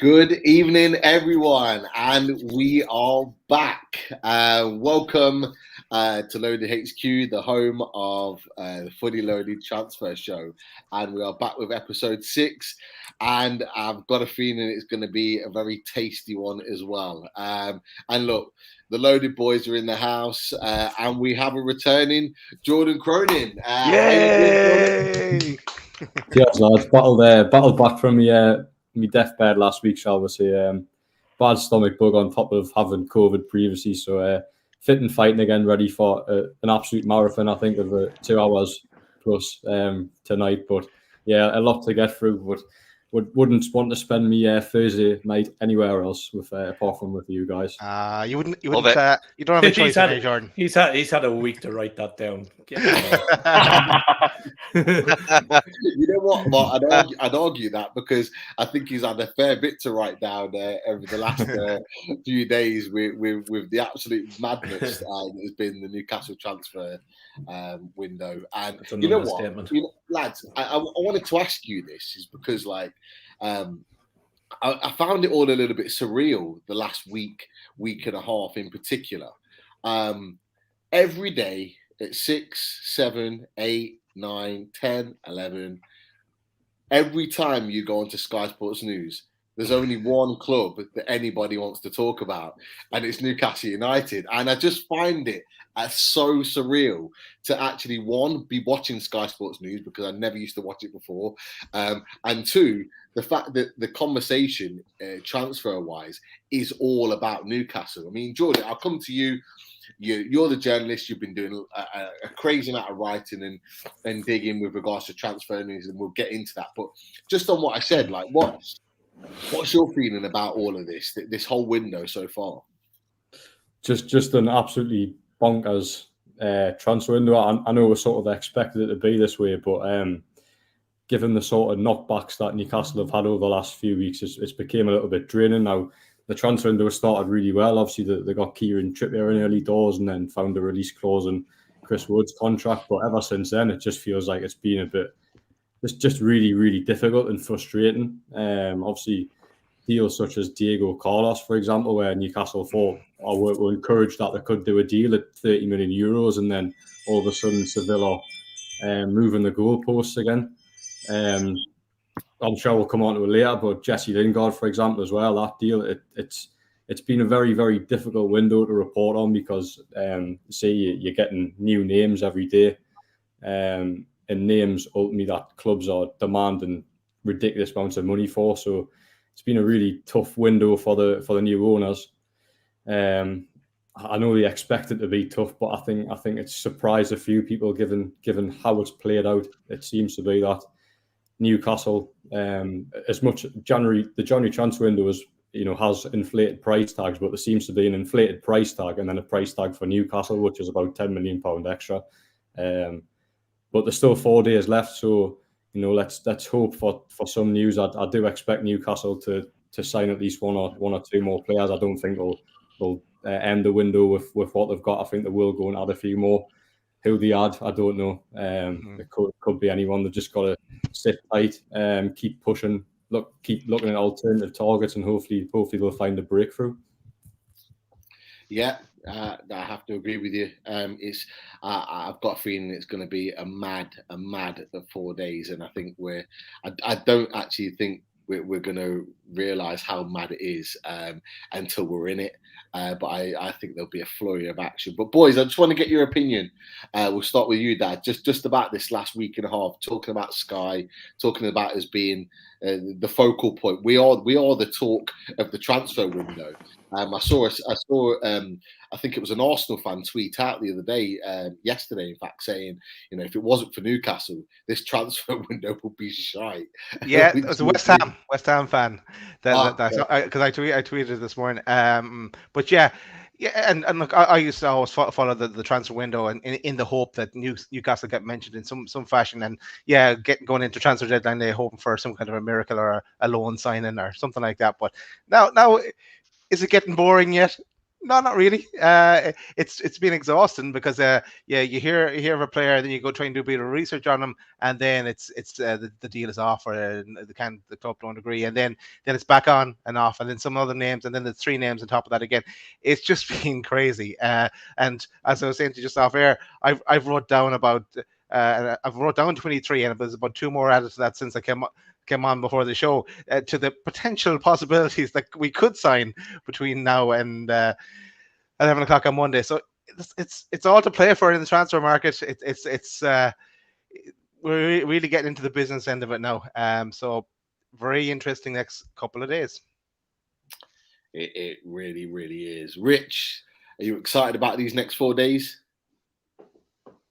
Good evening, everyone, and we are back. Welcome to Loaded HQ, the home of the Fully Loaded Transfer Show, and we are back with episode 6. And I've got a feeling it's going to be a very tasty one as well. And look, the Loaded boys are in the house, and we have a returning Jordan Cronin. Yay! Cheers, lads. Battled back from my deathbed last week, shall we say. Bad stomach bug on top of having COVID previously, so fit and fighting again, ready for an absolute marathon, I think, of 2 hours plus tonight. But yeah, a lot to get through, but wouldn't want to spend me Thursday night anywhere else with apart from with you guys. You wouldn't you don't have a choice today, Jordan. He's had a week to write that down. You know what, Mark? I'd argue that because I think he's had a fair bit to write down over the last few days with the absolute madness that has been the Newcastle transfer window. And you know what, lads, I wanted to ask you this is because I found it all a little bit surreal the last week and a half in particular. Every day at 6, 7, 8, 9, 10, 11, every time you go onto Sky Sports News, there's only one club that anybody wants to talk about, and it's Newcastle United. And I just find it so surreal to actually, one, be watching Sky Sports News because I never used to watch it before, and two, the fact that the conversation transfer-wise is all about Newcastle. I mean, Jordan, I'll come to you. You're the journalist. You've been doing a crazy amount of writing and digging with regards to transfer news, and we'll get into that. But just on what I said, what's your feeling about all of this whole window so far? Just an absolutely bonkers transfer window. I know we sort of expected it to be this way, but given the sort of knockbacks that Newcastle have had over the last few weeks, it's became a little bit draining now. The transfer window started really well. Obviously, they got Kieran Trippier in early doors and then found a release clause in Chris Wood's contract. But ever since then, it just feels like it's been it's just really, really difficult and frustrating. Obviously, deals such as Diego Carlos, for example, where Newcastle thought or were encouraged that they could do a deal at 30 million euros, and then all of a sudden Sevilla moving the goalposts again. I'm sure we'll come on to it later, but Jesse Lingard, for example, as well, that deal, it's been a very, very difficult window to report on because, you're getting new names every day, and names ultimately that clubs are demanding ridiculous amounts of money for. So it's been a really tough window for the new owners. I know they expect it to be tough, but I think it's surprised a few people given how it's played out. It seems to be that Newcastle, as much the January transfer window has inflated price tags, but there seems to be an inflated price tag and then a price tag for Newcastle, which is about £10 million extra. But there's still 4 days left, so let's hope for some news. I do expect Newcastle to sign at least one or two more players. I don't think they'll end the window with what they've got. I think they will go and add a few more. Who they add, I don't know. It could be anyone. They've just got to sit tight, keep pushing, keep looking at alternative targets, and hopefully they'll find a breakthrough. Yeah, I have to agree with you. I've got a feeling it's going to be a mad 4 days, and I think I don't actually think we're going to realise how mad it is until we're in it. But I think there'll be a flurry of action. But boys, I just want to get your opinion. We'll start with you, Dad. Just about this last week and a half, talking about Sky, talking about us being the focal point. We are the talk of the transfer window. I saw I think it was an Arsenal fan tweet out the other day, yesterday, in fact, saying, if it wasn't for Newcastle, this transfer window would be shite. Yeah, it was a West Ham fan. Because I tweeted this morning. But yeah, and look, I used to always follow the transfer window, and in the hope that Newcastle get mentioned in some fashion, and going into transfer deadline day hoping for some kind of a miracle or a loan signing or something like that. But now. Is it getting boring yet? No, not really. It's been exhausting because you hear of a player, then you go try and do a bit of research on them, and then it's the deal is off, or the club don't agree, and then it's back on and off, and then some other names, and then there's 3 names on top of that again. It's just been crazy. And as I was saying to you just off air, I've wrote down about I've wrote down 23, and there's about 2 more added to that since I came on before the show, to the potential possibilities that we could sign between now and 11 o'clock on Monday. So it's all to play for in the transfer market. We're really getting into the business end of it now. So very interesting next couple of days. It really, really is. Rich, are you excited about these next 4 days?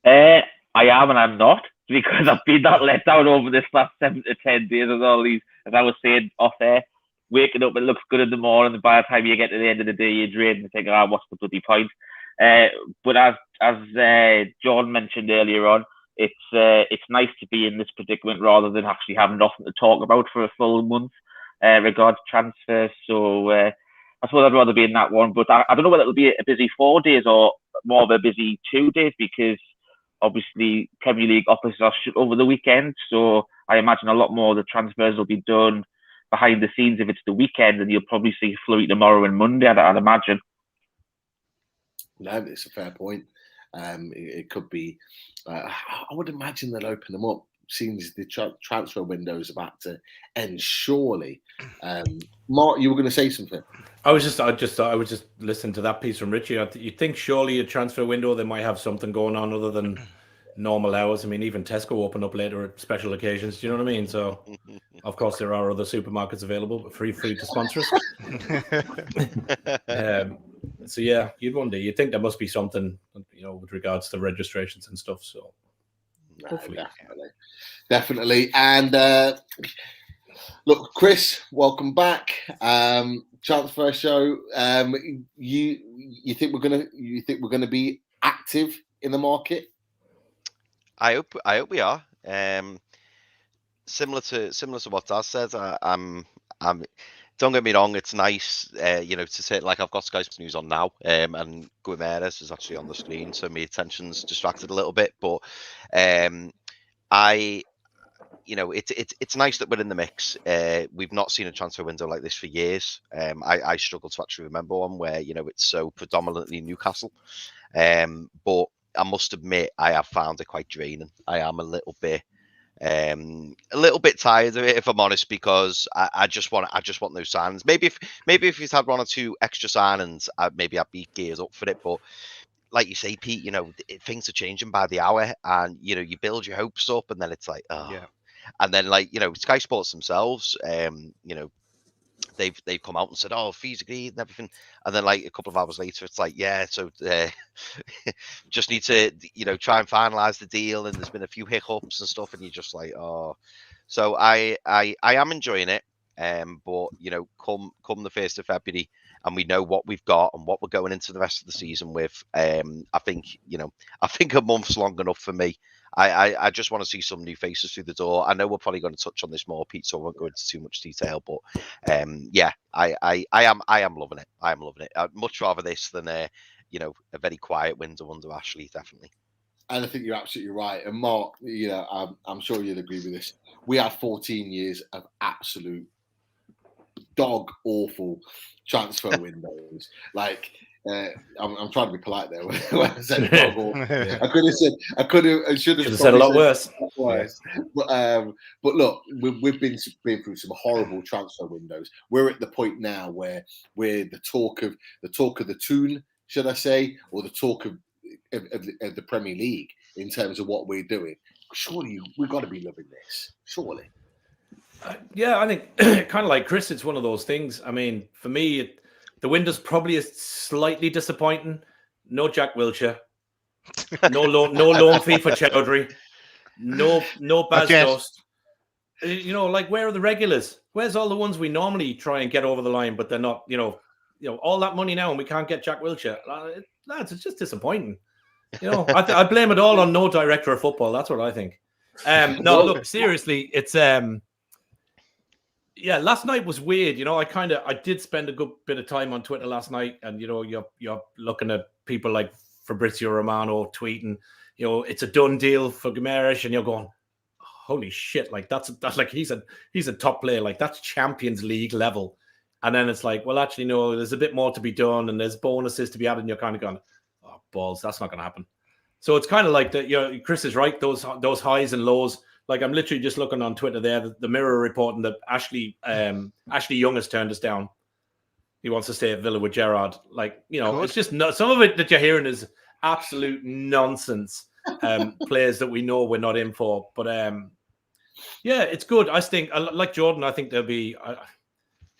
I am and I'm not, because I've been that let down over this last 7 to 10 days with all these, as I was saying off air, waking up, it looks good in the morning, and by the time you get to the end of the day, you're drained and think, what's the bloody point? But as John mentioned earlier on, it's nice to be in this predicament rather than actually having nothing to talk about for a full month regards transfers. So I suppose I'd rather be in that one, but I don't know whether it'll be a busy 4 days or more of a busy 2 days, because obviously Premier League offices are shut over the weekend, so I imagine a lot more of the transfers will be done behind the scenes if it's the weekend, and you'll probably see Flurry tomorrow and Monday, I'd imagine. No, it's a fair point. It could be. I would imagine they'll open them up, seeing as the transfer window is about to end. Surely, Mark, you were going to say something. I was just listening to that piece from Richie. You think surely a transfer window they might have something going on other than normal hours. I mean, even Tesco open up later at special occasions. Do you know what I mean? So, of course, there are other supermarkets available, but free to sponsor us. So yeah, you'd wonder. You'd think there must be something, with regards to registrations and stuff. So, hopefully, definitely. And look, Chris, welcome back. Transfer show. You think we're gonna be active in the market? I hope we are. Similar to what Daz said. I'm. Don't get me wrong. It's nice, to say, like, I've got Sky Sports News on now, and Guimarães is actually on the screen, so my attention's distracted a little bit. But it's nice that we're in the mix. We've not seen a transfer window like this for years. I struggle to actually remember one where it's so predominantly Newcastle. But I must admit, I have found it quite draining. I am a little bit tired of it, if I'm honest, because I just want those signings. Maybe if he's had 1 or 2 extra signings, maybe I'd be geared up for it. But like you say, Pete, things are changing by the hour, and you build your hopes up, and then it's like, Yeah. And then, like, Sky Sports themselves, they've come out and said, fees agreed and everything, and then, like, a couple of hours later, it's like, so just need to try and finalize the deal, and there's been a few hiccups and stuff, and you're just like, so I am enjoying it, but come the 1st of February, and we know what we've got and what we're going into the rest of the season with, I think a month's long enough for me. I just want to see some new faces through the door. I know we're probably going to touch on this more, Pete, so I won't go into too much detail. But I am loving it. I am loving it. I'd much rather this than a very quiet window under Ashley, definitely. And I think you're absolutely right. And Mark, I'm sure you'll agree with this. We had 14 years of absolute dog awful transfer windows. Like, I'm trying to be polite there when I said dog awful. I should have said a lot worse. But look, we've been through some horrible transfer windows. We're at the point now where we're the talk of the tune, should I say, or the talk of the Premier League in terms of what we're doing. Surely we've got to be loving this. Surely. I think kind of like Chris, it's one of those things. I mean, for me, the window's probably is slightly disappointing. No Jack Wilshere, no loan fee for Chowdhury, no Baz Dost. Like, where are the regulars? Where's all the ones we normally try and get over the line, but they're not? All that money now, and we can't get Jack Wilshere. Lads, it's just disappointing. I blame it all on no director of football. That's what I think. No, look, seriously, it's Yeah, last night was weird. I did spend a good bit of time on Twitter last night, and you're looking at people like Fabrizio Romano tweeting, it's a done deal for Guimaraes, and you're going, holy shit, like that's like he's a top player, like that's Champions League level. And then it's like, well, actually, no, there's a bit more to be done, and there's bonuses to be added, and you're kind of going, oh, balls, that's not going to happen. So it's kind of like that. Chris is right. Those highs and lows. Like I'm literally just looking on Twitter there, the Mirror reporting that Ashley Young has turned us down. He wants to stay at Villa with Gerrard. Like, it's just not, some of it that you're hearing is absolute nonsense. Players that we know we're not in for. But yeah, it's good. I think, like Jordan, I think there'll be.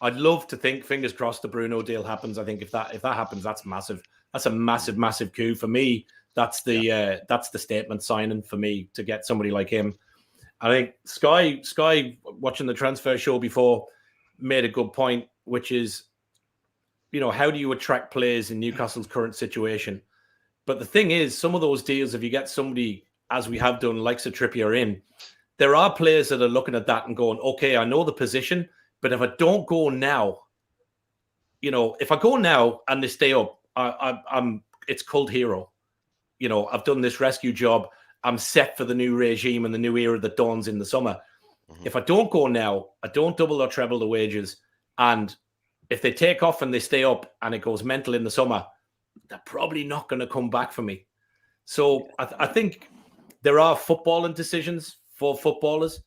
I'd love to think, fingers crossed, the Bruno deal happens. I think if that happens, that's massive. That's a massive, massive coup for me. That's the statement signing for me to get somebody like him. I think Sky watching the transfer show before made a good point, which is, how do you attract players in Newcastle's current situation? But the thing is, some of those deals, if you get somebody, as we have done, like Trippier in, there are players that are looking at that and going, okay, I know the position, but if I don't go now, if I go now and they stay up, it's cult hero. I've done this rescue job. I'm set for the new regime and the new era that dawns in the summer. Mm-hmm. If I don't go now, I don't double or treble the wages. And if they take off and they stay up and it goes mental in the summer, they're probably not going to come back for me. So I think there are footballing decisions for footballers.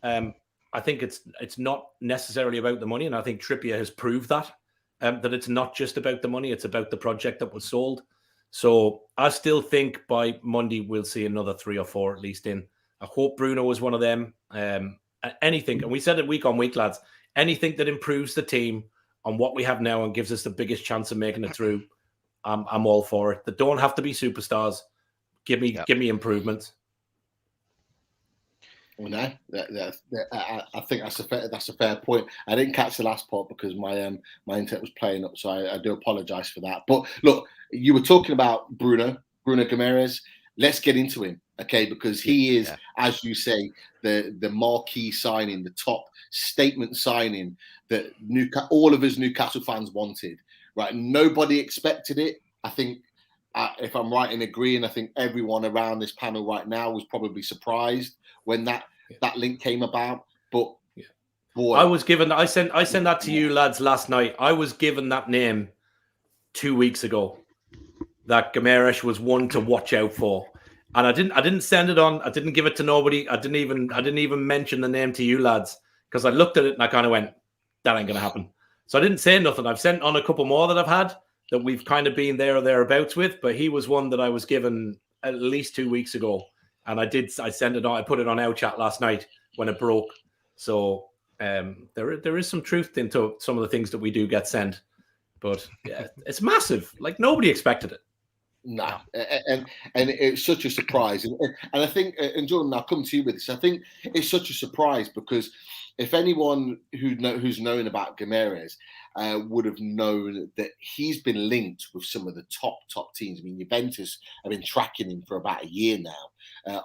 I think it's not necessarily about the money. And I think Trippier has proved that it's not just about the money. It's about the project that was sold. So I still think by Monday we'll see another 3 or 4 at least in. I hope Bruno is one of them. Anything, and we said it week on week, lads, anything that improves the team on what we have now and gives us the biggest chance of making it through, I'm all for it. They don't have to be superstars. Give me improvements. Well, no, I think that's a fair point. I didn't catch the last part because my internet was playing up, so I do apologise for that. But look, you were talking about Bruno Guimaraes. Let's get into him, okay? Because he is, as you say, the marquee signing, the top statement signing that all of us Newcastle fans wanted. Right? Nobody expected it. I think, if I'm right in agreeing, I think everyone around this panel right now was probably surprised when that link came about. But boy, I sent that to you lads last night. I was given that name 2 weeks ago. That Guimaraes was one to watch out for. And I didn't send it on. I didn't give it to nobody. I didn't even mention the name to you lads, because I looked at it and I kind of went, that ain't gonna happen. So I didn't say nothing. I've sent on a couple more that I've had that we've kind of been there or thereabouts with, but he was one that I was given at least 2 weeks ago. And I sent it on. I put it on our chat last night when it broke. So there is some truth into some of the things that we do get sent. But yeah, it's massive. Like nobody expected it. No, and it's such a surprise, and I think, and Jordan, I'll come to you with this. I think it's such a surprise because if anyone who's known about Guimaraes would have known that he's been linked with some of the top teams. I mean, Juventus have been tracking him for about a year now.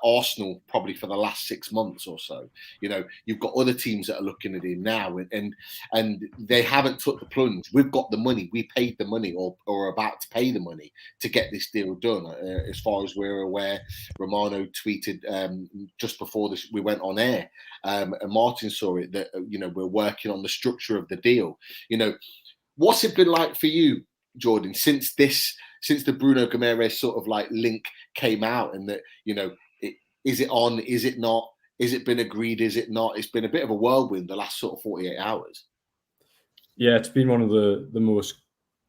Arsenal probably for the last 6 months or so. You've got other teams that are looking at him now, and they haven't took the plunge. We've got the money. We paid the money, or are about to pay the money to get this deal done. As far as we're aware, Romano tweeted just before this we went on air, and Martin saw it that we're working on the structure of the deal. What's it been like for you, Jordan, since the Bruno Guimaraes sort of like link came out, and that is it on? Is it not? Is it been agreed? Is it not? It's been a bit of a whirlwind the last sort of 48 hours. Yeah, it's been one of the most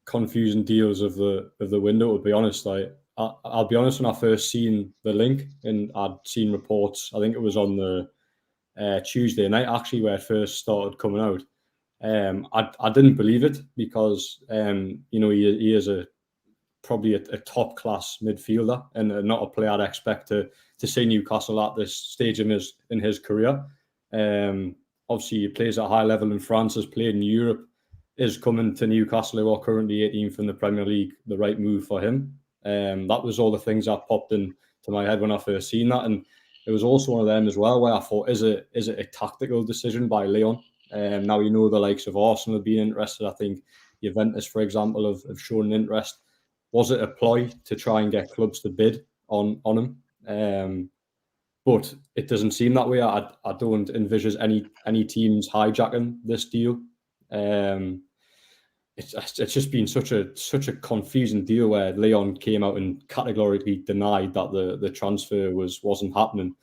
confusing deals of the window, to be honest. I'll be honest, when I first seen the link and I'd seen reports, I think it was on the Tuesday night actually where it first started coming out. I didn't believe it because he is probably a top class midfielder and not a player I'd expect to see Newcastle at this stage in his career. Obviously, he plays at a high level in France, has played in Europe, is coming to Newcastle, who are currently 18th in the Premier League, the right move for him. That was all the things that popped into my head when I first seen that, and it was also one of them as well where I thought, is it a tactical decision by Leon? Now, you know, the likes of Arsenal have been interested. I think Juventus, for example, have shown an interest. Was it a ploy to try and get clubs to bid on him? But it doesn't seem that way. I don't envisage any teams hijacking this deal. It's just been such a confusing deal where Leon came out and categorically denied that the transfer wasn't happening.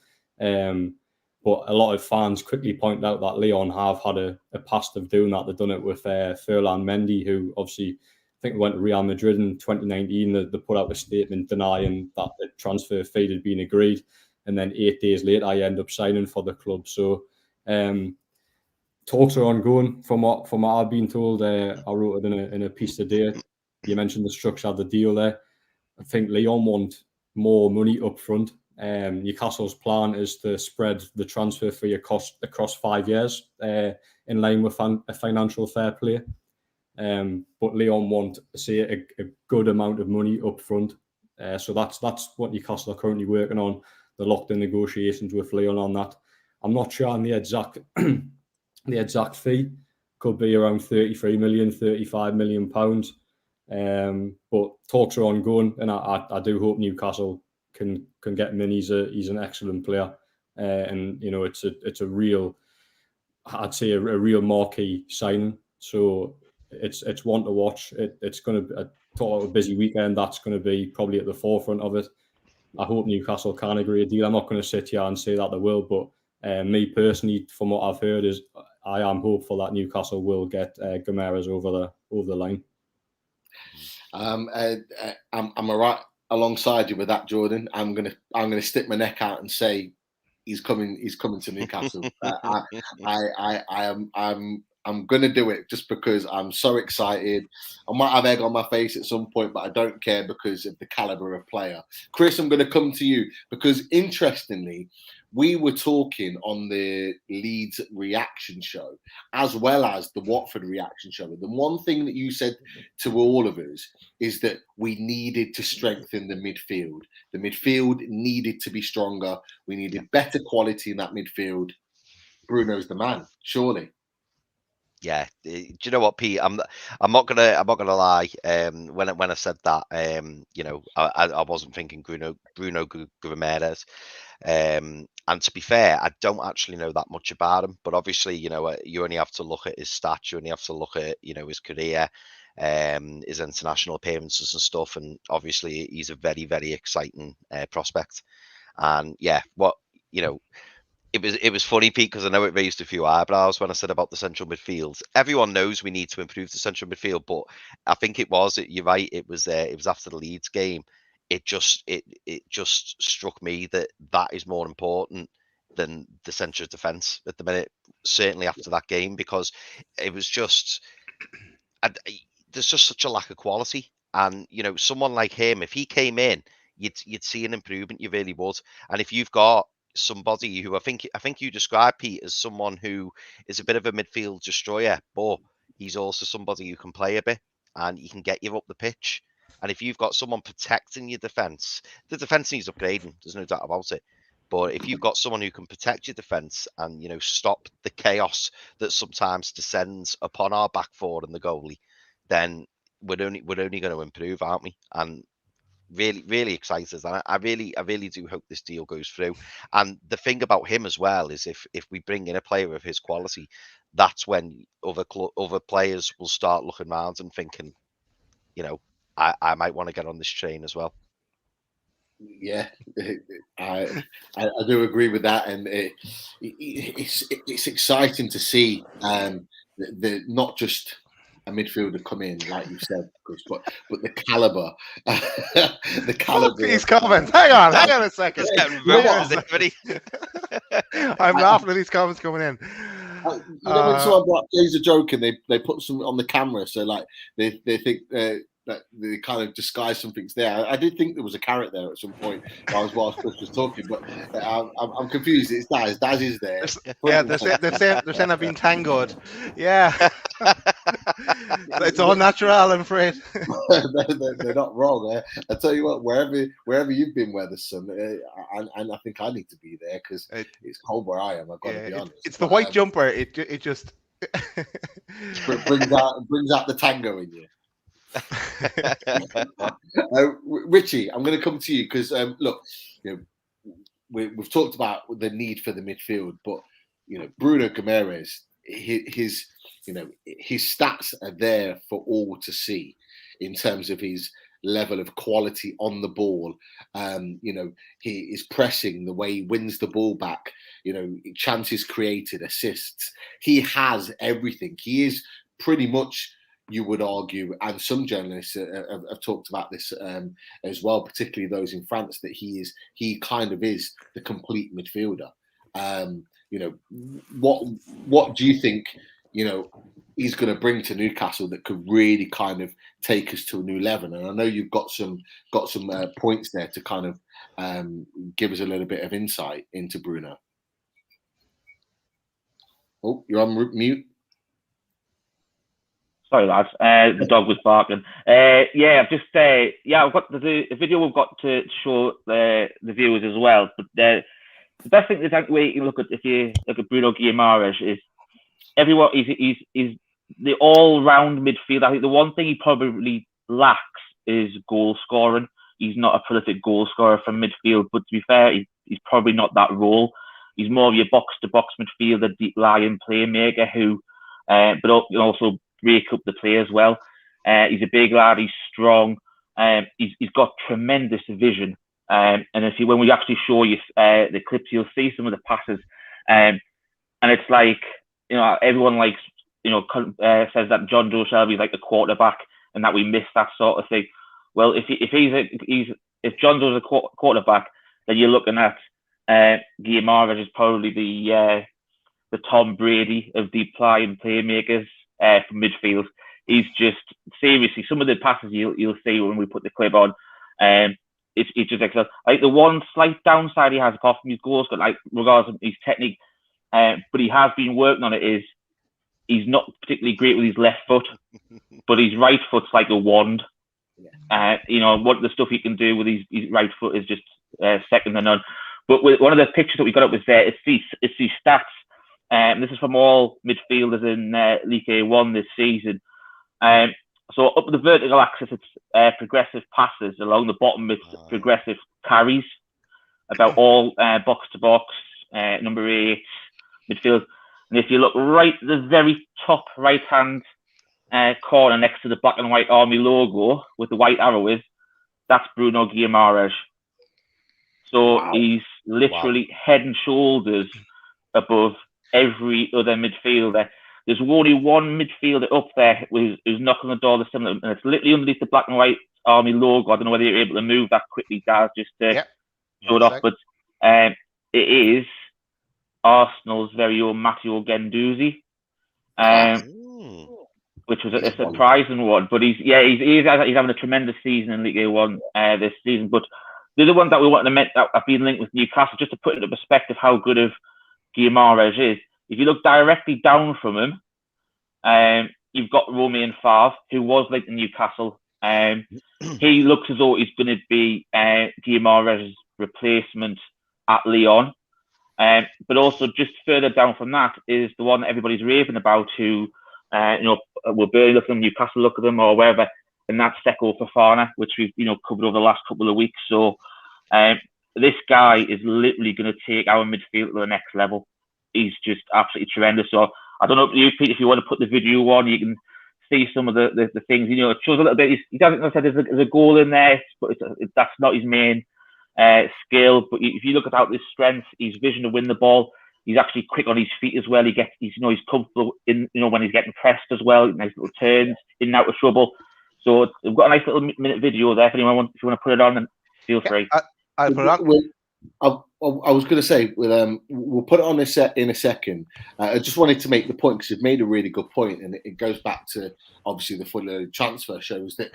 But a lot of fans quickly point out that Leon have had a past of doing that. They've done it with Ferland Mendy, who obviously I think went to Real Madrid in 2019. They put out a statement denying that the transfer fee had been agreed, and then 8 days later, I end up signing for the club. So talks are ongoing. From what I've been told, I wrote it in a piece today. You mentioned the structure of the deal there. I think Leon want more money up front. Newcastle's plan is to spread the transfer fee across 5 years, in line with a financial fair play. But Leon want, say, a good amount of money up front. So that's what Newcastle are currently working on. They're locked in negotiations with Leon on that. I'm not sure on the exact fee. Could be around 33 million, 35 million pounds. But talks are ongoing, and I do hope Newcastle can get him in. He's an excellent player, and you know it's a real, I'd say a real marquee signing. So it's one to watch. It's going to talk about a busy weekend. That's going to be probably at the forefront of it. I hope Newcastle can agree a deal. I'm not going to sit here and say that they will, but me personally, from what I've heard, is I am hopeful that Newcastle will get Gomes over the line. I'm right alongside you with that, Jordan. I'm gonna stick my neck out and say he's coming to Newcastle. I'm gonna do it just because I'm so excited. I might have egg on my face at some point, but I don't care because of the caliber of player. Chris, I'm gonna come to you because interestingly, we were talking on the Leeds reaction show as well as the Watford reaction show. And the one thing that you said to all of us is that we needed to strengthen the midfield. The midfield needed to be stronger. We needed better quality in that midfield. Bruno's the man, surely. Yeah, do you know what, Pete? I'm not gonna lie. When I said that, you know, I wasn't thinking Bruno Guimaraes. And to be fair, I don't actually know that much about him. But obviously, you know, you only have to look at his stats. You only have to look at, you know, his career, his international appearances and stuff. And obviously, he's a very, very exciting prospect. And yeah, you know. It was funny, Pete, because I know it raised a few eyebrows when I said about the central midfield. Everyone knows we need to improve the central midfield, but I think you're right. It was after the Leeds game. It just struck me that is more important than the centre of defence at the minute. Certainly after that game, because it was just there's just such a lack of quality. And you know, someone like him, if he came in, you'd see an improvement. You really would. And if you've got somebody who I think you describe, Pete, as someone who is a bit of a midfield destroyer, but he's also somebody who can play a bit and he can get you up the pitch. And if you've got someone protecting your defence, the defence needs upgrading. There's no doubt about it. But if you've got someone who can protect your defence and, you know, stop the chaos that sometimes descends upon our back four and the goalie, then we're only going to improve, aren't we? And really, really excited. And I really do hope this deal goes through. And the thing about him as well is if we bring in a player of his quality, that's when other players will start looking around and thinking, you know, I might want to get on this train as well. Yeah, I do agree with that, and it's exciting to see the not just a midfielder come in, like you said, Chris, but the caliber, the caliber. Look, these comments. Hang on a second. I'm laughing at these comments coming in. You know when someone plays a joke and they put some on the camera, so like they think that they kind of disguise something's there. I did think there was a carrot there at some point whilst Chris was talking, but I'm confused. It's Daz. Daz is there. Yeah, they're saying I've been tangoed. Yeah. It's all natural, I'm afraid. they're not wrong. I tell you what, wherever you've been, Weatherson, and I think I need to be there because it's cold where I am. I've got to be honest. It's the white jumper. It just brings out the tango in you. Richie, I'm going to come to you because look, we've talked about the need for the midfield, but Bruno Guimaraes, his stats are there for all to see in terms of his level of quality on the ball. He is pressing, the way he wins the ball back, chances created, assists. He has everything. He is pretty much, you would argue, and some journalists have talked about this as well, particularly those in France, that he kind of is the complete midfielder. What do you think he's going to bring to Newcastle that could really kind of take us to a new level? And I know you've got some points there to kind of give us a little bit of insight into Bruno. Oh, you're on mute. Sorry, lads. The dog was barking. I've just I've got the video we've got to show the viewers as well. But the best thing the way you can look at, if you look at Bruno Guimaraes, is everyone. He's the all-round midfield. I think the one thing he probably lacks is goal scoring. He's not a prolific goal scorer from midfield, but to be fair, he's probably not that role. He's more of your box-to-box midfielder, deep-lying playmaker who, but also break up the play as well. He's a big lad. He's strong. He's got tremendous vision. And when we actually show you the clips, you'll see some of the passes. And it's like, everyone likes, says that John Joe Shelby is like the quarterback and that we miss that sort of thing. Well, if John Joe's a quarterback, then you're looking at Guimaraes is probably the Tom Brady of deep flying playmakers from midfield. He's just, seriously, some of the passes you'll see when we put the clip on, it's just excellent. Like the one slight downside he has apart from his goals, but regardless of his technique, but he has been working on it, is he's not particularly great with his left foot, but his right foot's like a wand. What the stuff he can do with his right foot is just second to none. But with one of the pictures that we got up was there, it's these stats. This is from all midfielders in Ligue 1 this season. So up the vertical axis, it's progressive passes. Along the bottom, it's progressive carries. About all box to box, number 8 midfield. And if you look right at the very top right hand corner next to the black and white Army logo with the white arrow that's Bruno Guimaraes. So he's literally head and shoulders above every other midfielder. There's only one midfielder up there who's knocking the door similar, and it's literally underneath the black and white Army logo. I don't know whether you're able to move that quickly, guys, just to show it off. But it is Arsenal's very own Matteo Guendouzi, which was a surprising one. But he's having a tremendous season in Ligue 1 this season. But the other one that we want to mention that I've been linked with Newcastle, just to put into perspective how good of Guimaraes is. If you look directly down from him, you've got Romain Favre, who was linked to Newcastle. He looks as though he's going to be Guimaraes' replacement at Lyon. But also just further down from that is the one that everybody's raving about, who will Burnley look at them, Newcastle look at them, or wherever, and that's Seko Fofana, which we've covered over the last couple of weeks. So this guy is literally going to take our midfield to the next level. He's just absolutely tremendous. So I don't know if you, Pete, if you want to put the video on, you can see some of the things. It shows a little bit. He doesn't know there's a goal in there, but that's not his main skill. But if you look at his strength, his vision to win the ball, he's actually quick on his feet as well. He's comfortable in when he's getting pressed as well. Nice little turns in and out of trouble. So we've got a nice little minute video there. If you want to put it on, then feel free. I'll put it on. I was going to say, we'll put it on in a second. I just wanted to make the point because you've made a really good point, and it goes back to obviously the full transfer shows that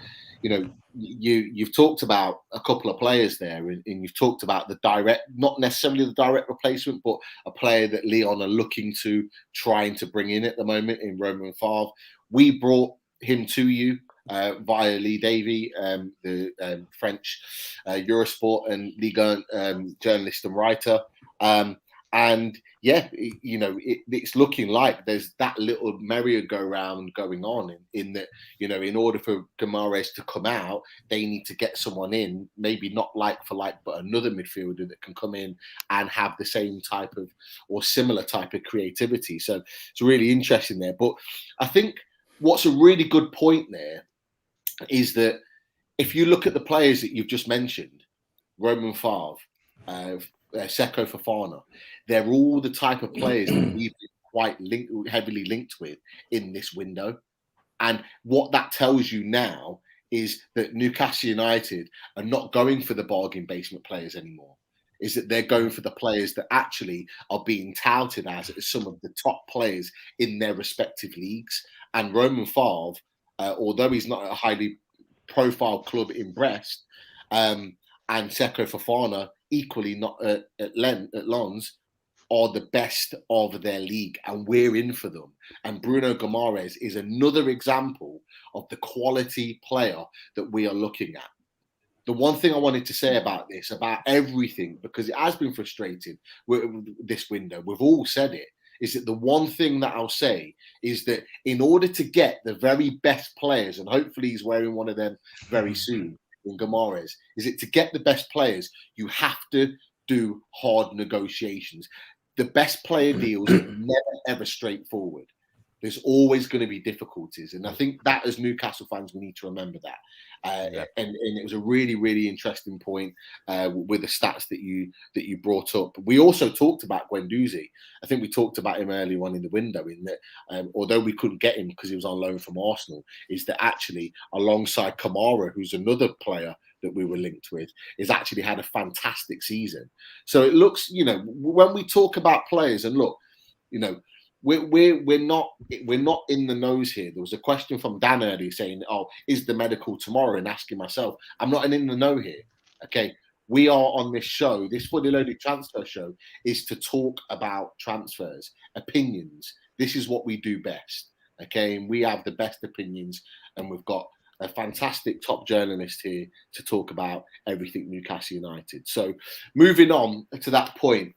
you've talked about a couple of players there, and you've talked about the direct, not necessarily the direct replacement, but a player that Lyon are looking to trying to bring in at the moment in Romain Favre. We brought him to you via Lee Davy, the French Eurosport and Ligue 1 journalist and writer. And And yeah, it's looking like there's that little merry-go-round going on in that, in order for Guimaraes to come out, they need to get someone in, maybe not like for like, but another midfielder that can come in and have the same type of or similar type of creativity. So it's really interesting there. But I think what's a really good point there is that if you look at the players that you've just mentioned, Romain Favre, Seko Fofana, they're all the type of players that we've been quite heavily linked with in this window. And what that tells you now is that Newcastle United are not going for the bargain basement players anymore. Is that they're going for the players that actually are being touted as some of the top players in their respective leagues. And Romain Favre, although he's not a highly profile club in Brest, and Seko Fofana, equally not at Lens, are the best of their league, and we're in for them. And Bruno Guimaraes is another example of the quality player that we are looking at. The one thing I wanted to say about this, about everything, because it has been frustrating with this window, we've all said it, is that the one thing that I'll say is that in order to get the very best players, and hopefully he's wearing one of them very soon in Guimaraes, is that to get the best players, you have to do hard negotiations. The best player deals are never, ever straightforward. There's always going to be difficulties. And I think that as Newcastle fans, we need to remember that. And it was a really, really interesting point with the stats that you brought up. We also talked about Guendouzi. I think we talked about him earlier on in the window, in that although we couldn't get him because he was on loan from Arsenal, is that actually alongside Kamara, who's another player that we were linked with, is actually had a fantastic season. So it looks, when we talk about players, and look, we're not in the nose here. There was a question from Dan earlier saying, "Oh, is the medical tomorrow?" And asking myself, I'm not in the know here. Okay, we are on this show. This Fully Loaded Transfer Show is to talk about transfers, opinions. This is what we do best. Okay, and we have the best opinions, and we've got a fantastic top journalist here to talk about everything Newcastle United. So, moving on to that point.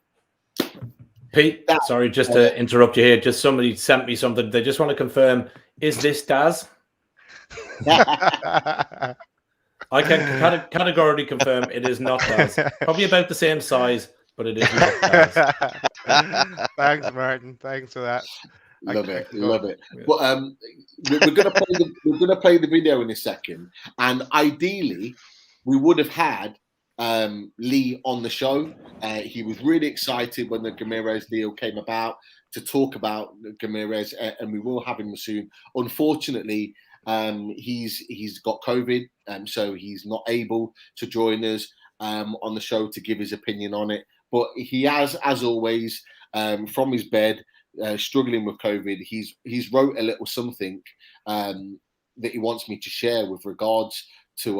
Pete, sorry, just to interrupt you here. Just somebody sent me something. They just want to confirm: is this Daz? I can categorically confirm it is not Daz. Probably about the same size, but it is not Daz. Thanks, Martin. Thanks for that. Love it. But we're gonna play the video in a second, and ideally, we would have had Lee on the show. He was really excited when the Guimaraes deal came about to talk about Guimaraes, and we will have him soon. Unfortunately, he's got COVID, so he's not able to join us on the show to give his opinion on it. But he has, as always, from his bed, struggling with COVID. He's wrote a little something that he wants me to share with regards to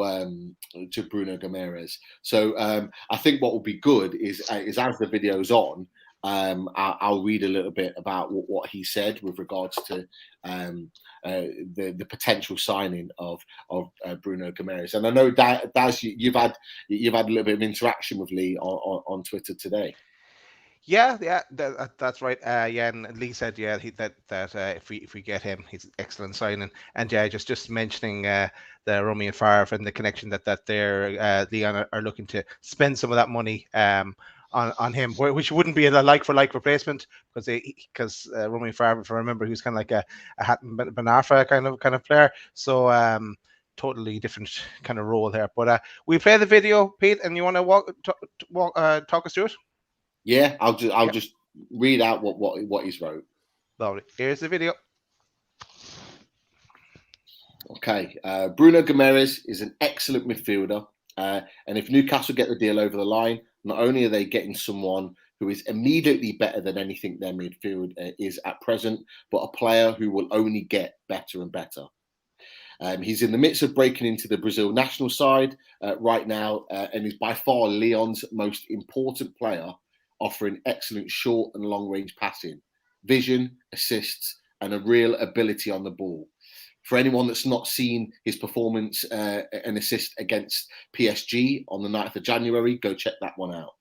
Bruno Guimaraes. So I think what will be good is as the video's on, I'll read a little bit about what he said with regards to the potential signing of Bruno Guimaraes. And I know Daz, you've had a little bit of interaction with Lee on Twitter today. Yeah, that's right. And Lee said, that if we get him, he's an excellent signing. And just mentioning the Romy and Favre and the connection that they're Leon are looking to spend some of that money on him, which wouldn't be a like for like replacement because Romy and Favre, if I remember, he was kind of like a Hatton Ben Arfa kind of player. So totally different kind of role there. But we play the video, Pete, and you want to talk us through it? Yeah, I'll just read out what he's wrote. Lovely. Here's the video. Okay, Bruno Guimaraes is an excellent midfielder, and if Newcastle get the deal over the line, not only are they getting someone who is immediately better than anything their midfield is at present, but a player who will only get better and better. He's in the midst of breaking into the Brazil national side right now, and is by far Leon's most important player, offering excellent short and long range passing, vision, assists, and a real ability on the ball. For anyone that's not seen his performance and assist against PSG on the 9th of January, go check that one out.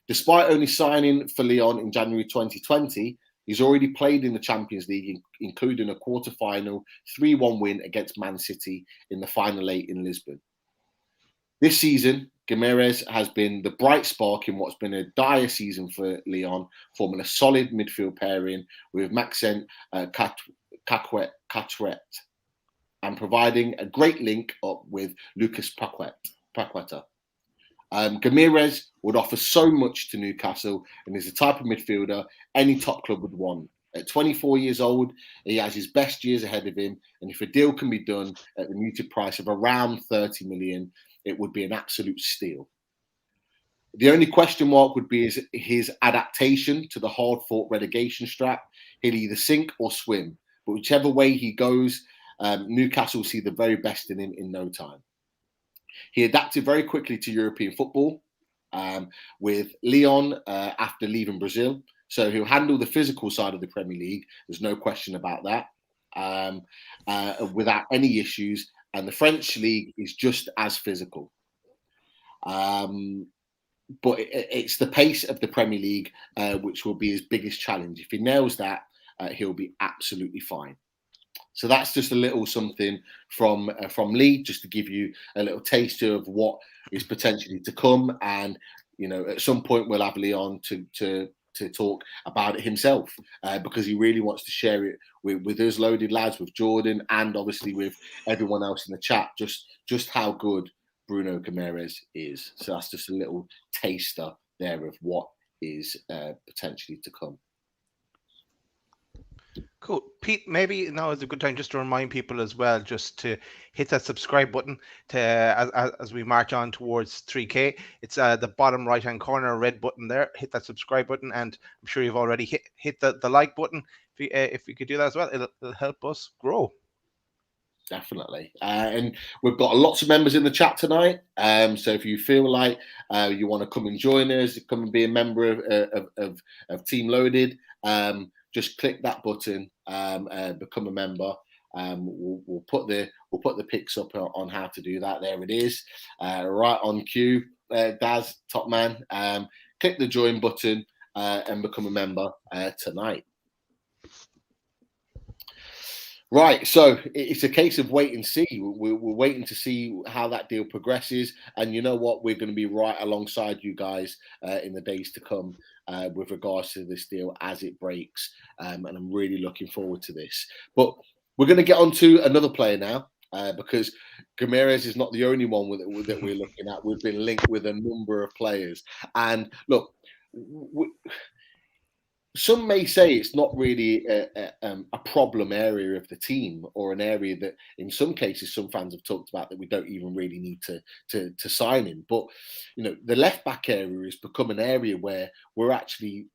Despite only signing for Lyon in January 2020, he's already played in the Champions League, including a quarter-final 3-1 win against Man City in the final 8 in Lisbon. This season, Guimaraes has been the bright spark in what's been a dire season for Lyon, forming a solid midfield pairing with Maxent Cacquet and providing a great link up with Lucas Paqueta. Guimaraes would offer so much to Newcastle and is the type of midfielder any top club would want. At 24 years old, he has his best years ahead of him, and if a deal can be done at the muted price of around 30 million, it would be an absolute steal. The only question mark would be his adaptation to the hard-fought relegation strap. He'll either sink or swim, but whichever way he goes, Newcastle will see the very best in him in no time. He adapted very quickly to European football with Lyon after leaving Brazil. So he'll handle the physical side of the Premier League. There's no question about that, without any issues. And the French league is just as physical. But it's the pace of the Premier League which will be his biggest challenge. If he nails that, he'll be absolutely fine. So that's just a little something from Lee, just to give you a little taster of what is potentially to come. And at some point we'll have Leon to talk about it himself, because he really wants to share it with us loaded lads, with Jordan, and obviously with everyone else in the chat. Just how good Bruno Guimaraes is. So that's just a little taster there of what is potentially to come. Cool. Pete, maybe now is a good time just to remind people as well, just to hit that subscribe button as we march on towards 3K. It's the bottom right-hand corner, red button there. Hit that subscribe button, and I'm sure you've already hit the like button. If you could do that as well, it'll help us grow. Definitely. And we've got lots of members in the chat tonight. So if you feel like you want to come and join us, come and be a member of Team Loaded, just click that button, become a member. We'll put the pics up on how to do that. There it is, right on cue. Daz, top man. Click the join button and become a member tonight. Right, so it's a case of wait and see. We're waiting to see how that deal progresses, and you know what? We're going to be right alongside you guys in the days to come with regards to this deal as it breaks, and I'm really looking forward to this. But we're going to get on to another player now, because Guimaraes is not the only one that we're looking at. We've been linked with a number of players, and look. Some may say it's not really a problem area of the team, or an area that in some cases some fans have talked about that we don't even really need to sign in. But the left back area has become an area where we're actually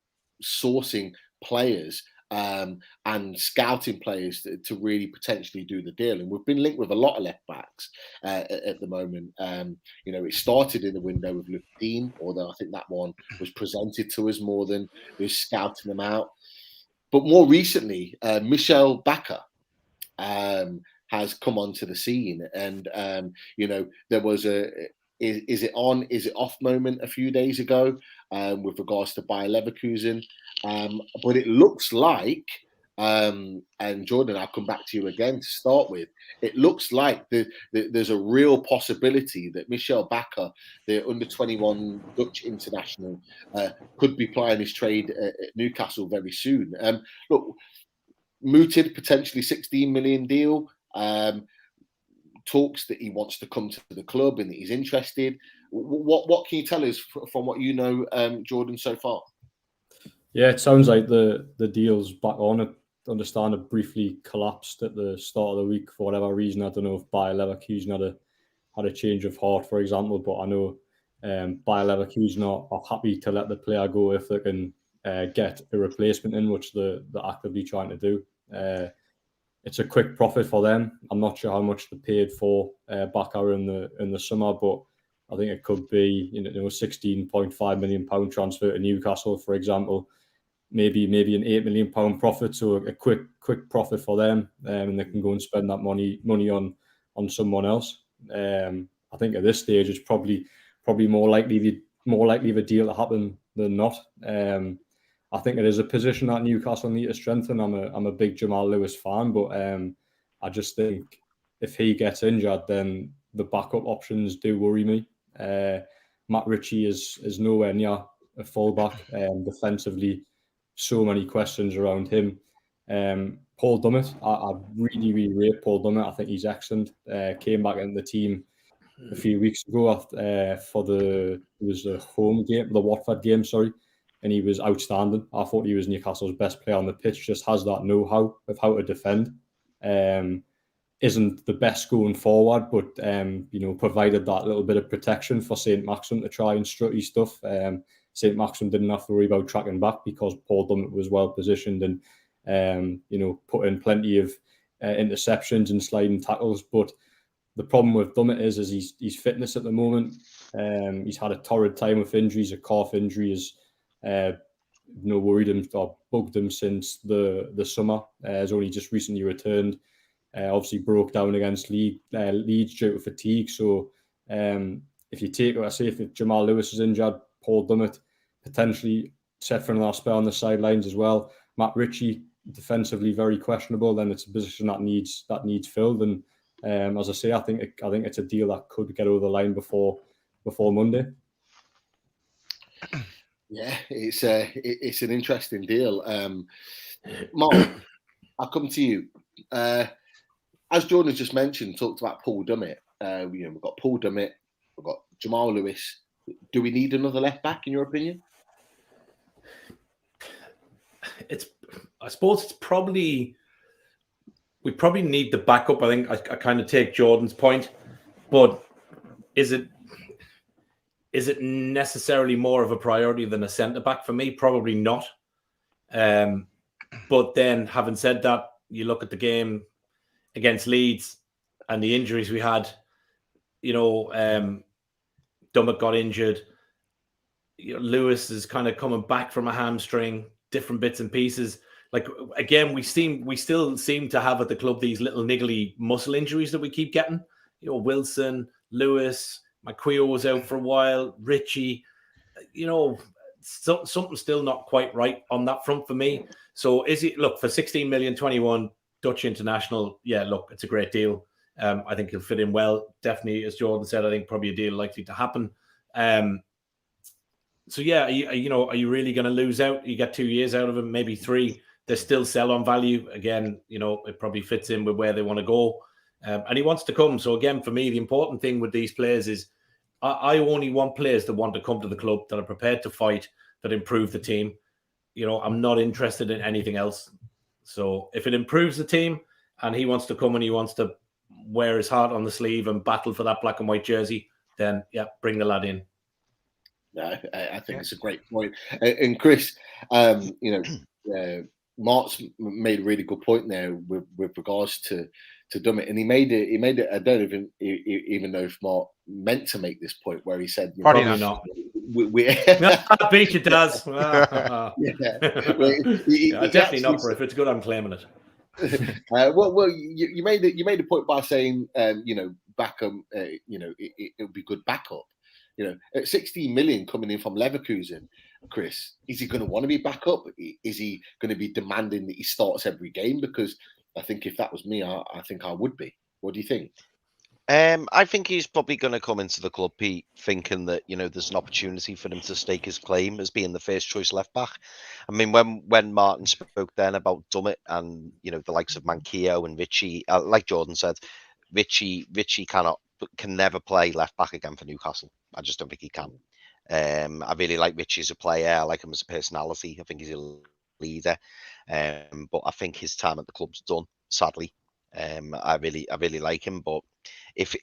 sourcing players and scouting players to really potentially do the deal. And we've been linked with a lot of left backs at the moment. It started in the window with Luke Dean, although I think that one was presented to us more than was scouting them out. But more recently, Michel Bakker has come onto the scene, and there was is it on, is it off moment a few days ago with regards to Bayer Leverkusen. But it looks like, and Jordan, I'll come back to you again to start with. It looks like there's a real possibility that Michel Bakker, the under-21 Dutch international, could be plying his trade at Newcastle very soon. Look, mooted potentially 16 million deal. Talks that he wants to come to the club and that he's interested. What can you tell us from what you know, Jordan, so far? Yeah, it sounds like the deal's back on. I understand it briefly collapsed at the start of the week for whatever reason. I don't know if Bayer Leverkusen had a change of heart, for example, but I know Bayer Leverkusen are happy to let the player go if they can get a replacement in, which they're actively trying to do. It's a quick profit for them. I'm not sure how much they paid for Bakker in the summer, but I think it could be £16.5 million transfer to Newcastle, for example. Maybe an £8 million profit, so a quick profit for them, and they can go and spend that money on someone else. I think at this stage it's probably more likely the deal to happen than not. I think it is a position that Newcastle need to strengthen. I'm a big Jamal Lewis fan, but I just think if he gets injured, then the backup options do worry me. Matt Ritchie is nowhere near a fullback. Defensively, so many questions around him. Paul Dummett, I really, really rate Paul Dummett. I think he's excellent. Came back into the team a few weeks ago for it was a home game, the Watford game, sorry, and he was outstanding. I thought he was Newcastle's best player on the pitch. Just has that know-how of how to defend. Isn't the best going forward, but provided that little bit of protection for St. Maxim to try and strut his stuff. St. Maxim didn't have to worry about tracking back because Paul Dummett was well positioned and put in plenty of interceptions and sliding tackles. But the problem with Dummett is his fitness at the moment. He's had a torrid time with injuries. A calf injury has worried him or bugged him since the summer. Has only just recently returned. Obviously broke down against Leeds due to fatigue. So if you take, if Jamal Lewis is injured, Paul Dummett potentially set for another spell on the sidelines as well. Matt Ritchie defensively very questionable. Then it's a position that needs filled. And as I say, I think it's a deal that could get over the line before Monday. Yeah, it's an interesting deal. Mark, I'll come to you. As Jordan just mentioned, talked about Paul Dummett. We've got Paul Dummett, we've got Jamal Lewis. Do we need another left back, in your opinion? I suppose it's probably, we probably need the backup. I think I kind of take Jordan's point, but is it necessarily more of a priority than a centre back for me? Probably not. But then, having said that, you look at the game against Leeds and the injuries we had. Dummett got injured. Lewis is kind of coming back from a hamstring. Different bits and pieces. Like, again, we still seem to have at the club these little niggly muscle injuries that we keep getting. Wilson, Lewis, McQueen was out for a while. Ritchie, something's still not quite right on that front for me. So for 16 million, 21 Dutch international, yeah, look, it's a great deal. I think he'll fit in well. Definitely, as Jordan said, I think probably a deal likely to happen. So yeah, are you really going to lose out? You get 2 years out of him, maybe 3. There's still sell-on value. Again, it probably fits in with where they want to go. And he wants to come. So again, for me, the important thing with these players is I only want players that want to come to the club, that are prepared to fight, that improve the team. I'm not interested in anything else. So if it improves the team and he wants to come and he wants to wear his heart on the sleeve and battle for that black and white jersey, then yeah, bring the lad in. No, I think it's a great point. And Chris, Mark's made a really good point there with regards to Dummett, and he made it. I don't even know if Mark meant to make this point where he said, "Probably not." I bet it does. Definitely not. For if it's good, I'm claiming it. You made it. You made a point by saying, backup. It would be good backup. At 16 million coming in from Leverkusen, Chris, is he going to want to be back up? Is he going to be demanding that he starts every game? Because I think if that was me, I think I would be. What do you think? I think he's probably going to come into the club, Pete, thinking that there's an opportunity for him to stake his claim as being the first choice left back. I mean, when Martin spoke then about Dummett and the likes of Manquillo and Ritchie, like Jordan said, Ritchie can never play left back again for Newcastle. I just don't think he can. I really like Ritchie as a player. I like him as a personality. I think he's a leader. But I think his time at the club's done, sadly. I really like him. But if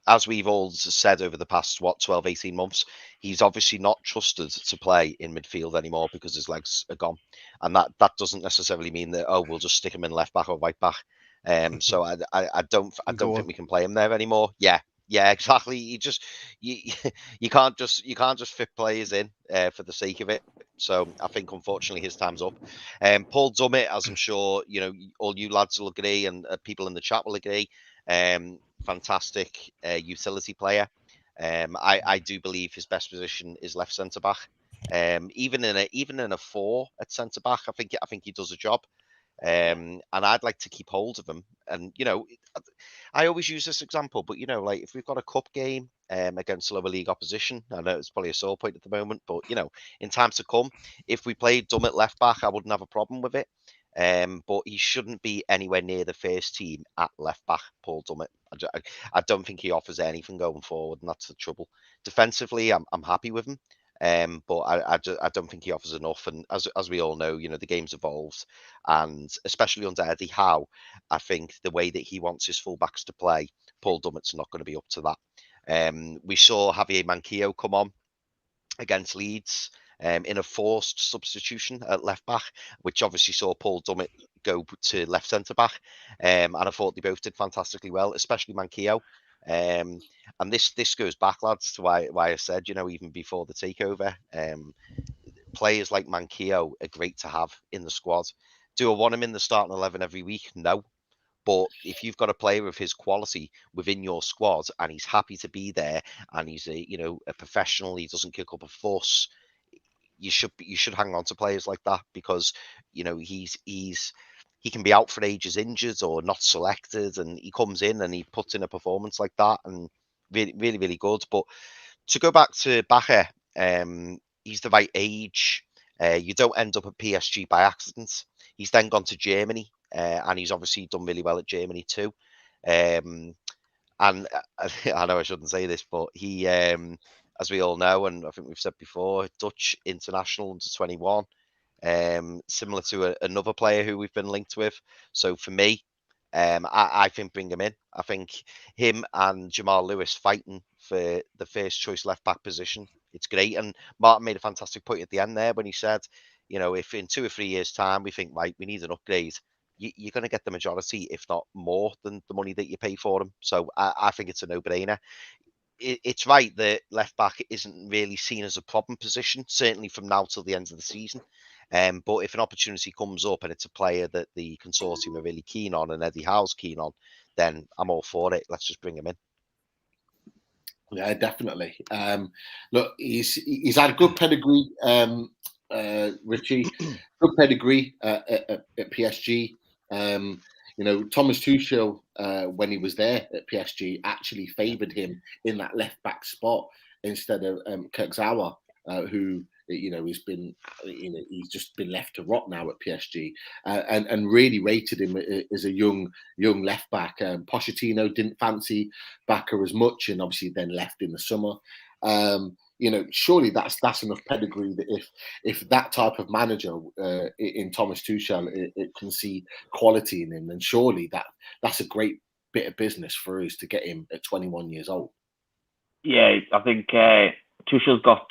as we've all said over the past 12, 18 months, he's obviously not trusted to play in midfield anymore because his legs are gone. And that doesn't necessarily mean that we'll just stick him in left back or right back. So I don't think we can play him there anymore. Yeah, exactly. You can't just fit players in for the sake of it. So I think unfortunately his time's up. Paul Dummett, as I'm sure all you lads will agree, and people in the chat will agree, fantastic utility player. I do believe his best position is left centre back. Even in a 4 at centre back, I think he does a job. And I'd like to keep hold of him. And I always use this example, but like if we've got a cup game against lower league opposition, I know it's probably a sore point at the moment, but in times to come, if we played Dummett left back, I wouldn't have a problem with it. But he shouldn't be anywhere near the first team at left back, Paul Dummett. I don't think he offers anything going forward, and that's the trouble. Defensively, I'm happy with him. But I don't think he offers enough. And as we all know, the game's evolved, and especially under Eddie Howe, I think the way that he wants his fullbacks to play, Paul Dummett's not going to be up to that. We saw Javier Manquillo come on against Leeds in a forced substitution at left back, which obviously saw Paul Dummett go to left centre back. And I thought they both did fantastically well, especially Manquillo. And this goes back, lads, to why I said, even before the takeover, players like Manquillo are great to have in the squad. Do I want him in the starting 11 every week? No. But if you've got a player of his quality within your squad and he's happy to be there and he's a professional, he doesn't kick up a fuss, you should hang on to players like that, because he can be out for ages injured or not selected, and he comes in and he puts in a performance like that, and really, really, really good. But to go back to Bacher, he's the right age. You don't end up at PSG by accident. He's then gone to Germany, and he's obviously done really well at Germany too. And I know I shouldn't say this, but he, as we all know, and I think we've said before, Dutch international under 21. Similar to another player who we've been linked with. So for me, I think bring him in. I think him and Jamal Lewis fighting for the first choice left back position, it's great. And Martin made a fantastic point at the end there when he said, if in 2 or 3 years' time we think, right, we need an upgrade, you're going to get the majority, if not more, than the money that you pay for them. So I think it's a no-brainer. It's right that left back isn't really seen as a problem position, certainly from now till the end of the season. But if an opportunity comes up and it's a player that the consortium are really keen on and Eddie Howe's keen on, then I'm all for it. Let's just bring him in. Yeah, definitely. Look, he's had good pedigree, Richie. Good pedigree at PSG. Thomas Tuchel, when he was there at PSG, actually favoured him in that left back spot instead of Kurzawa, who he's just been left to rot now at PSG, and really rated him as a young left back. Pochettino didn't fancy Bakker as much, and obviously then left in the summer. Surely that's enough pedigree that if that type of manager in Thomas Tuchel it can see quality in him, then surely that's a great bit of business for us to get him at 21 years old. Yeah, I think Tuchel's got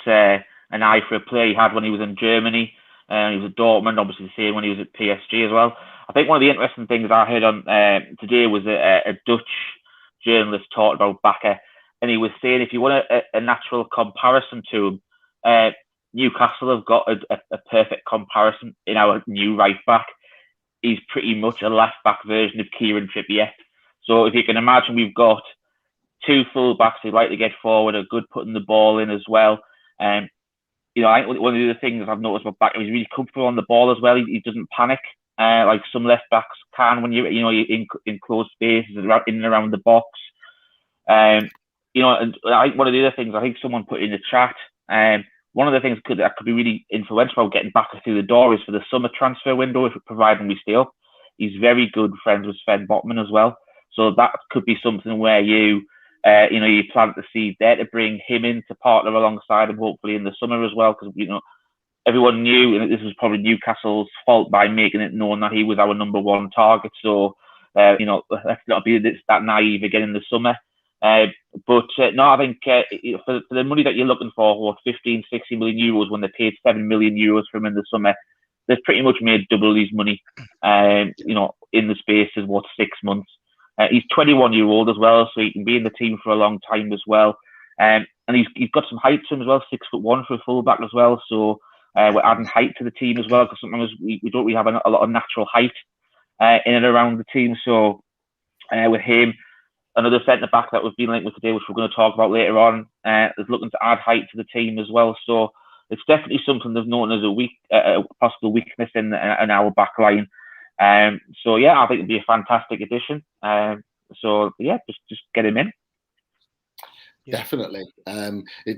an eye for a player he had when he was in Germany. He was at Dortmund, obviously the same when he was at PSG as well. I think one of the interesting things I heard on today was a Dutch journalist talked about Bakker, and he was saying if you want a natural comparison to him, Newcastle have got a perfect comparison in our new right back. He's pretty much a left back version of Kieran Trippier. So if you can imagine, we've got 2 full backs who like to get forward, are good putting the ball in as well. I think one of the other things I've noticed about Bakker, he's really comfortable on the ball as well. He doesn't panic like some left backs can when you're in closed spaces in and around the box. And I think one of the other things I think someone put in the chat, one of the things that could be really influential about getting Bakker through the door is for the summer transfer window, if providing we stay up. He's very good friends with Sven Botman as well, so that could be something where you plant the seed there to bring him in to partner alongside him, hopefully in the summer as well, because everyone knew, and this was probably Newcastle's fault by making it known that he was our number 1 target. So let's not be that naive again in the summer. But I think for the money that you're looking for, 15, 60 million euros when they paid 7 million euros for him in the summer, they've pretty much made double his money. In the space of 6 months. He's 21-year-old as well, so he can be in the team for a long time as well. And he's got some height to him as well, 6'1" for a fullback as well. So we're adding height to the team as well, because sometimes we don't really have a lot of natural height in and around the team. So with him, another centre back that we've been linked with today, which we're going to talk about later on, is looking to add height to the team as well. So it's definitely something they've known as a possible weakness in our back line. So yeah, I think it'd be a fantastic addition. So yeah, just get him in. Definitely.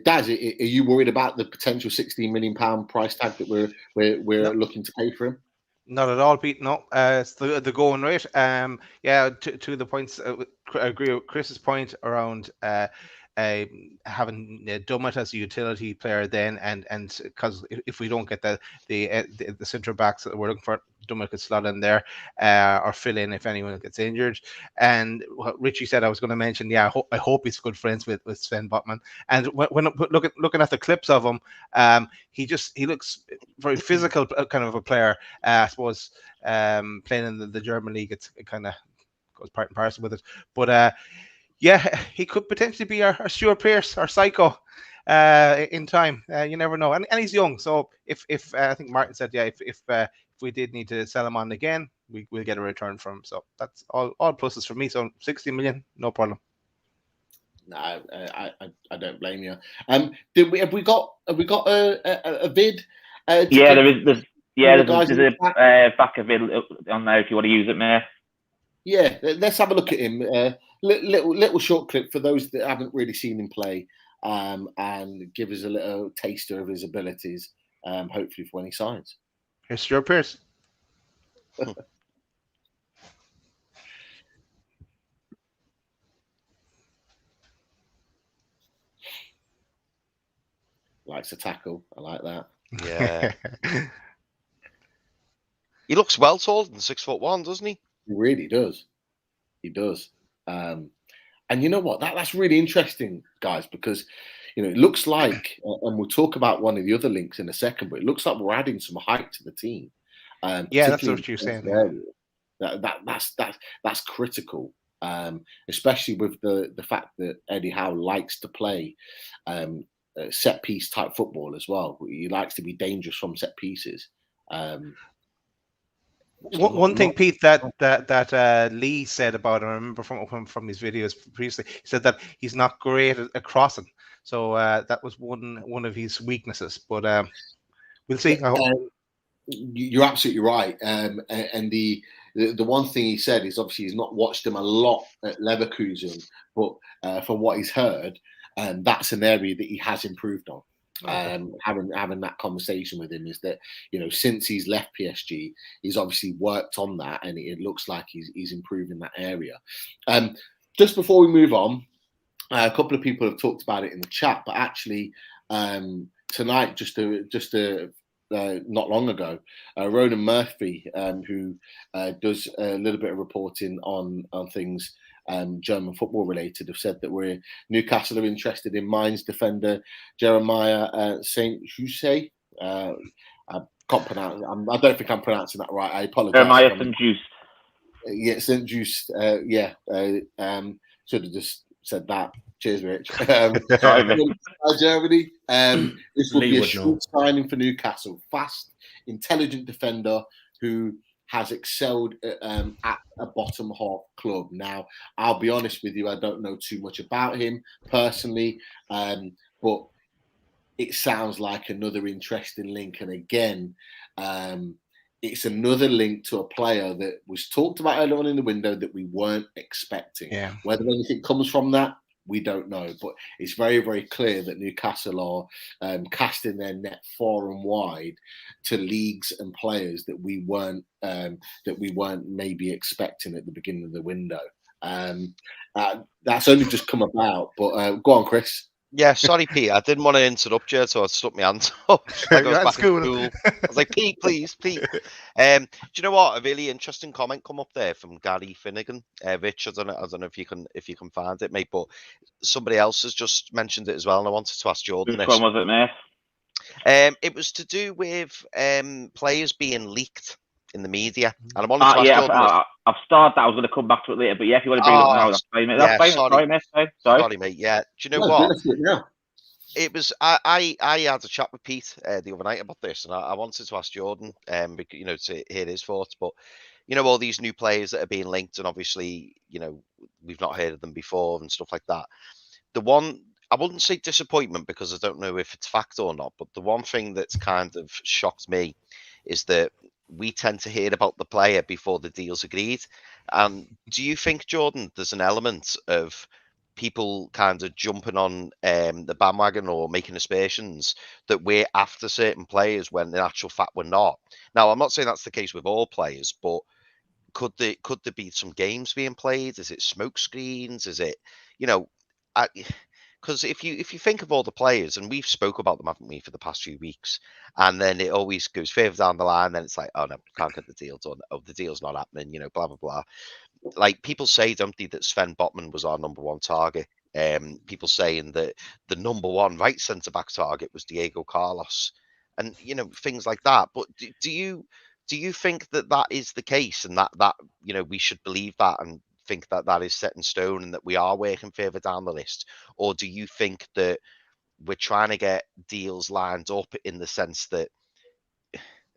Daz, are you worried about the potential £16 million price tag that we're looking to pay for him? Not at all, Pete. No, it's the going rate. Yeah, to the points. I agree with Chris's point around having Dummett as a utility player then, and because if we don't get the centre backs that we're looking for, Dummett could slot in there or fill in if anyone gets injured. And what Richie said, I was going to mention, yeah, I hope he's good friends with Sven Botman. And when looking at the clips of him, he looks very physical kind of a player. I suppose playing in the German league, it kind of goes part and parcel with it. But yeah, he could potentially be our Stuart Pearce, our psycho, in time. You never know, and he's young. So if I think Martin said, yeah, if we did need to sell him on again, we'll get a return from him. So that's all pluses for me. So 60 million, no problem. No, I don't blame you. Have we got a vid? Yeah, there's a back of it on there if you want to use it, mate. Yeah, let's have a look at him. Little short clip for those that haven't really seen him play, and give us a little taster of his abilities. Hopefully for when he signs. Here's Stuart Pearce. Likes to tackle. I like that. Yeah. He looks well taller than 6'1", doesn't he? He really does. He does. And you know what? That's really interesting, guys, because it looks like, and we'll talk about one of the other links in a second, but it looks like we're adding some height to the team. Yeah, that's what you're saying. That's critical, especially with the fact that Eddie Howe likes to play set piece type football as well. He likes to be dangerous from set pieces. One thing, Pete, that Lee said about him, I remember from his videos previously, he said that he's not great at crossing. So that was one of his weaknesses. But we'll see. You're absolutely right. And the one thing he said is obviously he's not watched him a lot at Leverkusen, but from what he's heard, that's an area that he has improved on. Having that conversation with him is that since he's left PSG, he's obviously worked on that, and it looks like he's improving that area. Just before we move on, a couple of people have talked about it in the chat, but actually tonight, just not long ago, Ronan Murphy, who does a little bit of reporting on things German football related, have said that Newcastle are interested in Mainz defender Jeremiah St. Juste. I can't pronounce. I don't think I'm pronouncing that right. I apologize. Jeremiah St. Juste. Yeah, St. Juste. Should have just said that. Cheers, Rich. Germany. This will be a short signing for Newcastle. Fast, intelligent defender who has excelled at a bottom half club. Now, I'll be honest with you, I don't know too much about him personally, but it sounds like another interesting link. And again, it's another link to a player that was talked about earlier on in the window that we weren't expecting. Yeah. Whether anything comes from that, we don't know, but it's very, very clear that Newcastle are casting their net far and wide to leagues and players that we weren't maybe expecting at the beginning of the window. That's only just come about, but go on, Chris. Yeah, sorry, Pete. I didn't want to interrupt you, so I stuck my hands up. I was like, Pete, please, Pete. Do you know what? A really interesting comment come up there from Gary Finnegan. Rich, I don't know if you can find it, mate. But somebody else has just mentioned it as well, and I wanted to ask Jordan this. Which one was it, mate? It was to do with players being leaked in the media, and I wanted to ask Jordan. I've started that. I was going to come back to it later, but yeah, if you want to bring it up now, that's fine, mate. That's fine. Sorry, mate. Sorry, mate. Yeah. Do you know what? It was. I had a chat with Pete the other night about this, and I wanted to ask Jordan, to hear his thoughts. But all these new players that are being linked, and obviously, we've not heard of them before and stuff like that. The one I wouldn't say disappointment because I don't know if it's fact or not, but the one thing that's kind of shocked me is that we tend to hear about the player before the deal's agreed. Do you think, Jordan, there's an element of people kind of jumping on the bandwagon or making aspersions that we're after certain players when in actual fact we're not? Now, I'm not saying that's the case with all players, but could there be some games being played? Is it smoke screens? Is it, you know, because if you think of all the players, and we've spoke about them, haven't we, for the past few weeks, and then it always goes further down the line, then it's like, oh no, can't get the deal done. Oh, the deal's not happening, blah blah blah. Like people say, don't they, that Sven Botman was our number one target. People saying that the number one right centre back target was Diego Carlos, and things like that. But do you think that is the case, and that we should believe that and think that is set in stone and that we are working further down the list? Or do you think that we're trying to get deals lined up in the sense that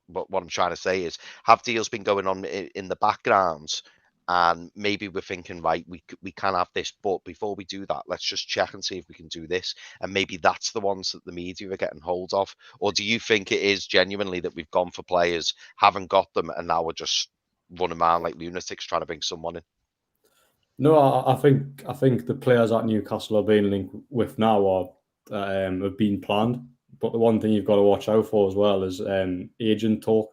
what I'm trying to say is, have deals been going on in the background, and maybe we're thinking, right, we can have this, but before we do that, let's just check and see if we can do this, and maybe that's the ones that the media are getting hold of? Or do you think it is genuinely that we've gone for players, haven't got them, and now we're just running around like lunatics trying to bring someone in? No, I think the players at Newcastle are being linked with now have been planned. But the one thing you've got to watch out for as well is agent talk.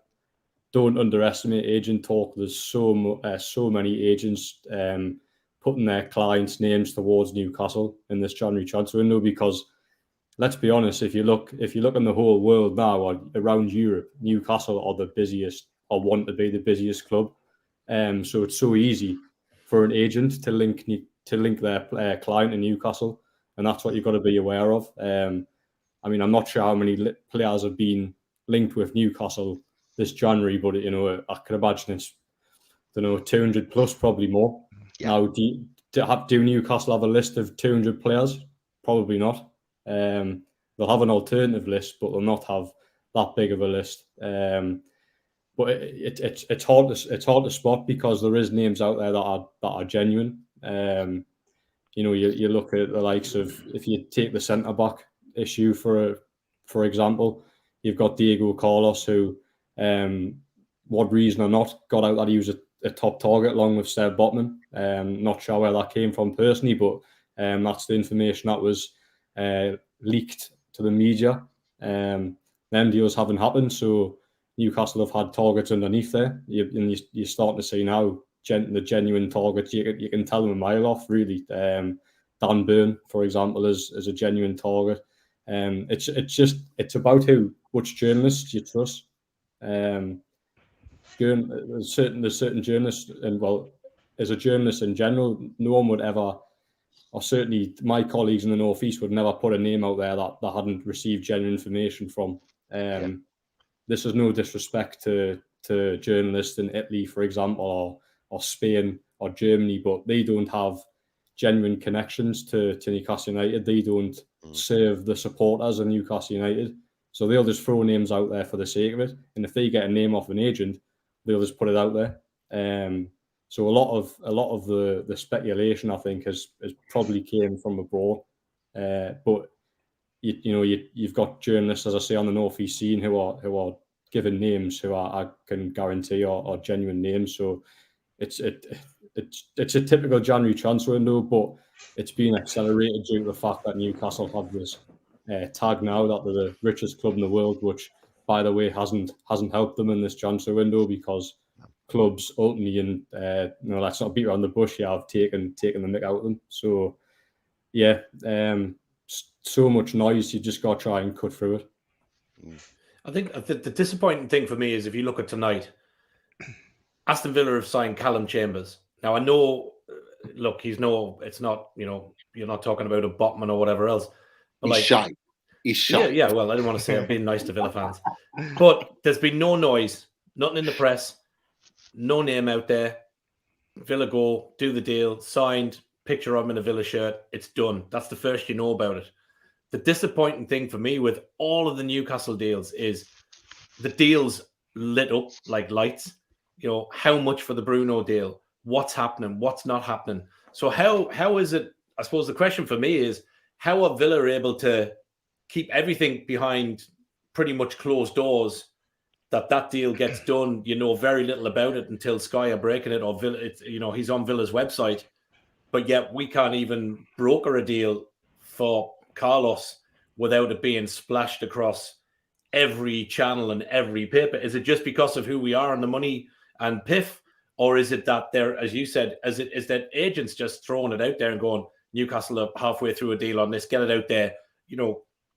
Don't underestimate agent talk. There's so many agents putting their clients' names towards Newcastle in this January transfer window, because let's be honest, if you look in the whole world now or around Europe, Newcastle are the busiest, or want to be the busiest club. So it's so easy for an agent to link their client to Newcastle, and that's what you've got to be aware of. I mean, I'm not sure how many players have been linked with Newcastle this January, but I can imagine it's 200 plus, probably more. Yeah. Now, do Newcastle have a list of 200 players? Probably not. They'll have an alternative list, but they'll not have that big of a list. But it's hard to spot, because there is names out there that are genuine. You look at the likes of, if you take the centre back issue for example, you've got Diego Carlos, who, what reason or not, got out that he was a top target along with Sven Botman. Not sure where that came from personally, but that's the information that was leaked to the media. Them deals haven't happened, so Newcastle have had targets underneath there. You're starting to see now the genuine targets. You can tell them a mile off, really. Dan Burn, for example, is a genuine target. It's about which journalists you trust. There's certain journalists, and well, as a journalist in general, no one would ever, or certainly my colleagues in the North East would never put a name out there that hadn't received genuine information from. This is no disrespect to journalists in Italy, for example, or Spain or Germany, but they don't have genuine connections to Newcastle United. They don't serve the supporters of Newcastle United, so they'll just throw names out there for the sake of it. And if they get a name off an agent, they'll just put it out there. So a lot of the speculation, I think, has probably came from abroad. But you've got journalists, as I say, on the North East scene who are given names who I can guarantee are genuine names. So it's a typical January transfer window, but it's been accelerated due to the fact that Newcastle have this tag now that they're the richest club in the world, which, by the way, hasn't helped them in this transfer window, because clubs ultimately, and let's not beat around the bush here, have taken the mick out of them. So yeah, so much noise, you just got to try and cut through it. I think the disappointing thing for me is, if you look at tonight, Aston Villa have signed Callum Chambers. Now, I know, look, it's not, you're not talking about a Botman or whatever else. But He's shy. Yeah, well, I didn't want to say I'm being nice to Villa fans. But there's been no noise, nothing in the press, no name out there. Villa go, do the deal, signed, picture of him in a Villa shirt, it's done. That's the first you know about it. The disappointing thing for me with all of the Newcastle deals is the deals lit up like lights. How much for the Bruno deal? What's happening? What's not happening? So how is it? I suppose the question for me is, how are Villa able to keep everything behind pretty much closed doors? That deal gets done, you know very little about it until Sky are breaking it, or Villa, he's on Villa's website, but yet we can't even broker a deal for Carlos without it being splashed across every channel and every paper. Is it just because of who we are and the money and piff, or is it that they're, as you said, is that agents just throwing it out there and going, Newcastle are halfway through a deal on this, get it out there,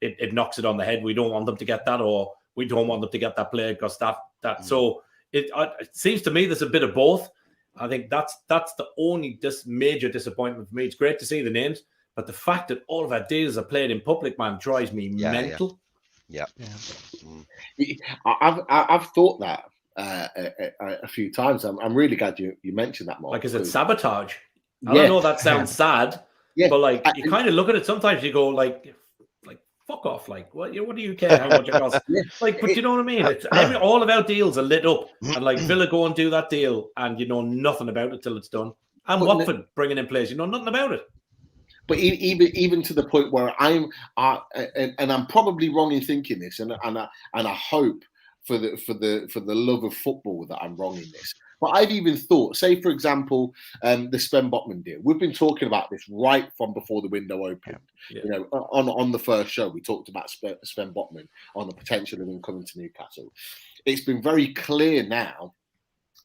it knocks it on the head. We don't want them to get that, or we don't want them to get that player because that. So it seems to me there's a bit of both. I think that's the only major disappointment for me. It's great to see the names, but the fact that all of our deals are played in public, man, drives me mental. Yeah. I've thought that a few times. I'm really glad you mentioned that, Mark. Like, is it sabotage? I don't know. That sounds sad, but like you kind of look at it. Sometimes you go like fuck off. Like, what do you care how much it costs? Like, but you know what I mean? It's all of our deals are lit up, and like Villa go and do that deal, and you know nothing about it till it's done. And Watford bringing in players, you know nothing about it. But even to the point where I'm probably wrong in thinking this, and I hope for the love of football that I'm wrong in this. But I've even thought, say for example, the Sven Botman deal. We've been talking about this right from before the window opened. Yeah. You know, on the first show, we talked about Sven Botman on the potential of him coming to Newcastle. It's been very clear now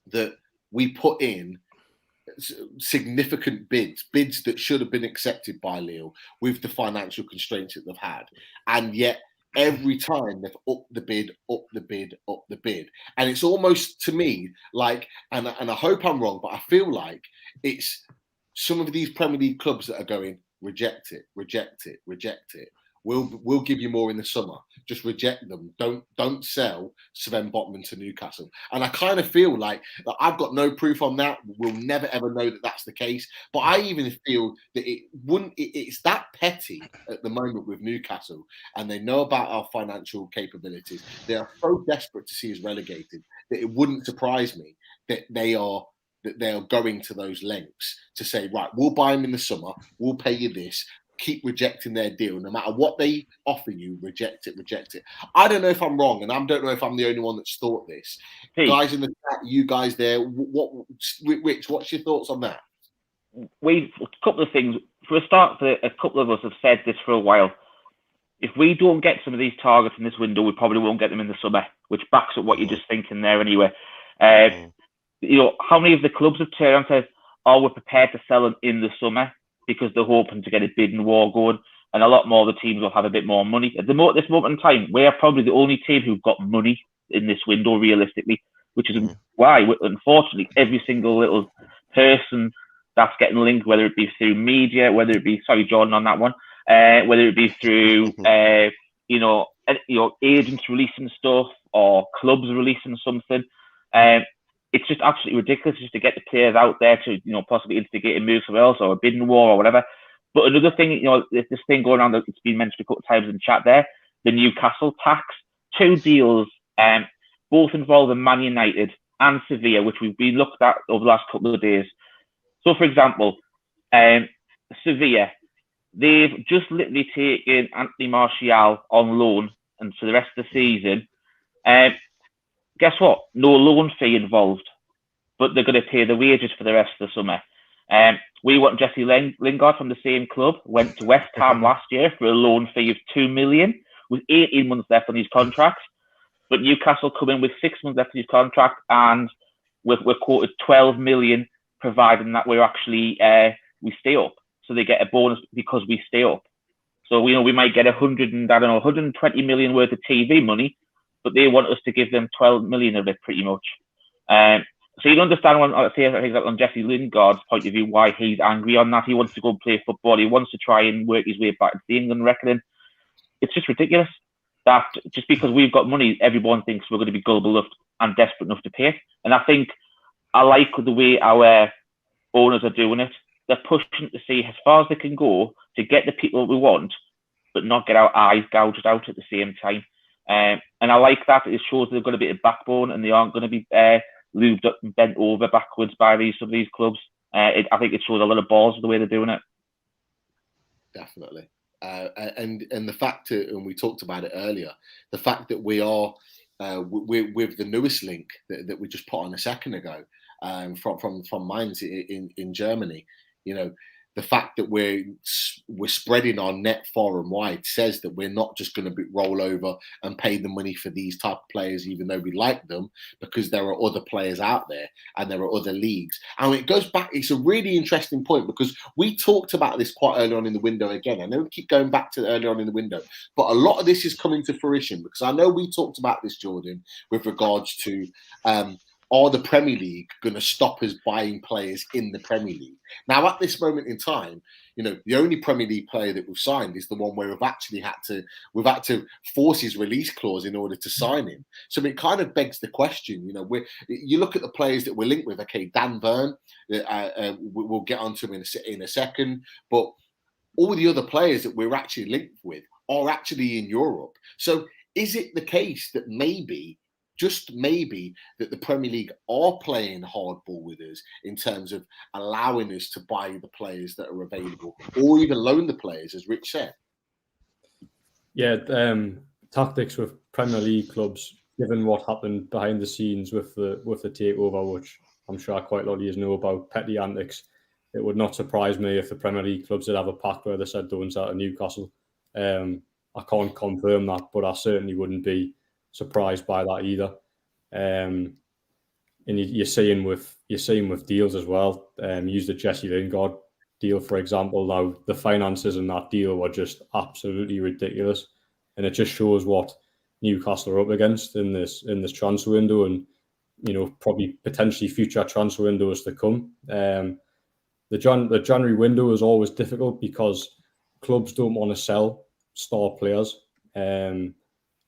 that we put in significant bids that should have been accepted by Lille with the financial constraints that they've had, and yet every time they've upped the bid, and it's almost to me like, and I hope I'm wrong, but I feel like it's some of these Premier League clubs that are going, reject it. We'll give you more in the summer. Just reject them. Don't sell Sven Botman to Newcastle. And I kind of feel like I've got no proof on that. We'll never ever know that that's the case. But I even feel that it's that petty at the moment with Newcastle, and they know about our financial capabilities. They are so desperate to see us relegated that it wouldn't surprise me that they are going to those lengths to say, right, we'll buy them in the summer. We'll pay you this. Keep rejecting their deal. No matter what they offer you, reject it. I don't know if I'm wrong, and I don't know if I'm the only one that's thought this. Hey. Guys in the chat, you guys there, Rich, what's your thoughts on that? A couple of things. For a start, a couple of us have said this for a while. If we don't get some of these targets in this window, we probably won't get them in the summer, which backs up what you're just thinking there anyway. How many of the clubs have turned around and said, we're prepared to sell them in the summer, because they're hoping to get a bidding war going, and a lot more of the teams will have a bit more money. At this moment in time, we're probably the only team who've got money in this window, realistically, which is why, unfortunately, every single little person that's getting linked, whether it be through media, whether it be, sorry, Jordan, on that one, whether it be through, agents releasing stuff or clubs releasing something, it's just absolutely ridiculous just to get the players out there to, possibly instigate a move somewhere else or a bidding war or whatever. But another thing, this thing going on that it's been mentioned a couple of times in the chat there, the Newcastle tax, 2 deals, both involving Man United and Sevilla, which we've been looked at over the last couple of days. So, for example, Sevilla, they've just literally taken Anthony Martial on loan and for the rest of the season. Guess what? No loan fee involved, but they're going to pay the wages for the rest of the summer. We want Jesse Lingard from the same club, went to West Ham last year for a loan fee of $2 million, with 18 months left on his contract. But Newcastle come in with 6 months left on his contract, and we're quoted $12 million, providing that we're actually we stay up. So they get a bonus because we stay up. So we might get 120 million worth of TV money, but they want us to give them 12 million of it, pretty much. So you understand when I say on Jesse Lingard's point of view why he's angry on that. He wants to go and play football. He wants to try and work his way back to the England reckoning. It's just ridiculous that just because we've got money, everyone thinks we're going to be gullible enough and desperate enough to pay it. And I think I like the way our owners are doing it. They're pushing to see as far as they can go to get the people we want, but not get our eyes gouged out at the same time. And I like that. It shows they've got a bit of backbone and they aren't going to be lubed up and bent over backwards by some of these clubs. I think it shows a lot of balls the way they're doing it. Definitely. and the fact that, and we talked about it earlier, the fact that we are with the newest link that we just put on a second ago, from Mainz in Germany, you know, the fact that we're spreading our net far and wide says that we're not just going to roll over and pay the money for these type of players, even though we like them, because there are other players out there and there are other leagues. And it goes back, it's a really interesting point, because we talked about this quite early on in the window again. I know we keep going back to earlier on in the window, but a lot of this is coming to fruition, because I know we talked about this, Jordan, with regards to are the Premier League going to stop us buying players in the Premier League? Now, at this moment in time, you know, the only Premier League player that we've signed is the one where we've had to force his release clause in order to sign him. So it kind of begs the question, you know, you look at the players that we're linked with. Okay, Dan Burn, we'll get onto him in a second, but all the other players that we're actually linked with are actually in Europe. So is it the case that maybe, just maybe, that the Premier League are playing hardball with us in terms of allowing us to buy the players that are available, or even loan the players, as Rich said? Yeah, tactics with Premier League clubs, given what happened behind the scenes with the takeover, which I'm sure quite a lot of you know about, petty antics. It would not surprise me if the Premier League clubs did have a pact where they said don't sell to Newcastle. I can't confirm that, but I certainly wouldn't be surprised by that either. And you're seeing with deals as well. Use the Jesse Lingard deal, for example. Now the finances in that deal were just absolutely ridiculous, and it just shows what Newcastle are up against in this transfer window, and you know, probably potentially future transfer windows to come. The January window is always difficult because clubs don't want to sell star players, and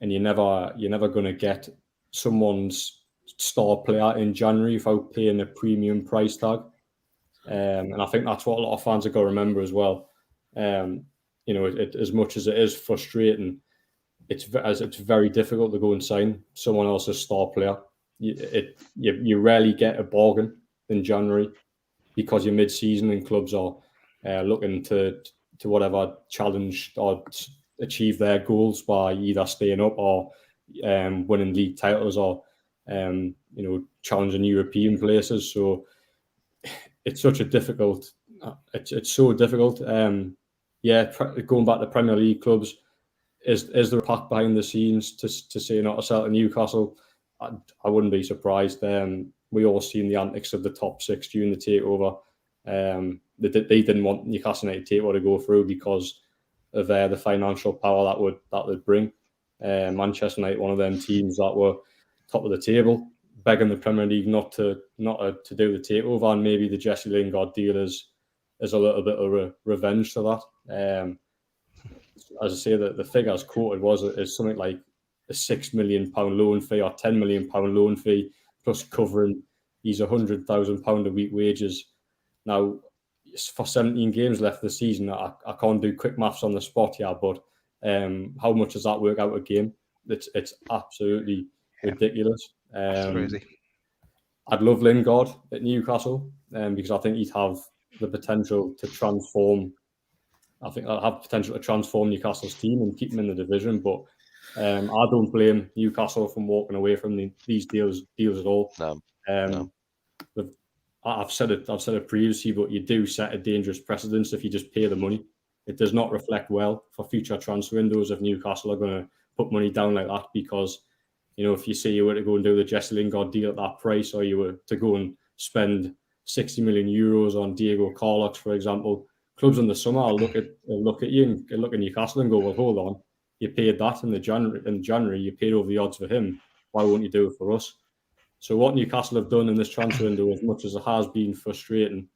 you're never going to get someone's star player in January without paying a premium price tag. And I think that's what a lot of fans have got to remember as well. You know, as much as it is frustrating, it's very difficult to go and sign someone else's star player. You rarely get a bargain in January because you're mid-season and clubs are looking to whatever challenge or achieve their goals by either staying up or winning league titles, or you know, challenging European places. So it's such a difficult. It's so difficult. Going back to Premier League clubs, is there a pact behind the scenes to say not to sell to Newcastle? I wouldn't be surprised. We all seen the antics of the top six during the takeover. They didn't want Newcastle United takeover to go through because of the financial power that would bring. Manchester United, one of them teams that were top of the table, begging the Premier League not to do the takeover, and maybe the Jesse Lingard deal is a little bit of revenge to that. As I say, the figures quoted is something like a £6 million loan fee or £10 million loan fee, plus covering his £100,000 a week wages. Now, for 17 games left this season, I can't do quick maths on the spot here, but how much does that work out a game? It's absolutely ridiculous. Crazy. I'd love Lingard at Newcastle, because I think he'd have the potential to transform. I think I'd have potential to transform Newcastle's team and keep them in the division. But I don't blame Newcastle from walking away from these deals at all. No. I've said it previously, but you do set a dangerous precedence if you just pay the money. It does not reflect well for future transfer windows if Newcastle are going to put money down like that, because, you know, if you say you were to go and do the Jesse Lingard deal at that price, or you were to go and spend 60 million euros on Diego Carlos, for example, clubs in the summer will look at you and look at Newcastle and go, well, hold on, you paid that in January, you paid over the odds for him. Why won't you do it for us? So what Newcastle have done in this transfer window, as much as it has been frustrating,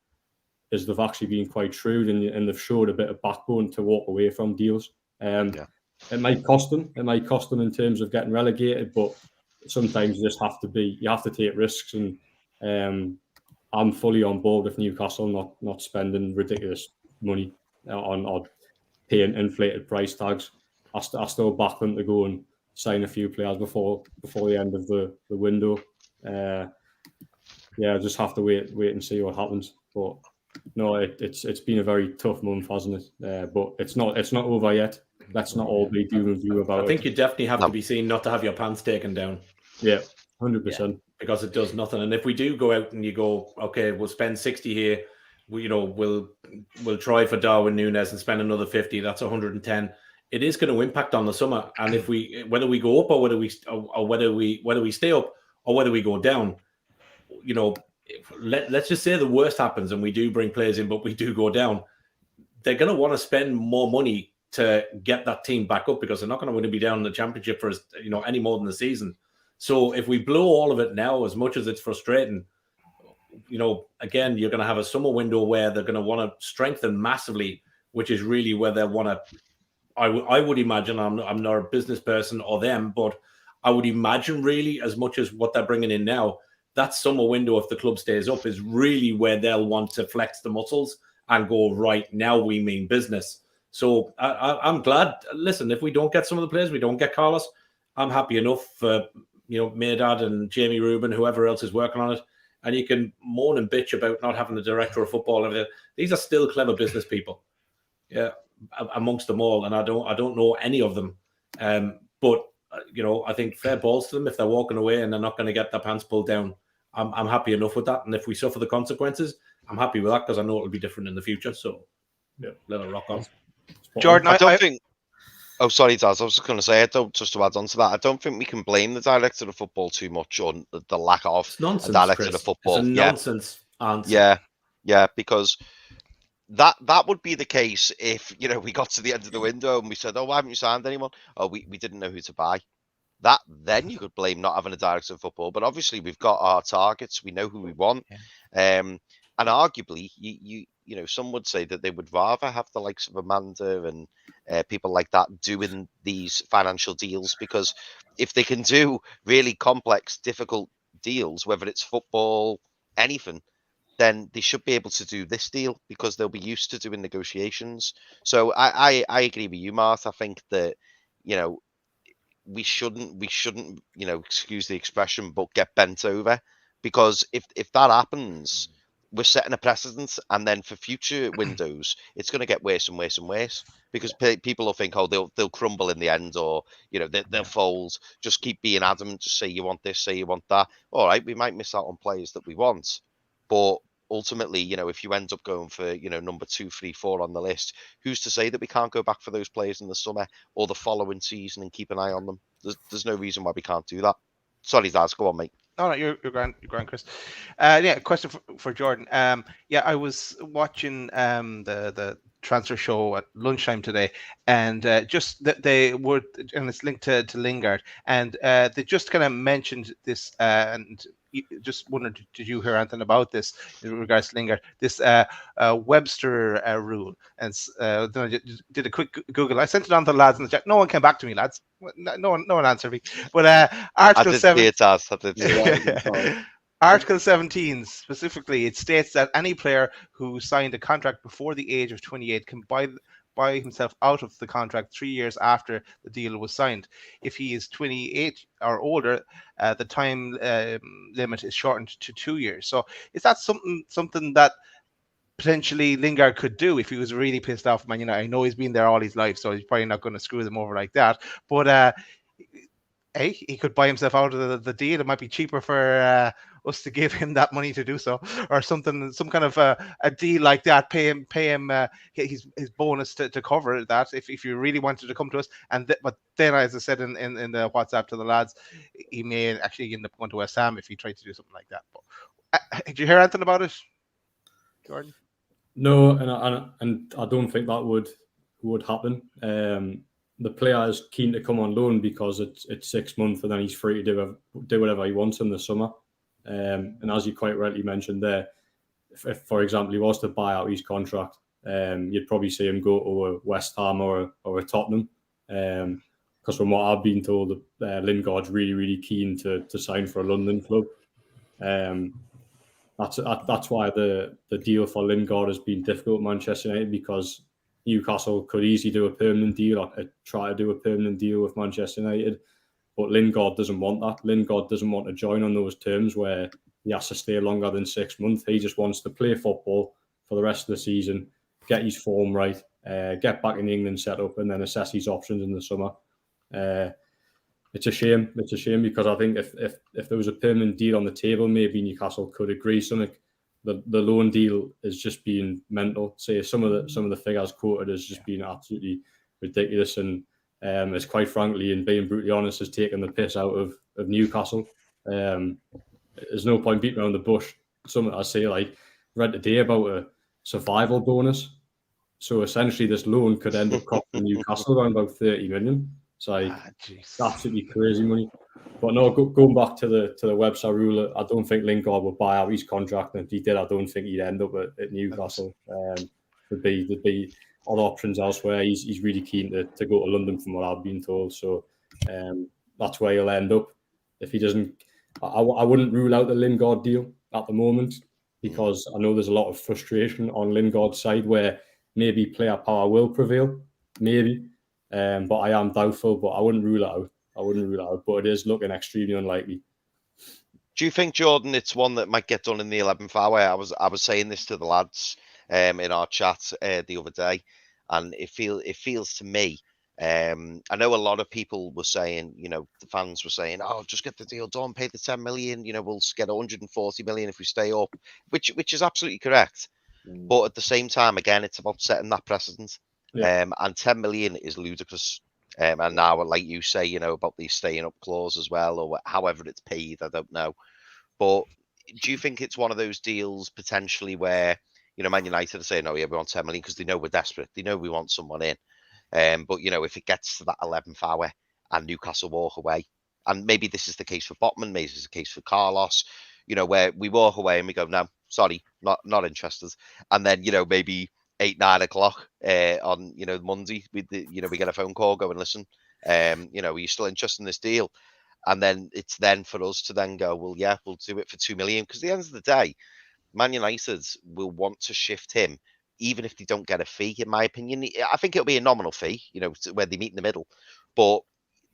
is they've actually been quite shrewd, and they've showed a bit of backbone to walk away from deals. It might cost them. It might cost them in terms of getting relegated, but sometimes you just have to take risks. And I'm fully on board with Newcastle not spending ridiculous money on paying inflated price tags. I still back them to go and sign a few players before the end of the window. Just have to wait and see what happens. But No, it's been a very tough month, hasn't it? But it's not over yet. Let's not all be doom and gloom about it. I think you definitely have to be seen not to have your pants taken down. Yeah, 100%. Because it does nothing. And if we do go out and you go, okay, we'll spend 60 here, we'll try for Darwin Núñez and spend another 50. That's 110. It is going to impact on the summer. And if whether we go up or whether we stay up or whether we go down, let's just say the worst happens and we do bring players in, but we do go down. They're going to want to spend more money to get that team back up because they're not going to want to be down in the championship for any more than the season. So if we blow all of it now, as much as it's frustrating, again, you're going to have a summer window where they're going to want to strengthen massively, which is really where they want to. I would imagine, I'm not a business person or them, but I would imagine really as much as what they're bringing in now, that summer window, if the club stays up, is really where they'll want to flex the muscles and go, right, now we mean business. So I'm glad. Listen, if we don't get some of the players, we don't get Carlos, I'm happy enough for, Maydad and Jamie Rubin, whoever else is working on it. And you can moan and bitch about not having a director of football. These are still clever business people. Yeah, amongst them all. And I don't know any of them. But I think fair balls to them. If they're walking away and they're not going to get their pants pulled down, I'm happy enough with that. And if we suffer the consequences, I'm happy with that because I know it'll be different in the future. So let it rock on. Jordan, I don't think. Oh, sorry, Daz. I was just going to say, just to add on to that, I don't think we can blame the director of football too much on the lack of a director of football. It's a nonsense answer. Yeah, because that would be the case if we got to the end of the window and we said, "Oh, why haven't you signed anyone? Oh, we didn't know who to buy." Then you could blame not having a director of football. But obviously, we've got our targets. We know who we want, and arguably, some would say that they would rather have the likes of Amanda and people like that doing these financial deals, because if they can do really complex, difficult deals, whether it's football, anything, then they should be able to do this deal because they'll be used to doing negotiations. So I agree with you, Marth. I think that, we shouldn't, excuse the expression, but get bent over, because if that happens, we're setting a precedent, and then for future windows, it's going to get worse and worse and worse, because people will think, oh, they'll crumble in the end, or they'll fold. Just keep being adamant. Just say you want this, say you want that. All right, we might miss out on players that we want, but ultimately, if you end up going for number 2, 3, 4 on the list, who's to say that we can't go back for those players in the summer or the following season and keep an eye on them? There's no reason why we can't do that. Sorry, Daz, go on, mate. No, you're grand, Chris. Question for Jordan. I was watching the transfer show at lunchtime today, and they were, and it's linked to Lingard, and they just kind of mentioned this, and just wondered, did you hear anything about this in regards to Lingard? This Webster rule, and then I did a quick Google. I sent it on to the lads in the chat. No one came back to me, lads. No one answered me. But Article 7. Article 17 specifically, it states that any player who signed a contract before the age of 28 can buy himself out of the contract 3 years after the deal was signed. If he is 28 or older, the time limit is shortened to 2 years. So is that something that potentially Lingard could do if he was really pissed off? Man, I know he's been there all his life, so he's probably not going to screw them over like that. But he could buy himself out of the deal. It might be cheaper for us to give him that money to do so, or something, some kind of a deal like that. Pay him his bonus to cover that if you really wanted to come to us. But then, as I said in the WhatsApp to the lads, he may actually end up going to West Ham if he tried to do something like that. But did you hear anything about it, Jordan? No, and I don't think that would happen. The player is keen to come on loan because it's 6 months, and then he's free to do whatever he wants in the summer. And as you quite rightly mentioned there, if for example he was to buy out his contract, you'd probably see him go to a West Ham or a Tottenham. Because from what I've been told, Lingard's really, really keen to sign for a London club. That's why the deal for Lingard has been difficult at Manchester United, because Newcastle could easily do a permanent deal or try to do a permanent deal with Manchester United. But Lingard doesn't want that. Lingard doesn't want to join on those terms where he has to stay longer than 6 months. He just wants to play football for the rest of the season, get his form right, get back in the England setup, and then assess his options in the summer. It's a shame. It's a shame because I think if there was a permanent deal on the table, maybe Newcastle could agree something. The loan deal is just being mental. Say some of the figures quoted has just been absolutely ridiculous, and it's quite frankly, and being brutally honest, has taken the piss out of Newcastle. There's no point beating around the bush. Something I say, like, read today about a survival bonus. So essentially, this loan could end up costing Newcastle around about 30 million. It's like absolutely crazy money. But no, going back to the website rule, I don't think Lingard would buy out his contract, and if he did, I don't think he'd end up at Newcastle. There'd be other options elsewhere. He's really keen to go to London, from what I've been told. So that's where he'll end up. If he doesn't, I wouldn't rule out the Lingard deal at the moment, because I know there's a lot of frustration on Lingard's side where maybe player power will prevail, maybe. But I am doubtful, but I wouldn't rule it out. But it is looking extremely unlikely. Do you think, Jordan, it's one that might get done in the 11th hour? I was saying this to the lads in our chat the other day, and it feels to me. I know a lot of people were saying, the fans were saying, "Oh, just get the deal done, pay the 10 million. We'll get 140 million if we stay up," which is absolutely correct. But at the same time, again, it's about setting that precedent. Yeah. And 10 million is ludicrous. And now, like you say, about the staying up clause as well, or however it's paid, I don't know. But do you think it's one of those deals potentially where, Man United are saying, "Oh yeah, we want 10 million," because they know we're desperate. They know we want someone in. But, if it gets to that 11th hour and Newcastle walk away, and maybe this is the case for Botman, maybe this is the case for Carlos, where we walk away and we go, "No, sorry, not interested." And then, maybe 8-9 o'clock on Monday, we get a phone call going, "Listen, are you still interested in this deal?" And then it's then for us to then go, "Well, yeah, we'll do it for 2 million," because at the end of the day, Man United will want to shift him, even if they don't get a fee. In my opinion, I think it'll be a nominal fee, where they meet in the middle, but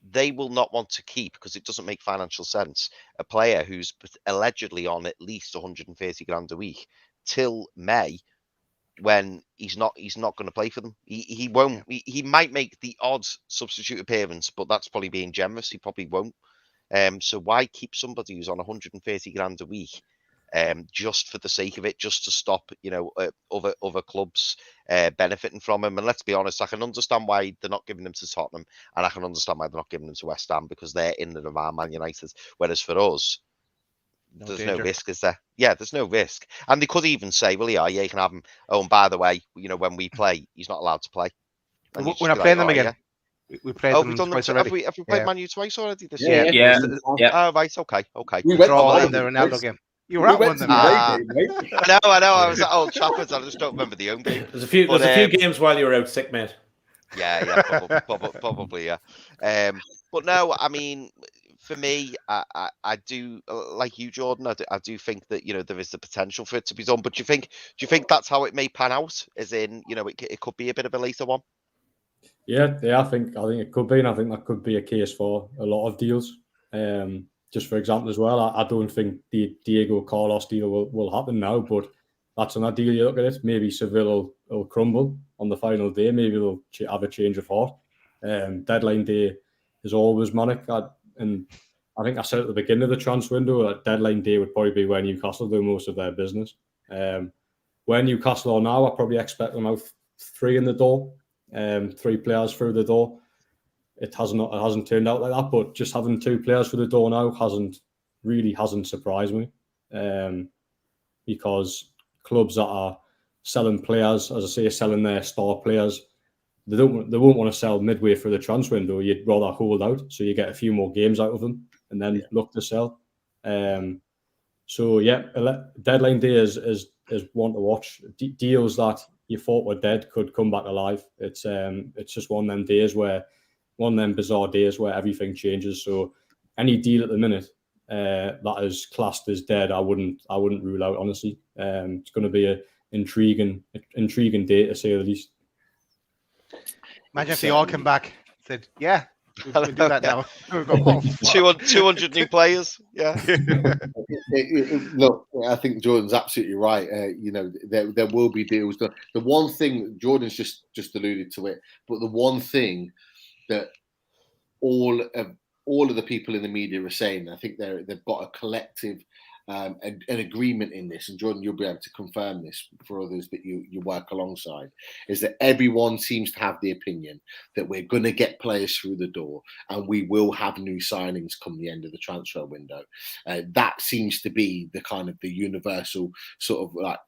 they will not want to keep, because it doesn't make financial sense, a player who's allegedly on at least 130 grand a week till May, when he's not going to play for them. He won't. He might make the odd substitute appearance, but that's probably being generous. He probably won't. So why keep somebody who's on 130 grand a week, just for the sake of it, just to stop other clubs benefiting from him? And let's be honest, I can understand why they're not giving them to Tottenham, and I can understand why they're not giving them to West Ham, because they're in and around Man United. Whereas for us, there's no risk, is there? Yeah, there's no risk. And they could even say, "Well, yeah, you can have him. Oh, and by the way, when we play, he's not allowed to play." We're not playing them again. Yeah. We played them twice already. Have we played Man U twice already this year? Yeah. Yeah. Oh, right. Okay. We went in the Ronaldo game. You were at one of them. I know. I was at Old Trafford. I just don't remember the home game. There's a few games while you were out sick, mate. Yeah, probably, yeah. But no, I mean, for me, I do, like you, Jordan. I do think that there is the potential for it to be done. But do you think that's how it may pan out? As in, it could be a bit of a later one. Yeah. I think it could be, and I think that could be a case for a lot of deals. Just for example, as well, I don't think the Diego Carlos deal will happen now, but that's on that deal. You look at it, maybe Seville will crumble on the final day. Maybe they'll have a change of heart. Deadline day is always manic. And I think I said at the beginning of the transfer window that deadline day would probably be when Newcastle do most of their business. Where Newcastle are now, I probably expect them out 3 in the door, 3 players through the door. It hasn't turned out like that, but just having 2 players through the door now hasn't surprised me. Because clubs that are selling players, as I say, selling their star players, they won't want to sell midway through the transfer window. You'd rather hold out so you get a few more games out of them and then look to sell. So yeah, deadline day is one to watch. Deals that you thought were dead could come back alive. It's just one of them bizarre days where everything changes. So any deal at the minute that is classed as dead, I wouldn't rule out, honestly. It's going to be an intriguing day, to say the least. Imagine if they all came back, said, "Yeah, We can do that now. We've got 200 new players. Yeah. Look, I think Jordan's absolutely right. There will be deals. The one thing Jordan's just alluded to it, but the one thing that all of the people in the media are saying, I think they've got a collective an agreement in this, and Jordan, you'll be able to confirm this for others that you work alongside, is that everyone seems to have the opinion that we're going to get players through the door and we will have new signings come the end of the transfer window. That seems to be the kind of the universal sort of like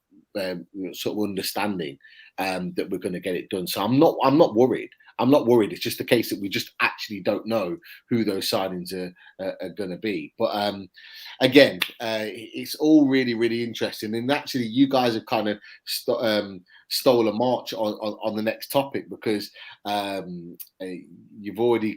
sort of understanding that we're going to get it done. So I'm not worried. I'm not worried. It's just the case that we just actually don't know who those signings are going to be. But again, it's all really, really interesting. And actually, you guys have kind of stole a march on the next topic, because you've already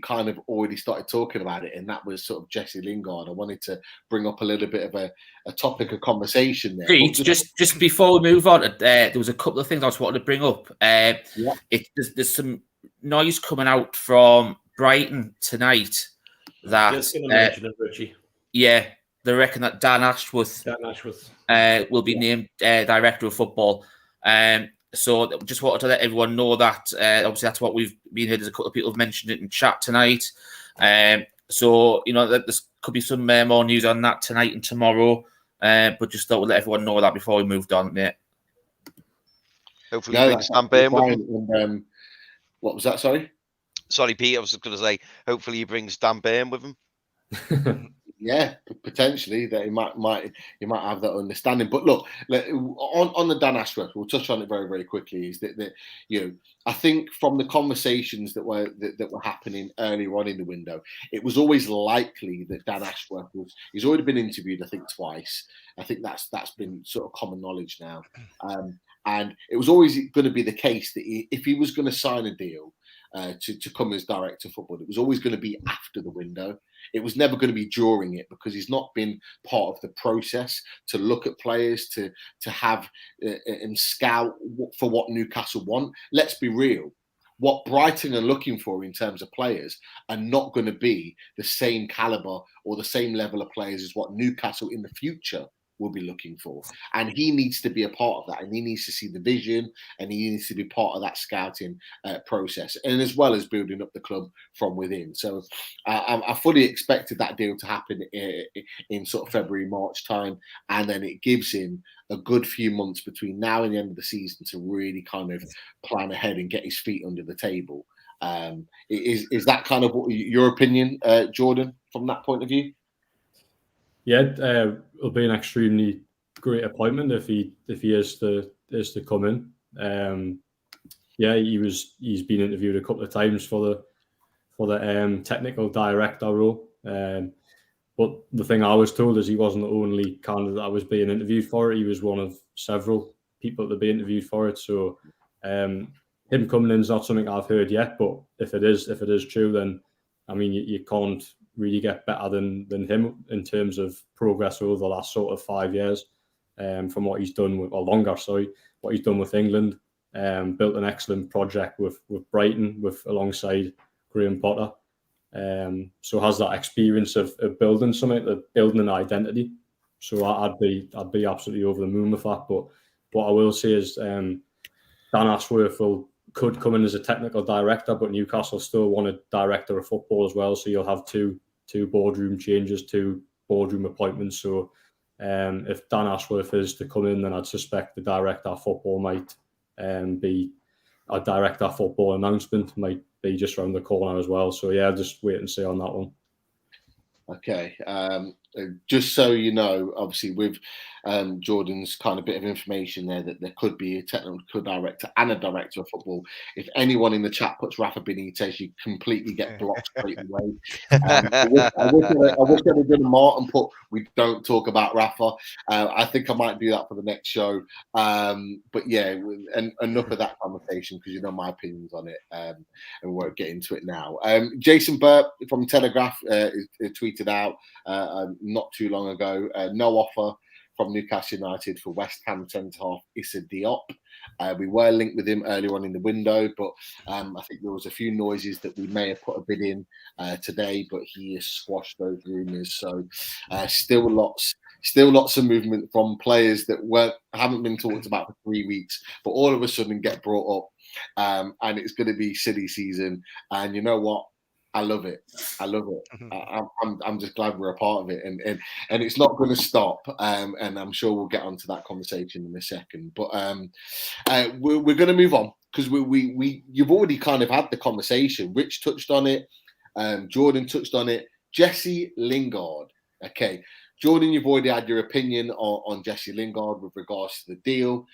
started talking about it, and that was sort of Jesse Lingard. I wanted to bring up a little bit of a topic of conversation there. Pete, just before we move on, there was a couple of things I just wanted to bring up. There's some noise coming out from Brighton tonight that just going to mention it, Richie. Yeah, they reckon that Dan Ashworth will be named director of football. So just wanted to let everyone know that obviously that's what we've been here. There's a couple of people have mentioned it in chat tonight. So that there could be some more news on that tonight and tomorrow. But just thought we'd let everyone know that before we moved on, mate. Hopefully, brings Dan Burn with him. What was that? Sorry, Pete. I was going to say, hopefully, he brings Dan Burn with him. Yeah, potentially that he might have that understanding. But look, on the Dan Ashworth, we'll touch on it very, very quickly. Is that I think from the conversations that were happening earlier on in the window, it was always likely that Dan Ashworth he's already been interviewed, I think, twice. I think that's been sort of common knowledge now. And it was always going to be the case that if he was going to sign a deal to come as director of football, it was always going to be after the window. It was never going to be during it, because he's not been part of the process to look at players, to have and scout for what Newcastle want. Let's be real. What Brighton are looking for in terms of players are not going to be the same caliber or the same level of players as what Newcastle in the future will be looking for. And he needs to be a part of that, and he needs to see the vision, and he needs to be part of that scouting process, and as well as building up the club from within. So I fully expected that deal to happen in sort of February, March time, and then it gives him a good few months between now and the end of the season to really kind of plan ahead and get his feet under the table. Is that kind of your opinion, Jordan, from that point of view? Yeah, it'll be an extremely great appointment if he is to come in. He's been interviewed a couple of times for the technical director role. But the thing I was told is he wasn't the only candidate that was being interviewed for it. He was one of several people that be interviewed for it. So him coming in is not something I've heard yet. But if it is true, then I mean you can't really get better than him in terms of progress over the last sort of 5 years, from what he's done what he's done with England. Built an excellent project with Brighton alongside Graham Potter. So has that experience of building something, building an identity. So I'd be absolutely over the moon with that. But what I will say is Dan Ashworth could come in as a technical director, but Newcastle still want a director of football as well. So you'll have two boardroom changes, two boardroom appointments. So if Dan Ashworth is to come in, then I'd suspect the director of football might be a director of football announcement might be just around the corner as well. So yeah, just wait and see on that one. Okay. Just so you know, obviously with Jordan's kind of bit of information there, that there could be a technical director and a director of football. If anyone in the chat puts Rafa Benitez, you completely get blocked straight away. I wish I had done a mark and put "we don't talk about Rafa." I think I might do that for the next show. But yeah, and enough of that conversation, because you know my opinions on it, and we won't get into it now. Jason Burt from Telegraph tweeted out not too long ago, no offer from Newcastle United for West Ham centre-half Issa Diop. We were linked with him earlier on in the window, but I think there was a few noises that we may have put a bid in today, but he has squashed those rumours. So still lots of movement from players that haven't been talked about for 3 weeks, but all of a sudden get brought up, and it's going to be silly season. And you know what? I love it. I'm just glad we're a part of it, and it's not going to stop. And I'm sure we'll get onto that conversation in a second. But we're going to move on because you've already kind of had the conversation. Rich touched on it. Jordan touched on it. Jesse Lingard. Okay, Jordan, you've already had your opinion on Jesse Lingard with regards to the deal.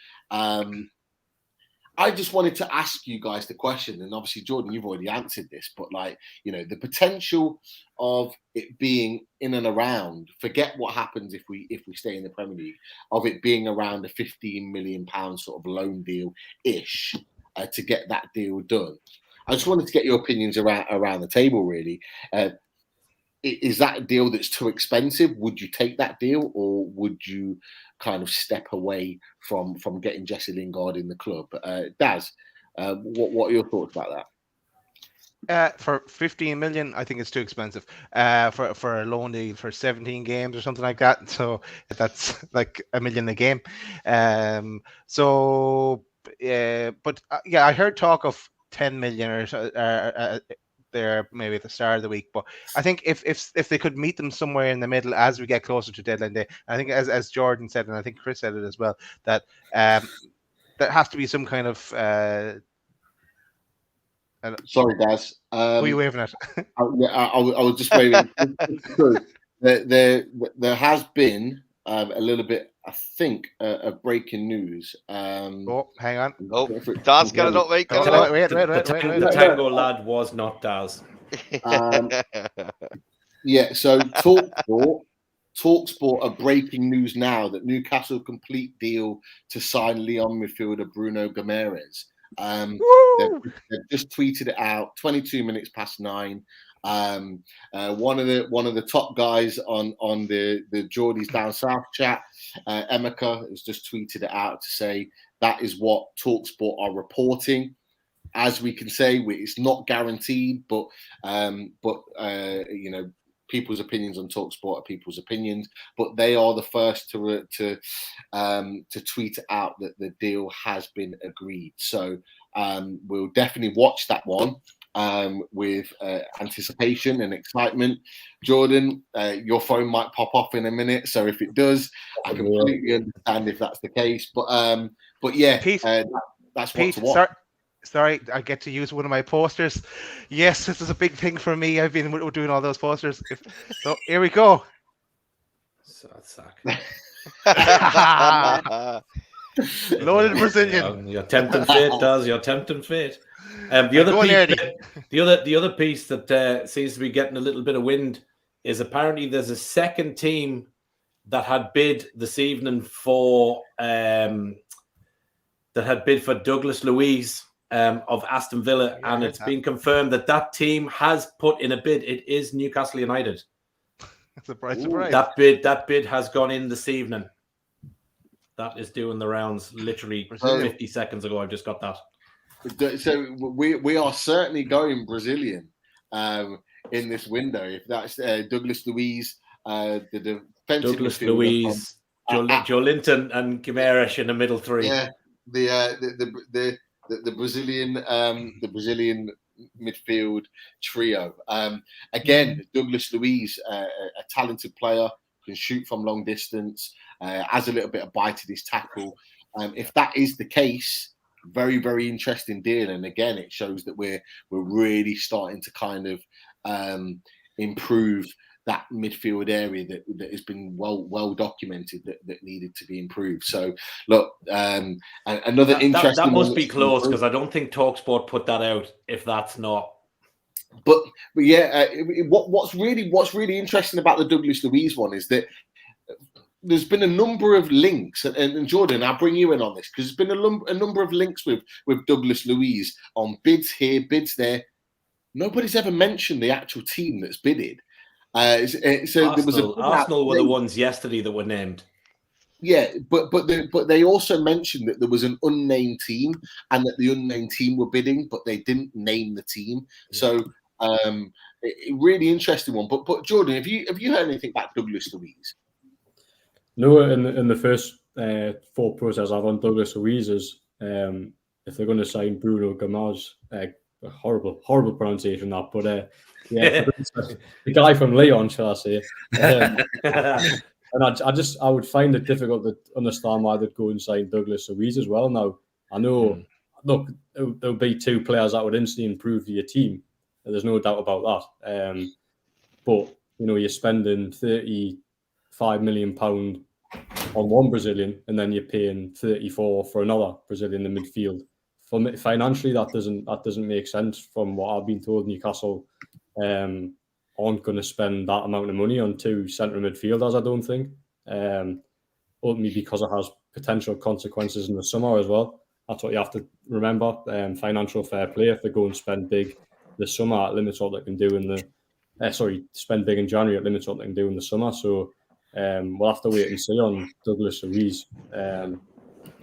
I just wanted to ask you guys the question, and obviously, Jordan, you've already answered this, but the potential of it being in and around, forget what happens if we stay in the Premier League, of it being around a £15 million sort of loan deal-ish to get that deal done. I just wanted to get your opinions around the table, really. Is that a deal that's too expensive? Would you take that deal, or would you kind of step away from getting Jesse Lingard in the club? Daz, what are your thoughts about that? For 15 million, I think it's too expensive. For a loan deal for 17 games or something like that. So that's like $1 million a game. But I heard talk of 10 million or there maybe at the start of the week, but I think if they could meet them somewhere in the middle as we get closer to deadline day, I think as Jordan said, and I think Chris said it as well, that there has to be some kind of sorry, Daz. Who are you waving at? I was just waving. There has been a little bit, I think, of breaking news. Oh, hang on. Oh, Daz, get it up, mate. Wait. The Tango lad was not Daz. Yeah, so TalkSport are breaking news now that Newcastle complete deal to sign Lyon midfielder Bruno Guimaraes. They've just tweeted it out 22 minutes past 9. One of the top guys on the Geordies Down South chat, Emeka, has just tweeted it out to say that is what TalkSport are reporting. As we can say, it's not guaranteed, but people's opinions on TalkSport are people's opinions. But they are the first to tweet out that the deal has been agreed. So we'll definitely watch that one with anticipation and excitement. Jordan, your phone might pop off in a minute, so if it does, I completely understand if that's the case. But yeah, Pete, that's what to watch. Sorry, I get to use one of my posters. Yes, this is a big thing for me. I've been doing all those posters. So here we go. Loaded Brazilian. You're tempting fate, Daz. You're tempting fate. The other piece that seems to be getting a little bit of wind is apparently there's a second team that had bid this evening for Douglas Luiz of Aston Villa, and it's been confirmed that team has put in a bid. It is Newcastle United. That's a bright surprise. That bid has gone in this evening. That is doing the rounds literally 50 seconds ago. I've just got that. So we are certainly going Brazilian in this window. If that's Douglas Luiz, the defensive Douglas Luiz, Joelinton, and Guimaraes in the middle three. Yeah, the Brazilian midfield trio. Again, Douglas Luiz, a talented player, can shoot from long distance, has a little bit of bite to his tackle. If that is the case, very, very interesting deal. And again, it shows that we're really starting to kind of improve that midfield area that has been well documented that needed to be improved. So look, another interesting. That must be close because I don't think TalkSport put that out. If that's not. But yeah, what's really interesting about the Douglas Luiz one is that there's been a number of links, and Jordan, I'll bring you in on this because there's been a number of links with Douglas Luiz on bids here, bids there. Nobody's ever mentioned the actual team that's bidded. So Arsenal, there was Arsenal were the ones yesterday that were named. Yeah, but they also mentioned that there was an unnamed team and that the unnamed team were bidding, but they didn't name the team. So really interesting one. But Jordan, have you heard anything about Douglas Luiz? No, in the first thought process I've on Douglas Luiz is if they're going to sign Bruno Gomes, horrible pronunciation that, but yeah, the guy from Leon, shall I say? And I would find it difficult to understand why they'd go and sign Douglas Luiz as well. Now I know, look, there'll be two players that would instantly improve your team. There's no doubt about that. But you're spending £35 million on one Brazilian, and then you're paying 34 for another Brazilian in the midfield. For me, financially, that doesn't make sense. From what I've been told, Newcastle aren't going to spend that amount of money on two centre midfielders, I don't think. Ultimately, because it has potential consequences in the summer as well. That's what you have to remember. Financial fair play. If they go and spend big this summer, it limits what they can do in the. Spend big in January, it limits what they can do in the summer. So we'll have to wait and see on Douglas Luiz.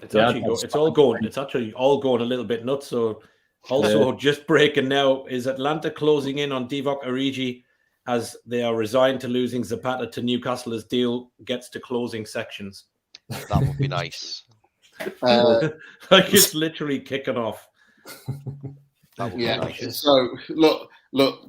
It's actually all going a little bit nuts. So also just breaking now is Atlanta closing in on Divock Origi as they are resigned to losing Zapata to Newcastle as deal gets to closing sections. That would be nice. Like it's literally kicking off. That would be nice. So look,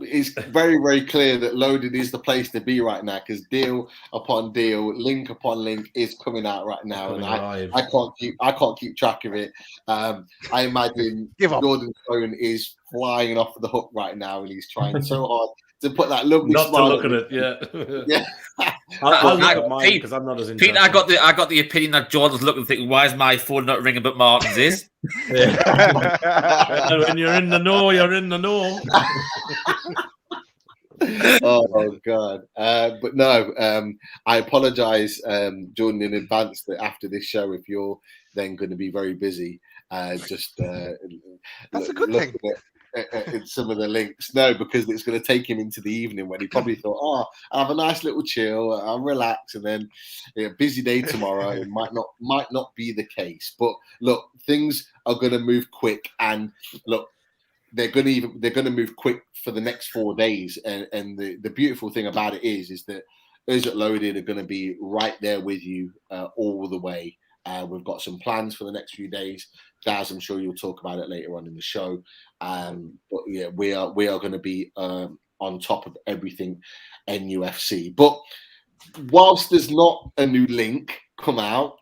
it's very, very clear that Loaded is the place to be right now because deal upon deal, link upon link is coming out right now, and I can't keep track of it. I imagine Jordan's phone is flying off the hook right now, and he's trying so hard to put that lovely not smile to look at it. Yeah. I'll look at mine because I'm not as interested. Pete, I got the opinion that Jordan's looking, thinking, "Why is my phone not ringing?" But Martin's is. When you're in the know, you're in the know. Oh God! But no, I apologise, Jordan, in advance that after this show, if you're then going to be very busy, that's a good thing. In some of the links, no, because it's going to take him into the evening when he probably thought, I'll have a nice little chill, I'll relax, and then busy day tomorrow. It might not be the case. But look, things are going to move quick, and look, they're going to move quick for the next 4 days. And the beautiful thing about it is that us at Loaded are going to be right there with you all the way. We've got some plans for the next few days. Daz, I'm sure you'll talk about it later on in the show. But yeah, we are going to be on top of everything NUFC. But whilst there's not a new link come out,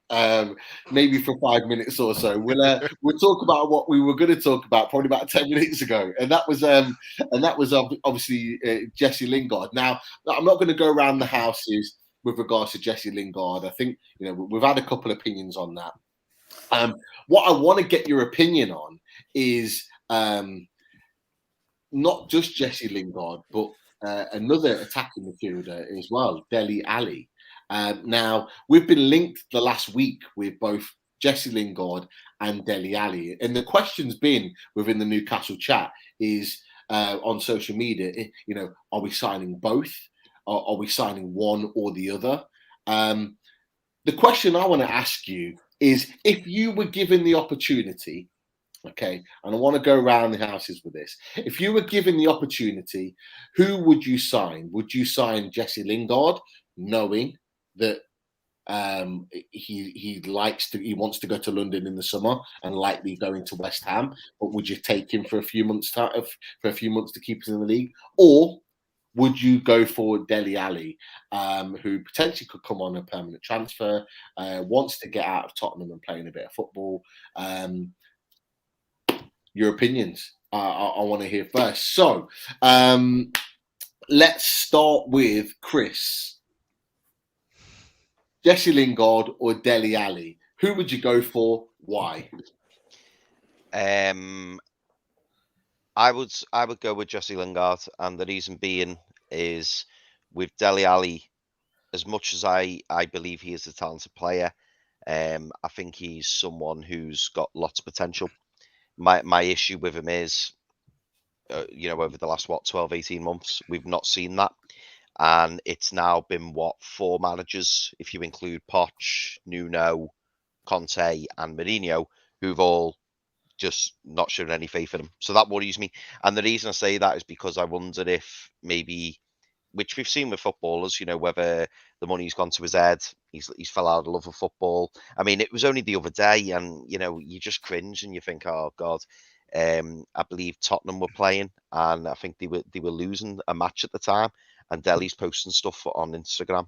maybe for 5 minutes or so, we'll talk about what we were going to talk about probably about 10 minutes ago, and that was obviously Jesse Lingard. Now, I'm not going to go around the houses with regards to Jesse Lingard. I think we've had a couple of opinions on that. What I want to get your opinion on is not just Jesse Lingard, but another attacking midfielder as well, Dele Alli. Now, we've been linked the last week with both Jesse Lingard and Dele Alli. And the question's been within the Newcastle chat is on social media, are we signing both? Are we signing one or the other? The question I want to ask you is, if you were given the opportunity, okay, and I want to go around the houses with this. If you were given the opportunity, who would you sign? Would you sign Jesse Lingard, knowing that he wants to go to London in the summer and likely going to West Ham, but would you take him for a few months to keep us in the league, or would you go for Dele Alli, who potentially could come on a permanent transfer, wants to get out of Tottenham and playing a bit of football? Your opinions, I want to hear first. So let's start with Chris. Jesse Lingard or Dele Alli? Who would you go for? Why? I would go with Jesse Lingard, and the reason being is with Dele Alli, as much as I believe he is a talented player, I think he's someone who's got lots of potential. My issue with him is, over the last 12, 18 months, we've not seen that. And it's now been, 4 managers, if you include Poch, Nuno, Conte and Mourinho, who've all just not shown any faith in him. So that worries me. And the reason I say that is because I wonder if maybe, which we've seen with footballers, whether the money's gone to his head, he's fell out of love with football. I mean, it was only the other day, and you just cringe and you think, oh God. I believe Tottenham were playing, and I think they were losing a match at the time, and Delhi's posting stuff on Instagram,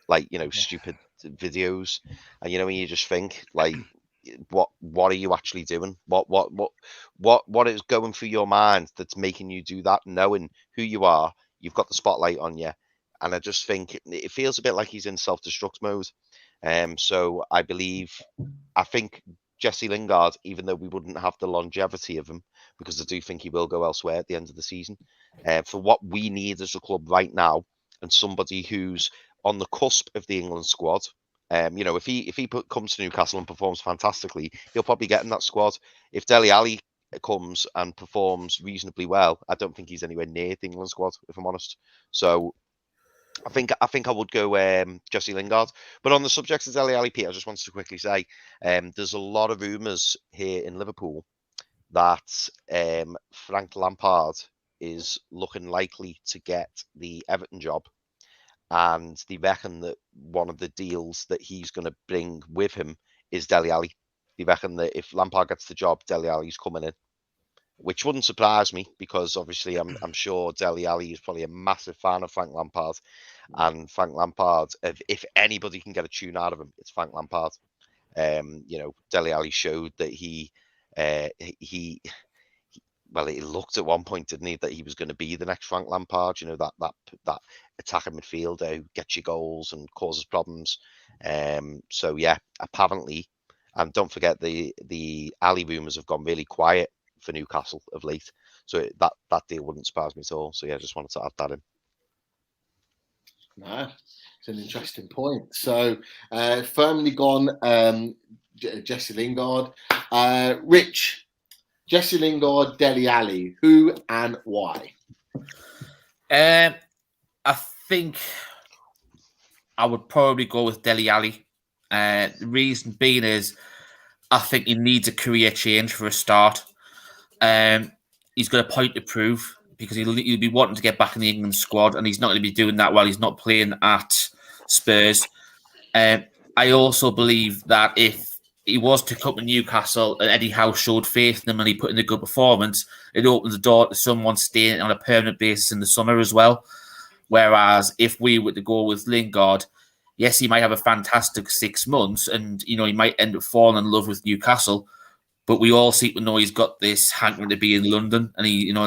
like stupid videos, and when you just think, like, what are you actually doing? What is going through your mind that's making you do that, knowing who you are? You've got the spotlight on you, and I just think it feels a bit like he's in self-destruct mode. So I think Jesse Lingard, even though we wouldn't have the longevity of him, because I do think he will go elsewhere at the end of the season, for what we need as a club right now, and somebody who's on the cusp of the England squad. If he comes to Newcastle and performs fantastically, he'll probably get in that squad. If Dele Alli comes and performs reasonably well, I don't think he's anywhere near the England squad, if I'm honest. So I think I would go Jesse Lingard. But on the subject of Dele Alli, Pete, I just wanted to quickly say there's a lot of rumours here in Liverpool that Frank Lampard is looking likely to get the Everton job. And they reckon that one of the deals that he's going to bring with him is Dele Alli. They reckon that if Lampard gets the job, Dele Alli's coming in, which wouldn't surprise me, because obviously I'm sure Dele Alli is probably a massive fan of Frank Lampard. And Frank Lampard, if anybody can get a tune out of him, it's Frank Lampard. Dele Alli showed that he looked at one point, didn't he, that he was going to be the next Frank Lampard, that attacking midfielder who gets you goals and causes problems. So yeah, apparently, and don't forget the Ali rumours have gone really quiet for Newcastle of late. So that deal wouldn't surprise me at all. So yeah, I just wanted to add that in. No, it's an interesting point. So firmly gone, Jesse Lingard. Rich, Jesse Lingard, Dele Alli, who and why? I think I would probably go with Dele Alli. The reason being is I think he needs a career change for a start. He's got a point to prove, because he'll be wanting to get back in the England squad, and he's not going to be doing that while he's not playing at Spurs. I also believe that if he was to come to Newcastle and Eddie Howe showed faith in him and he put in a good performance, it opens the door to someone staying on a permanent basis in the summer as well. Whereas if we were to go with Lingard, yes, he might have a fantastic 6 months, and he might end up falling in love with Newcastle. But we all seem to know he's got this hankering to be in London, and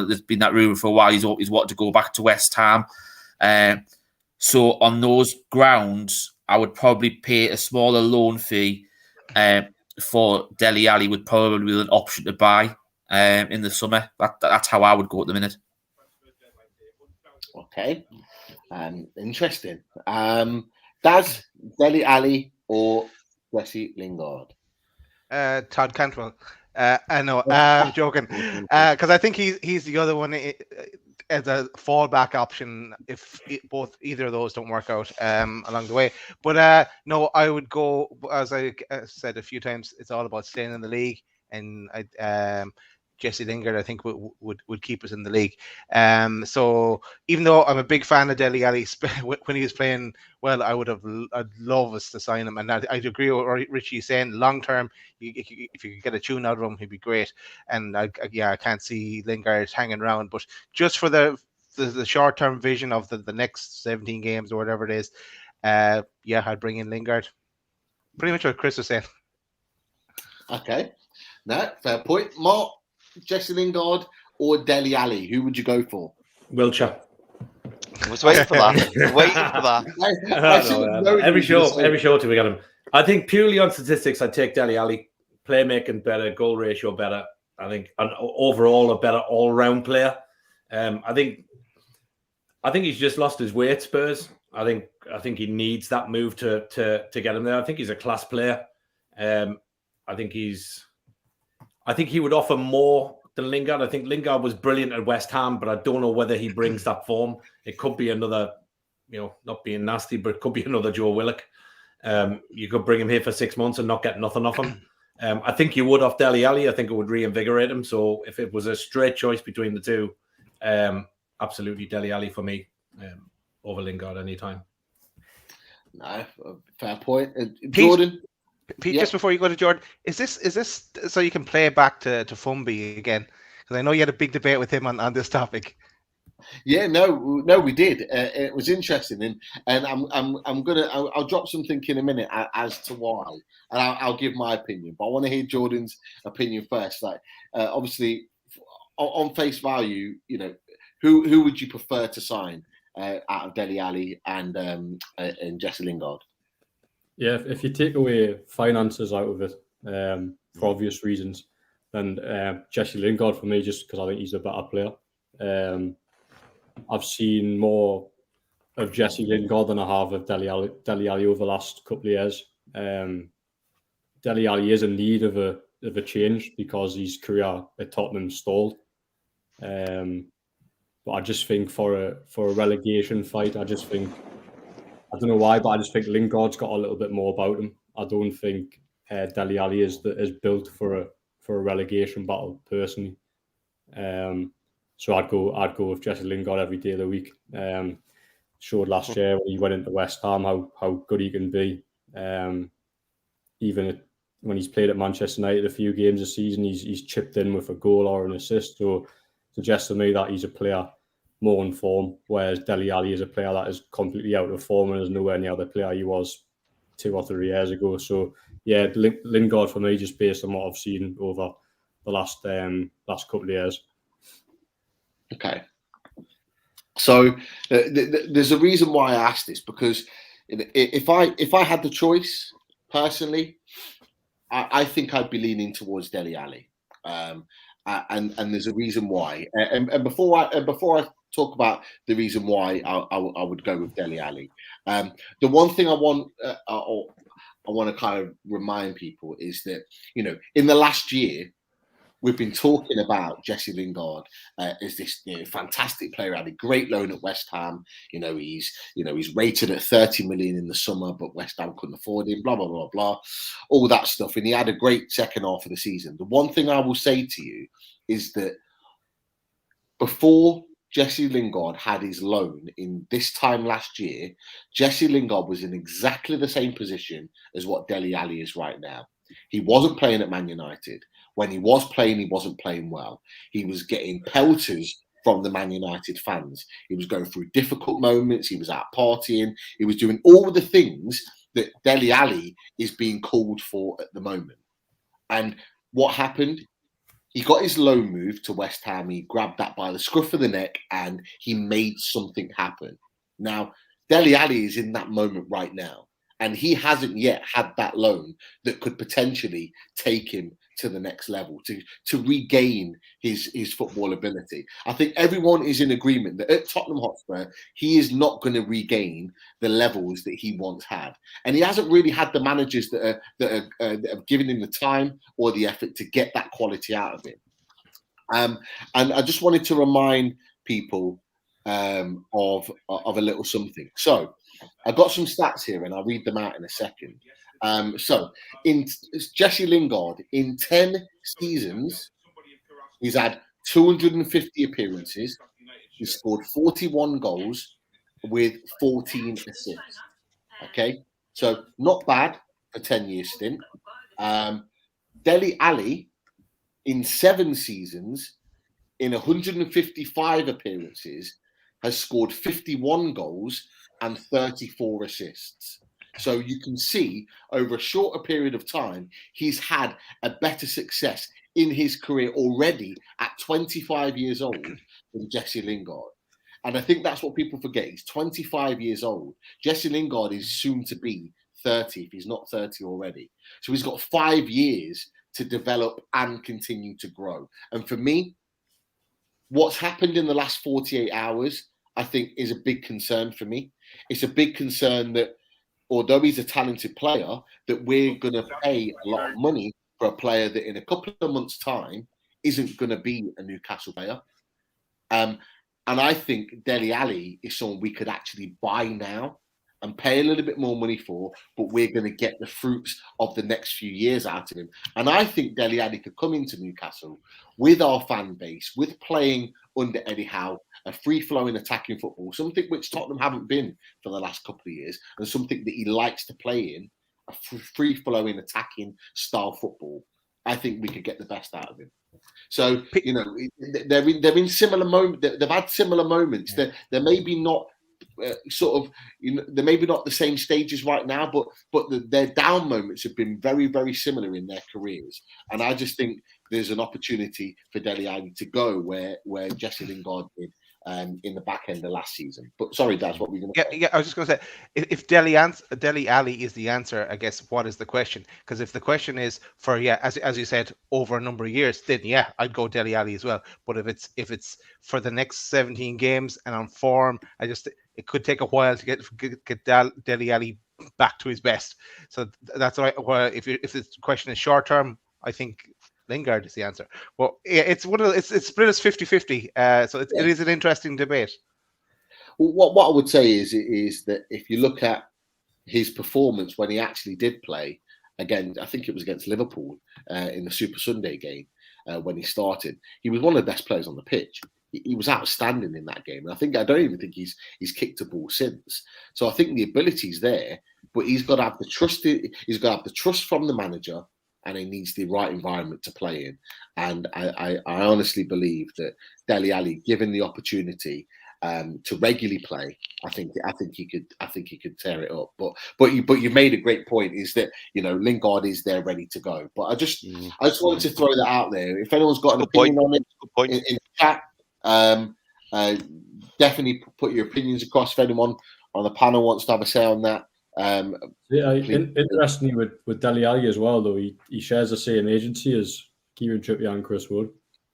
there's been that rumor for a while. He's wanted to go back to West Ham. So on those grounds, I would probably pay a smaller loan fee for Dele Alli. Would probably be an option to buy in the summer. That's how I would go at the minute. Okay, interesting. Does Dele Alli or Jesse Lingard? Todd Cantwell. I know, I'm joking, because I think he's the other one as a fallback option if either of those don't work out along the way. But no, I would go, as I said a few times, it's all about staying in the league, and Jesse Lingard, I think, would keep us in the league. So even though I'm a big fan of Dele Alli, when he was playing well, I'd love us to sign him. And I'd agree with what Richie saying. Long term, if you could get a tune out of him, he'd be great. And I can't see Lingard hanging around. But just for the short term vision of the next 17 games or whatever it is, I'd bring in Lingard. Pretty much what Chris was saying. Okay, no, fair point. Mark, Jesse Lingard or Dele Alli, who would you go for? Wiltshire. I was waiting for that. Every show till we get him. I think purely on statistics, I'd take Dele Alli. Playmaking better, goal ratio better. I think overall a better all-round player. I think he's just lost his way at Spurs. I think he needs that move to get him there. I think he's a class player. I think he would offer more than Lingard. I think Lingard was brilliant at West Ham, but I don't know whether he brings that form. It could be another not being nasty, but it could be another Joe Willock. You could bring him here for 6 months and not get nothing off him. I think you would off Dele Alli. I think it would reinvigorate him. So if it was a straight choice between the two, absolutely Dele Alli for me over Lingard anytime. No, fair point. Jordan? Pete, just before you go to Jordan, is this so you can play back to Fumby again? Because I know you had a big debate with him on this topic. Yeah, no, we did. It was interesting, and I'll drop something in a minute as to why, and I'll give my opinion. But I want to hear Jordan's opinion first. Like, obviously, on face value, who would you prefer to sign out of Dele Alli and Jesse Lingard? Yeah, if you take away finances out of it, for obvious reasons, then Jesse Lingard for me, just because I think he's a better player. I've seen more of Jesse Lingard than I have of Dele Alli over the last couple of years. Dele Alli is in need of a change because his career at Tottenham stalled. But I just think for a relegation fight, I don't know why, but I just think Lingard's got a little bit more about him. I don't think Dele Alli is built for a relegation battle personally. So I'd go with Jesse Lingard every day of the week. Showed last year when he went into West Ham how good he can be. Even when he's played at Manchester United a few games this season, he's chipped in with a goal or an assist. So suggests to me that he's a player more in form, whereas Dele Alli is a player that is completely out of form and is nowhere near the player he was 2 or 3 years ago. So yeah, Lingard for me, just based on what I've seen over the last couple of years. Okay. So there's a reason why I asked this, because if I had the choice personally, I think I'd be leaning towards Dele Alli, and there's a reason why. And before I talk about the reason why I would go with Dele Alli, the one thing I want to kind of remind people is that in the last year, we've been talking about Jesse Lingard as this fantastic player. Had a great loan at West Ham. He's rated at 30 million in the summer, but West Ham couldn't afford him. Blah blah blah blah, all that stuff. And he had a great second half of the season. The one thing I will say to you is that before Jesse Lingard had his loan in this time last year, Jesse Lingard was in exactly the same position as what Dele Alli is right now. He wasn't playing at Man United. When he was playing, he wasn't playing well. He was getting pelters from the Man United fans. He was going through difficult moments. He was out partying. He was doing all the things that Dele Alli is being called for at the moment. And what happened? He got his loan move to West Ham. He grabbed that by the scruff of the neck and he made something happen. Now, Dele Alli is in that moment right now. And he hasn't yet had that loan that could potentially take him to the next level, to regain his football ability. I think everyone is in agreement that at Tottenham Hotspur, he is not going to regain the levels that he once had. And he hasn't really had the managers that have given him the time or the effort to get that quality out of him. And I just wanted to remind people of a little something. So I got some stats here and I'll read them out in a second. So in Jesse Lingard, in 10 seasons, he's had 250 appearances. He's scored 41 goals with 14 assists. Okay, so not bad for 10-year stint. Dele Alli, in 7 seasons, in 155 appearances, has scored 51 goals and 34 assists. So you can see over a shorter period of time, he's had a better success in his career already at 25 years old than Jesse Lingard. And I think that's what people forget. He's 25 years old. Jesse Lingard is soon to be 30, if he's not 30 already. So he's got 5 years to develop and continue to grow. And for me, what's happened in the last 48 hours, I think, is a big concern for me. It's a big concern that although he's a talented player, that we're going to pay a lot of money for a player that in a couple of months' time isn't going to be a Newcastle player. And I think Dele Alli is someone we could actually buy now and pay a little bit more money for, but we're going to get the fruits of the next few years out of him. And I think Dele Alli could come into Newcastle with our fan base, with playing under Eddie Howe, a free-flowing attacking football, something which Tottenham haven't been for the last couple of years, and something that he likes to play in, a free-flowing attacking style football. I think we could get the best out of him. So, you know, they're in similar moments. They've had similar moments. They're maybe not sort of, you know, they're maybe not the same stages right now, but their down moments have been very, very similar in their careers. And I just think there's an opportunity for Dele Alli to go where Jesse Lingard did in the back end of last season. But sorry, that's what we're going to. Yeah. I was just going to say, if Dele Alli is the answer, I guess what is the question? Because if the question is for as you said, over a number of years, then I'd go Dele Alli as well. But if it's for the next 17 games and on form, it could take a while to get Dele Alli back to his best. So that's why if the question is short term, I think Lingard is the answer. Well, it's it's split as 50-50. So it is an interesting debate. Well, what I would say is that if you look at his performance when he actually did play, again, I think it was against Liverpool in the Super Sunday game when he started, he was one of the best players on the pitch. He was outstanding in that game. And I don't even think he's kicked a ball since. So I think the ability's there, but he's got to have the trust. He's got to have the trust from the manager, and he needs the right environment to play in. And I honestly believe that Dele Alli, given the opportunity to regularly play, I think he could tear it up. But you made a great point, is that, you know, Lingard is there ready to go. But I just wanted to throw that out there. If anyone's got an opinion on it in chat, definitely put your opinions across. If anyone on the panel wants to have a say on that. Interestingly with Dele Alli as well, though, he shares the same agency as Kieran Trippier and Chris Wood.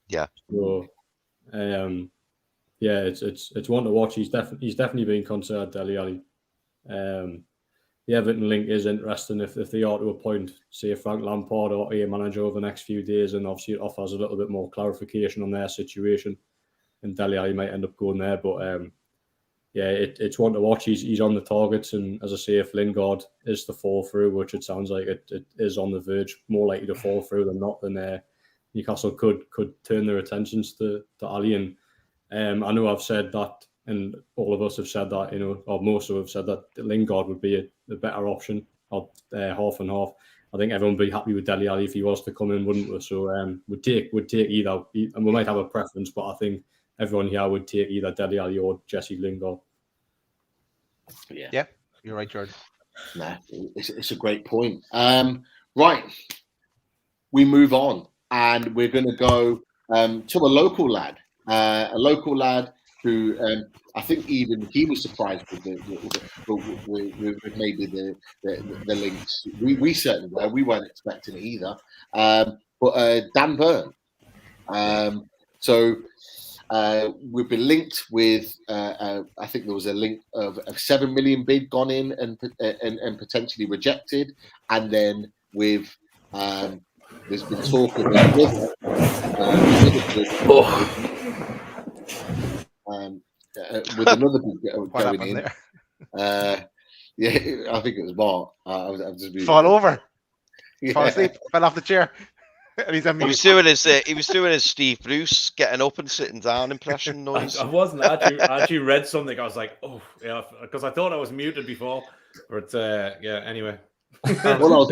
Yeah. So, it's one to watch. He's definitely been considered, Dele Alli. The Everton link is interesting if they are to appoint, say, Frank Lampard or a manager over the next few days, and obviously it offers a little bit more clarification on their situation, and Dele Alli might end up going there. But it's one to watch. He's on the targets, and as I say, if Lingard is to fall through, which it sounds like it is on the verge, more likely to fall through than not, then Newcastle could turn their attentions to Alli. And I know I've said that, and all of us have said that, you know, or most of us have said that Lingard would be a better option, or half and half. I think everyone would be happy with Dele Alli if he was to come in, wouldn't we? So would take either, and we might have a preference, but I think everyone here would take either Dele Alli or Jesse Lingard. Yeah, you're right, Jordan. No, it's a great point. Right, we move on, and we're going to go to a local lad who I think even he was surprised with maybe the links. We certainly were. We weren't expecting it either. But Dan Burn. So we've been linked with. I think there was a link of 7 million bid gone in and potentially rejected, and then with there's been talk of with another bid going in. I think it was Mark. I was just fall over, fall asleep, fell off the chair. He was doing his Steve Bruce getting up and sitting down impression noise. I wasn't. I actually read something. I was like, oh yeah, because I thought I was muted before. But anyway. All I was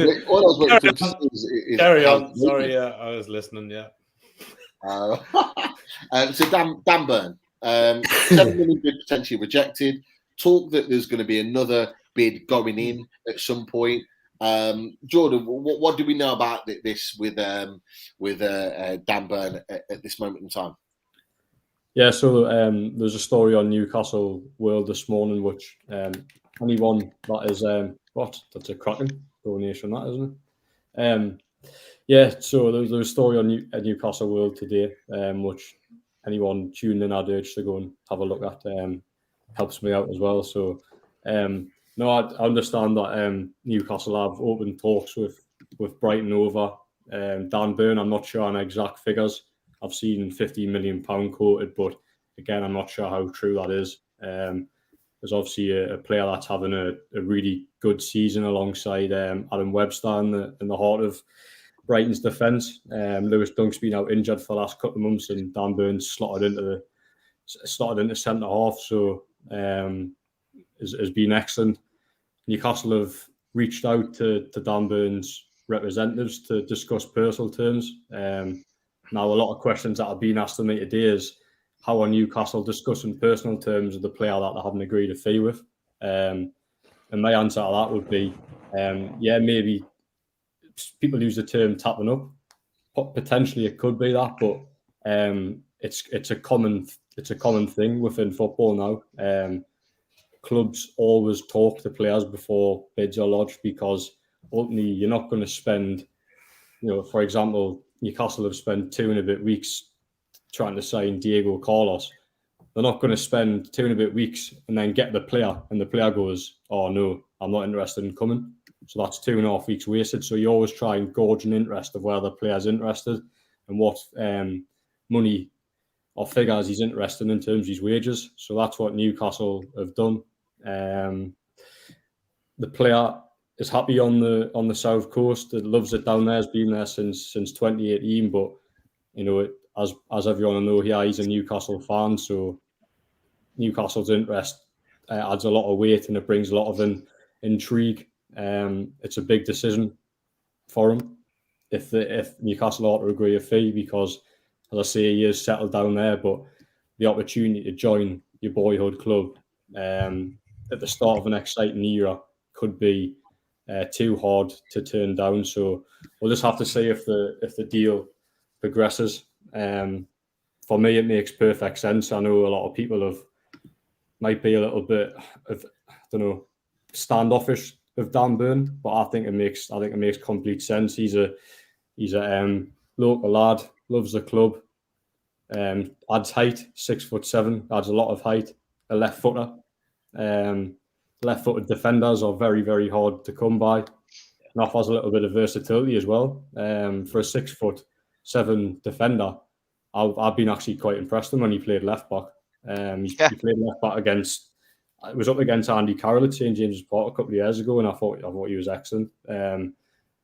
waiting for is carry on. Sorry, I was listening. Yeah. So Dan Burn, 7 million bid potentially rejected. Talk that there's going to be another bid going in at some point. Jordan, what do we know about this with Dan Burn at this moment in time? Yeah, so there's a story on Newcastle World this morning, which anyone that is that's a cracking donation, that isn't it? So there's a story on Newcastle World today, which anyone tuning in, I'd urge to go and have a look at. Helps me out as well. So no, I understand that Newcastle have open talks with Brighton over Dan Burn. I'm not sure on exact figures. I've seen £15 million quoted, but again, I'm not sure how true that is. There's obviously a player that's having a really good season alongside Adam Webster in the heart of Brighton's defence. Lewis Dunk's been out injured for the last couple of months, and Dan Burns slotted into centre half, so has been excellent. Newcastle have reached out to Dan Burns' representatives to discuss personal terms. Now, a lot of questions that have been asked of me today is, how are Newcastle discussing personal terms with the player that they haven't agreed a fee with? And my answer to that would be, maybe people use the term tapping up. Potentially, it could be that, but it's a common thing within football now. Clubs always talk to players before bids are lodged, because ultimately you're not going to spend, for example, Newcastle have spent 2 and a bit weeks trying to sign Diego Carlos. They're not going to spend 2 and a bit weeks and then get the player, and the player goes, "Oh no, I'm not interested in coming." So that's 2.5 weeks wasted. So you always try and gauge an interest of where the player's interested and what money or figures he's interested in terms of his wages. So that's what Newcastle have done. The player is happy on the south coast. It loves it down there. Has been there since 2018. But as everyone will know here, he's a Newcastle fan. So Newcastle's interest adds a lot of weight, and it brings a lot of intrigue. It's a big decision for him if Newcastle ought to agree a fee, because, as I say, he is settled down there. But the opportunity to join your boyhood club at the start of an exciting era could be too hard to turn down. So we'll just have to see if the deal progresses. For me, it makes perfect sense. I know a lot of people might be a little bit of, standoffish of Dan Burn, but I think it makes complete sense. He's a local lad, loves the club, adds height, 6'7", adds a lot of height, a left footer. Left-footed defenders are very, very hard to come by, and offers a little bit of versatility as well. For a 6'7" defender, I've been actually quite impressed with him when he played left back. He played left back it was up against Andy Carroll at St James's Park a couple of years ago, and I thought he was excellent. And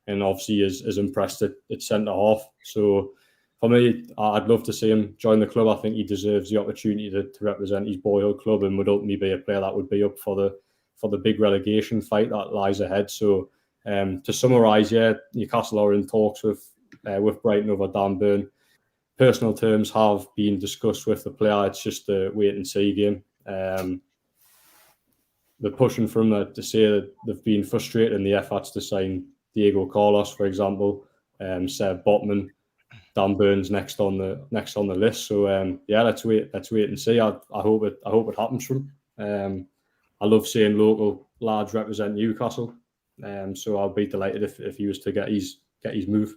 obviously is impressed at centre half. So for me, I'd love to see him join the club. I think he deserves the opportunity to represent his boyhood club, and would ultimately be a player that would be up for the big relegation fight that lies ahead. So to summarise, Newcastle are in talks with Brighton over Dan Burn. Personal terms have been discussed with the player. It's just a wait and see game. They're pushing from that to say that they've been frustrated in the efforts to sign Diego Carlos, for example, Seb Botman, Dan Burns next on the list. So let's wait and see. I hope it happens for him. I love seeing local lads represent Newcastle. So I'll be delighted if he was to get his move.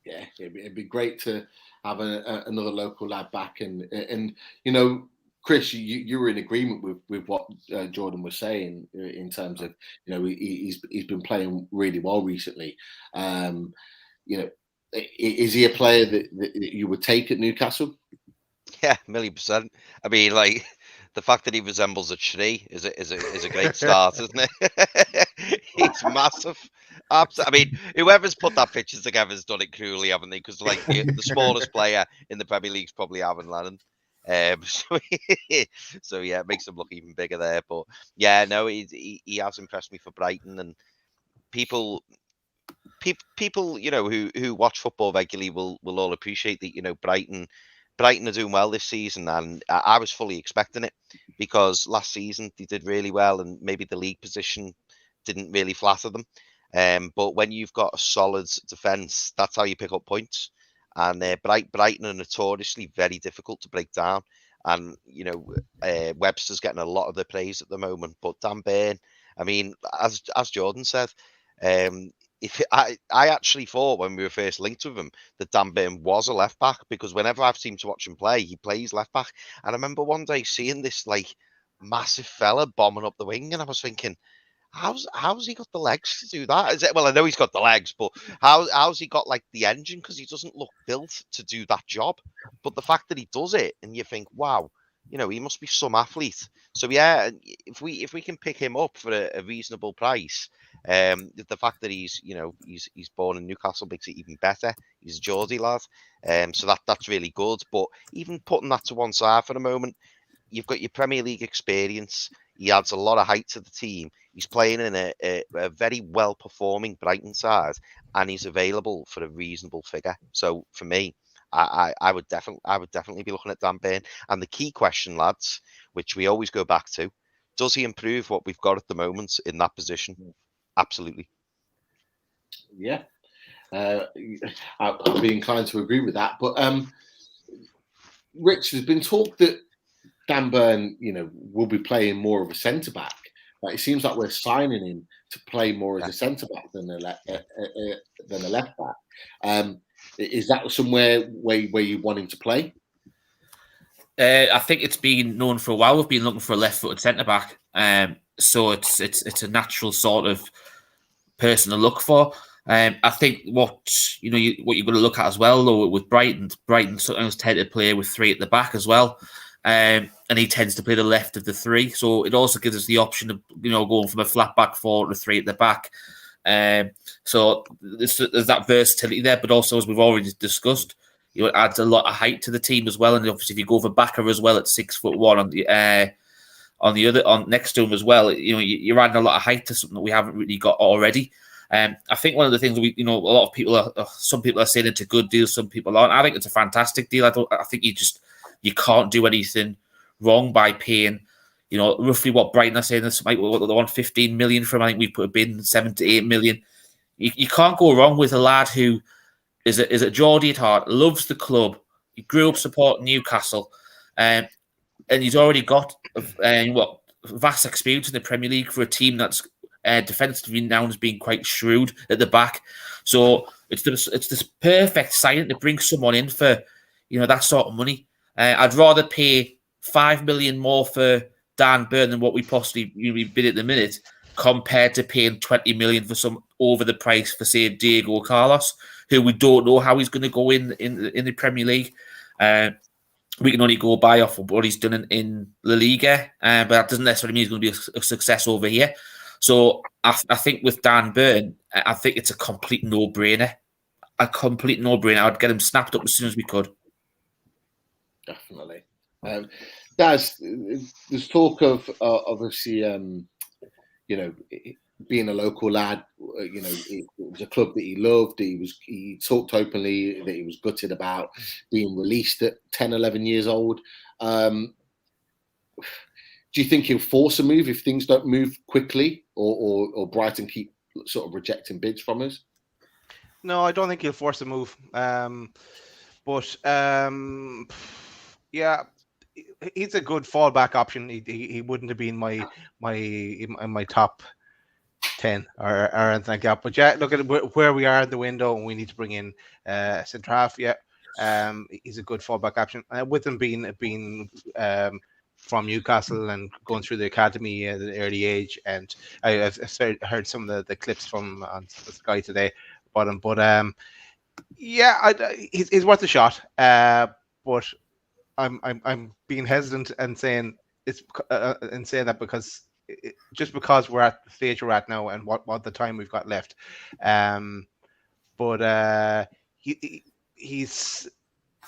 Yeah, it'd be great to have another local lad back, and Chris, you were in agreement with what Jordan was saying in terms of he's been playing really well recently. Is he a player that you would take at Newcastle? Yeah, 1,000,000%. I mean, like, the fact that he resembles a tree is a great start, isn't it? He's massive. Absolutely. I mean, whoever's put that picture together has done it cruelly, haven't they? Because like the smallest player in the Premier League is probably Aaron Lennon. So yeah, it makes him look even bigger there. But yeah, no, he has impressed me for Brighton, and people, who watch football regularly will all appreciate that. Brighton are doing well this season, and I was fully expecting it, because last season they did really well, and maybe the league position didn't really flatter them. But when you've got a solid defence, that's how you pick up points. And Brighton are notoriously very difficult to break down. And Webster's getting a lot of the praise at the moment. But Dan Burn, I mean, as Jordan said, I actually thought when we were first linked with him that Dan Burn was a left back, because whenever I've seemed to watch him play, he plays left back. And I remember one day seeing this like massive fella bombing up the wing, and I was thinking, how's he got the legs to do that? Is it, well, I know he's got the legs, but how's he got like the engine? Because he doesn't look built to do that job. But the fact that he does it, and you think, wow, he must be some athlete. So yeah, if we can pick him up for a reasonable price, the fact that he's born in Newcastle makes it even better. He's a Geordie lad, so that's really good. But even putting that to one side for a moment, you've got your Premier League experience. He adds a lot of height to the team. He's playing in a very well-performing Brighton side, and he's available for a reasonable figure. So for me, I would definitely be looking at Dan Burn. And the key question, lads, which we always go back to, does he improve what we've got at the moment in that position? Absolutely. Yeah, I'd be inclined to agree with that. But Rich, there's been talk that Dan Burn, will be playing more of a centre back. Like, it seems like we're signing him to play more as a centre back than a left back. Is that somewhere where you want him to play? I think it's been known for a while. We've been looking for a left-footed centre back, so it's a natural sort of person to look for. I think what you're going to look at as well, though, with Brighton sometimes tend to play with three at the back as well. And he tends to play the left of the three. So it also gives us the option of, going from a flat back four to three at the back. So there's that versatility there, but also, as we've already discussed, it adds a lot of height to the team as well. And obviously, if you go for Backer as well at 6'1" on next to him as well, you're adding a lot of height to something that we haven't really got already. I think one of the things a lot of people some people are saying it's a good deal, some people aren't. I think it's a fantastic deal. I think you can't do anything wrong by paying, roughly what Brighton are saying. This might they want 15 million from. I think we put a bid in 7 to 8 million. You can't go wrong with a lad who is a Geordie at heart, loves the club. He grew up supporting Newcastle, and he's already got vast experience in the Premier League for a team that's defensively now has been quite shrewd at the back. So it's this perfect signing to bring someone in for that sort of money. I'd rather pay 5 million more for Dan Burn than what we possibly bid at the minute, compared to paying 20 million for some over the price for, say, Diego Carlos, who we don't know how he's going to go in the Premier League. We can only go by off of what he's done in La Liga, but that doesn't necessarily mean he's going to be a success over here. So I think with Dan Burn, I think it's a complete no-brainer. A complete no-brainer. I'd get him snapped up as soon as we could. Definitely. There's talk of obviously, being a local lad. It was a club that he loved. He talked openly that he was gutted about being released at 10, 11 years old. Do you think he'll force a move if things don't move quickly, or Brighton keep sort of rejecting bids from us? No, I don't think he'll force a move. Yeah, he's a good fallback option. He wouldn't have been my top 10 or anything like that. But yeah, look at where we are in the window, and we need to bring in centre half. Yeah, he's a good fallback option. With him being from Newcastle and going through the academy at an early age, and I've heard some of the clips from on Sky today about him. But he's worth a shot. But I'm being hesitant and saying that because just because we're at the stage we're at now and what the time we've got left. But he's.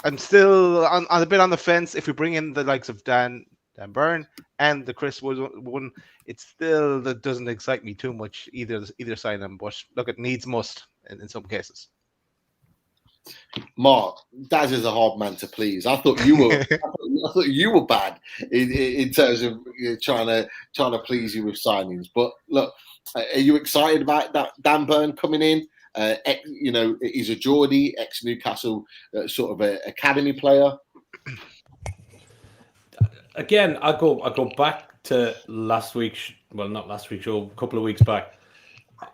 I'm still on a bit on the fence. If we bring in the likes of Dan Burn and the Chris Wood one, it still doesn't excite me too much either side of them. But look, it needs must in some cases. Mark, Daz is a hard man to please. I thought you were, I thought you were bad in terms of trying to please you with signings. But look, are you excited about that Dan Burn coming in? He's a Geordie, ex-Newcastle sort of an academy player. Again, I go back to last week's, well, not last week's show, a couple of weeks back.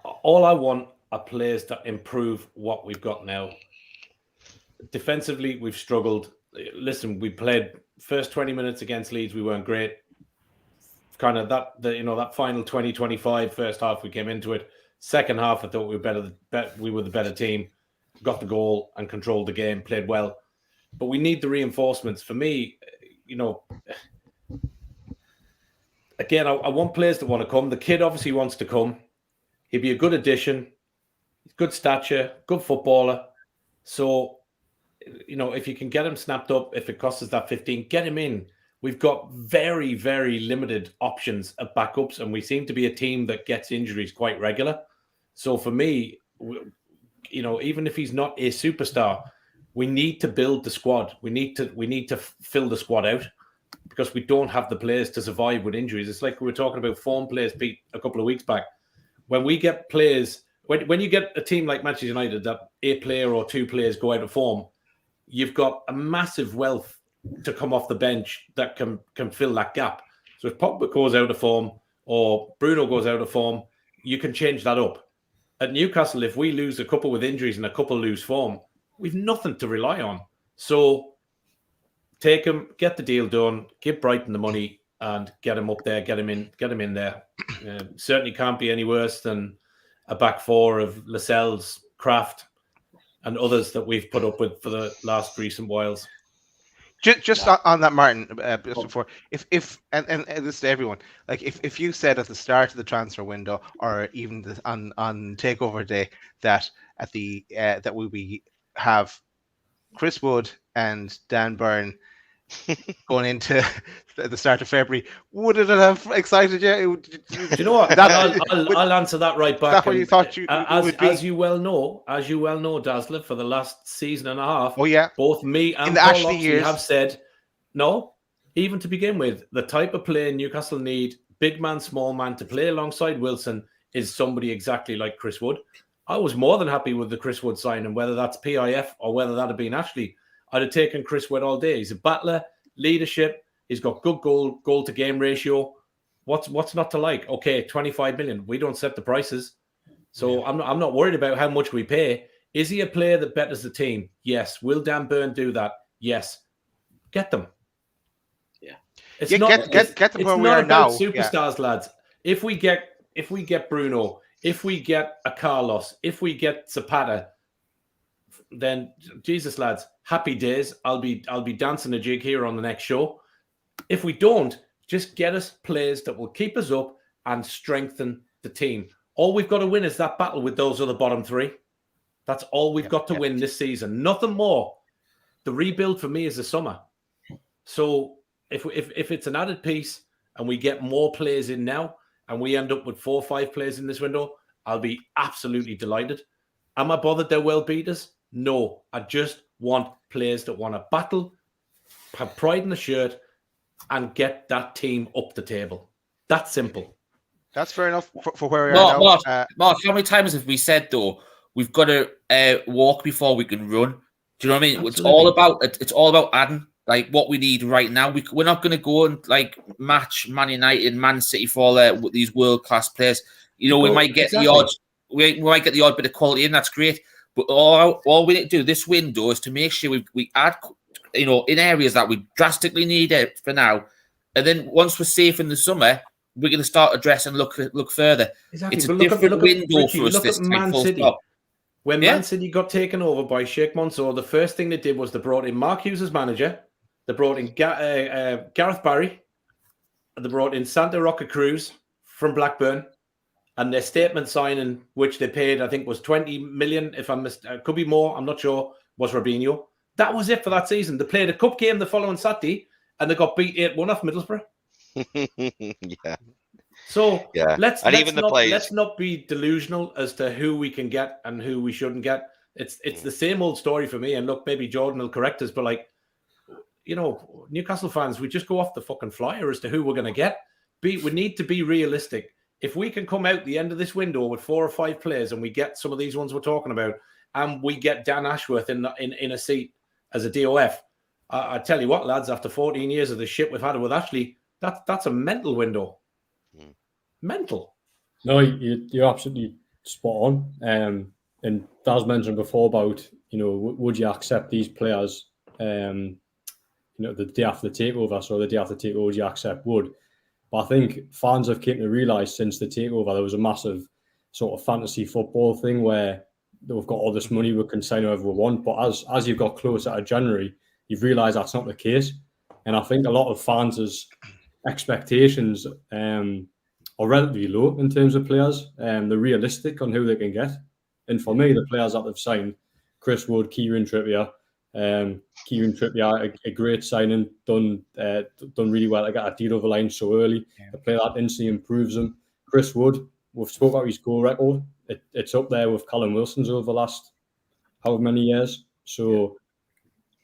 All I want are players that improve what we've got now. Defensively, we've struggled. Listen, we played first 20 minutes against Leeds. We weren't great. kind of that final 20-25 first half we came into it. Second half, I thought we were the better team, got the goal and controlled the game, played well. But we need the reinforcements. For me, again, I want players that want to come. The kid obviously wants to come. He'd be a good addition. He's good stature, good footballer. So, if you can get him snapped up, if it costs us that 15, get him in. We've got very, very limited options at backups, and we seem to be a team that gets injuries quite regular. So for me, even if he's not a superstar, we need to build the squad. We need to fill the squad out because we don't have the players to survive with injuries. It's like we were talking about form players, Pete, a couple of weeks back. When we get players, when you get a team like Manchester United that a player or two players go out of form, you've got a massive wealth to come off the bench that can fill that gap. So if Pogba goes out of form or Bruno goes out of form, you can change that up. At Newcastle, if we lose a couple with injuries and a couple lose form, we've nothing to rely on. So take him, get the deal done, give Brighton the money and get him up there, get him in there. Certainly can't be any worse than a back four of Lascelles, Kraft and others that we've put up with for the last recent whiles. Just on that, Martin, just before, if and this to everyone, like if you said at the start of the transfer window or even on takeover day that at the that we have Chris Wood and Dan Byrne going into the start of February, would it have excited you? Do you know what? I'll answer that right back. That's what you thought you would be. As you well know, Dazzler, for the last season and a half. Oh yeah, both me and Paul Oxley have said no. Even to begin with, the type of player Newcastle need, big man, small man, to play alongside Wilson is somebody exactly like Chris Wood. I was more than happy with the Chris Wood signing, whether that's PIF or whether that had been Ashley. I'd have taken Chris Wood all day. He's a battler, leadership. He's got good goal to game ratio. What's not to like? Okay, 25 million. We don't set the prices, so I'm not worried about how much we pay. Is he a player that betters the team? Yes. Will Dan Byrne do that? Yes. Get them. Yeah. Get them where we are now. Superstars, lads. If we get Bruno, if we get a Carlos, if we get Zapata, then Jesus, lads, happy days. I'll be dancing a jig here on the next show. If we don't, just get us players that will keep us up and strengthen the team. All we've got to win is that battle with those other bottom three. That's all we've got to win this season. Nothing more. The rebuild for me is the summer. So if it's an added piece and we get more players in now and we end up with 4 or 5 players in this window, I'll be absolutely delighted. Am I bothered they're well beaters? No. I just want players that want to battle, have pride in the shirt, and get that team up the table. That's simple. That's fair enough for where we are now. Mark, how many times have we said, though, we've got to walk before we can run? Do you know what I mean? Absolutely. It's all about adding like what we need right now. We're not going to go and like match Man United, Man City for all these world class players. We might get the odd. We might get the odd bit of quality in. That's great. But all we need to do this window is to make sure we add, in areas that we drastically need it for now, and then once we're safe in the summer, we're going to start addressing look further. Exactly. It's a different window for us this time. Man City. When Man City got taken over by Sheikh Mansour, the first thing they did was they brought in Mark Hughes as manager. They brought in Gareth Barry. They brought in Santa Roca Cruz from Blackburn. And their statement signing, which they paid, I think was 20 million, if I'm could be more, I'm not sure, was Robinho. That was it for that season. They played a cup game the following Saturday and they got beat 8-1 off Middlesbrough. Yeah. So let's not be delusional as to who we can get and who we shouldn't get. It's the same old story for me. And look, maybe Jordan will correct us, but like, Newcastle fans, we just go off the fucking flyer as to who we're going to get. We need to be realistic. If we can come out the end of this window with 4 or 5 players and we get some of these ones we're talking about, and we get Dan Ashworth in a seat as a DOF, I tell you what, lads, after 14 years of the shit we've had with Ashley, that's a mental window. Mental. No, you're absolutely spot on. And Daz mentioned before about, would you accept these players, the day after the takeover? So the day after the takeover, would you accept Wood? But I think fans have came to realise since the takeover there was a massive sort of fantasy football thing where we've got all this money, we can sign whoever we want. But as you've got closer to January, you've realised that's not the case. And I think a lot of fans' expectations are relatively low in terms of players. They're realistic on who they can get. And for me, the players that they've signed, Chris Wood, Kieran Trippier, a great signing, done really well. I got a deal over the line so early. The player that instantly improves him. Chris Wood, we've spoken about his goal record. It's up there with Callum Wilson's over the last however many years. So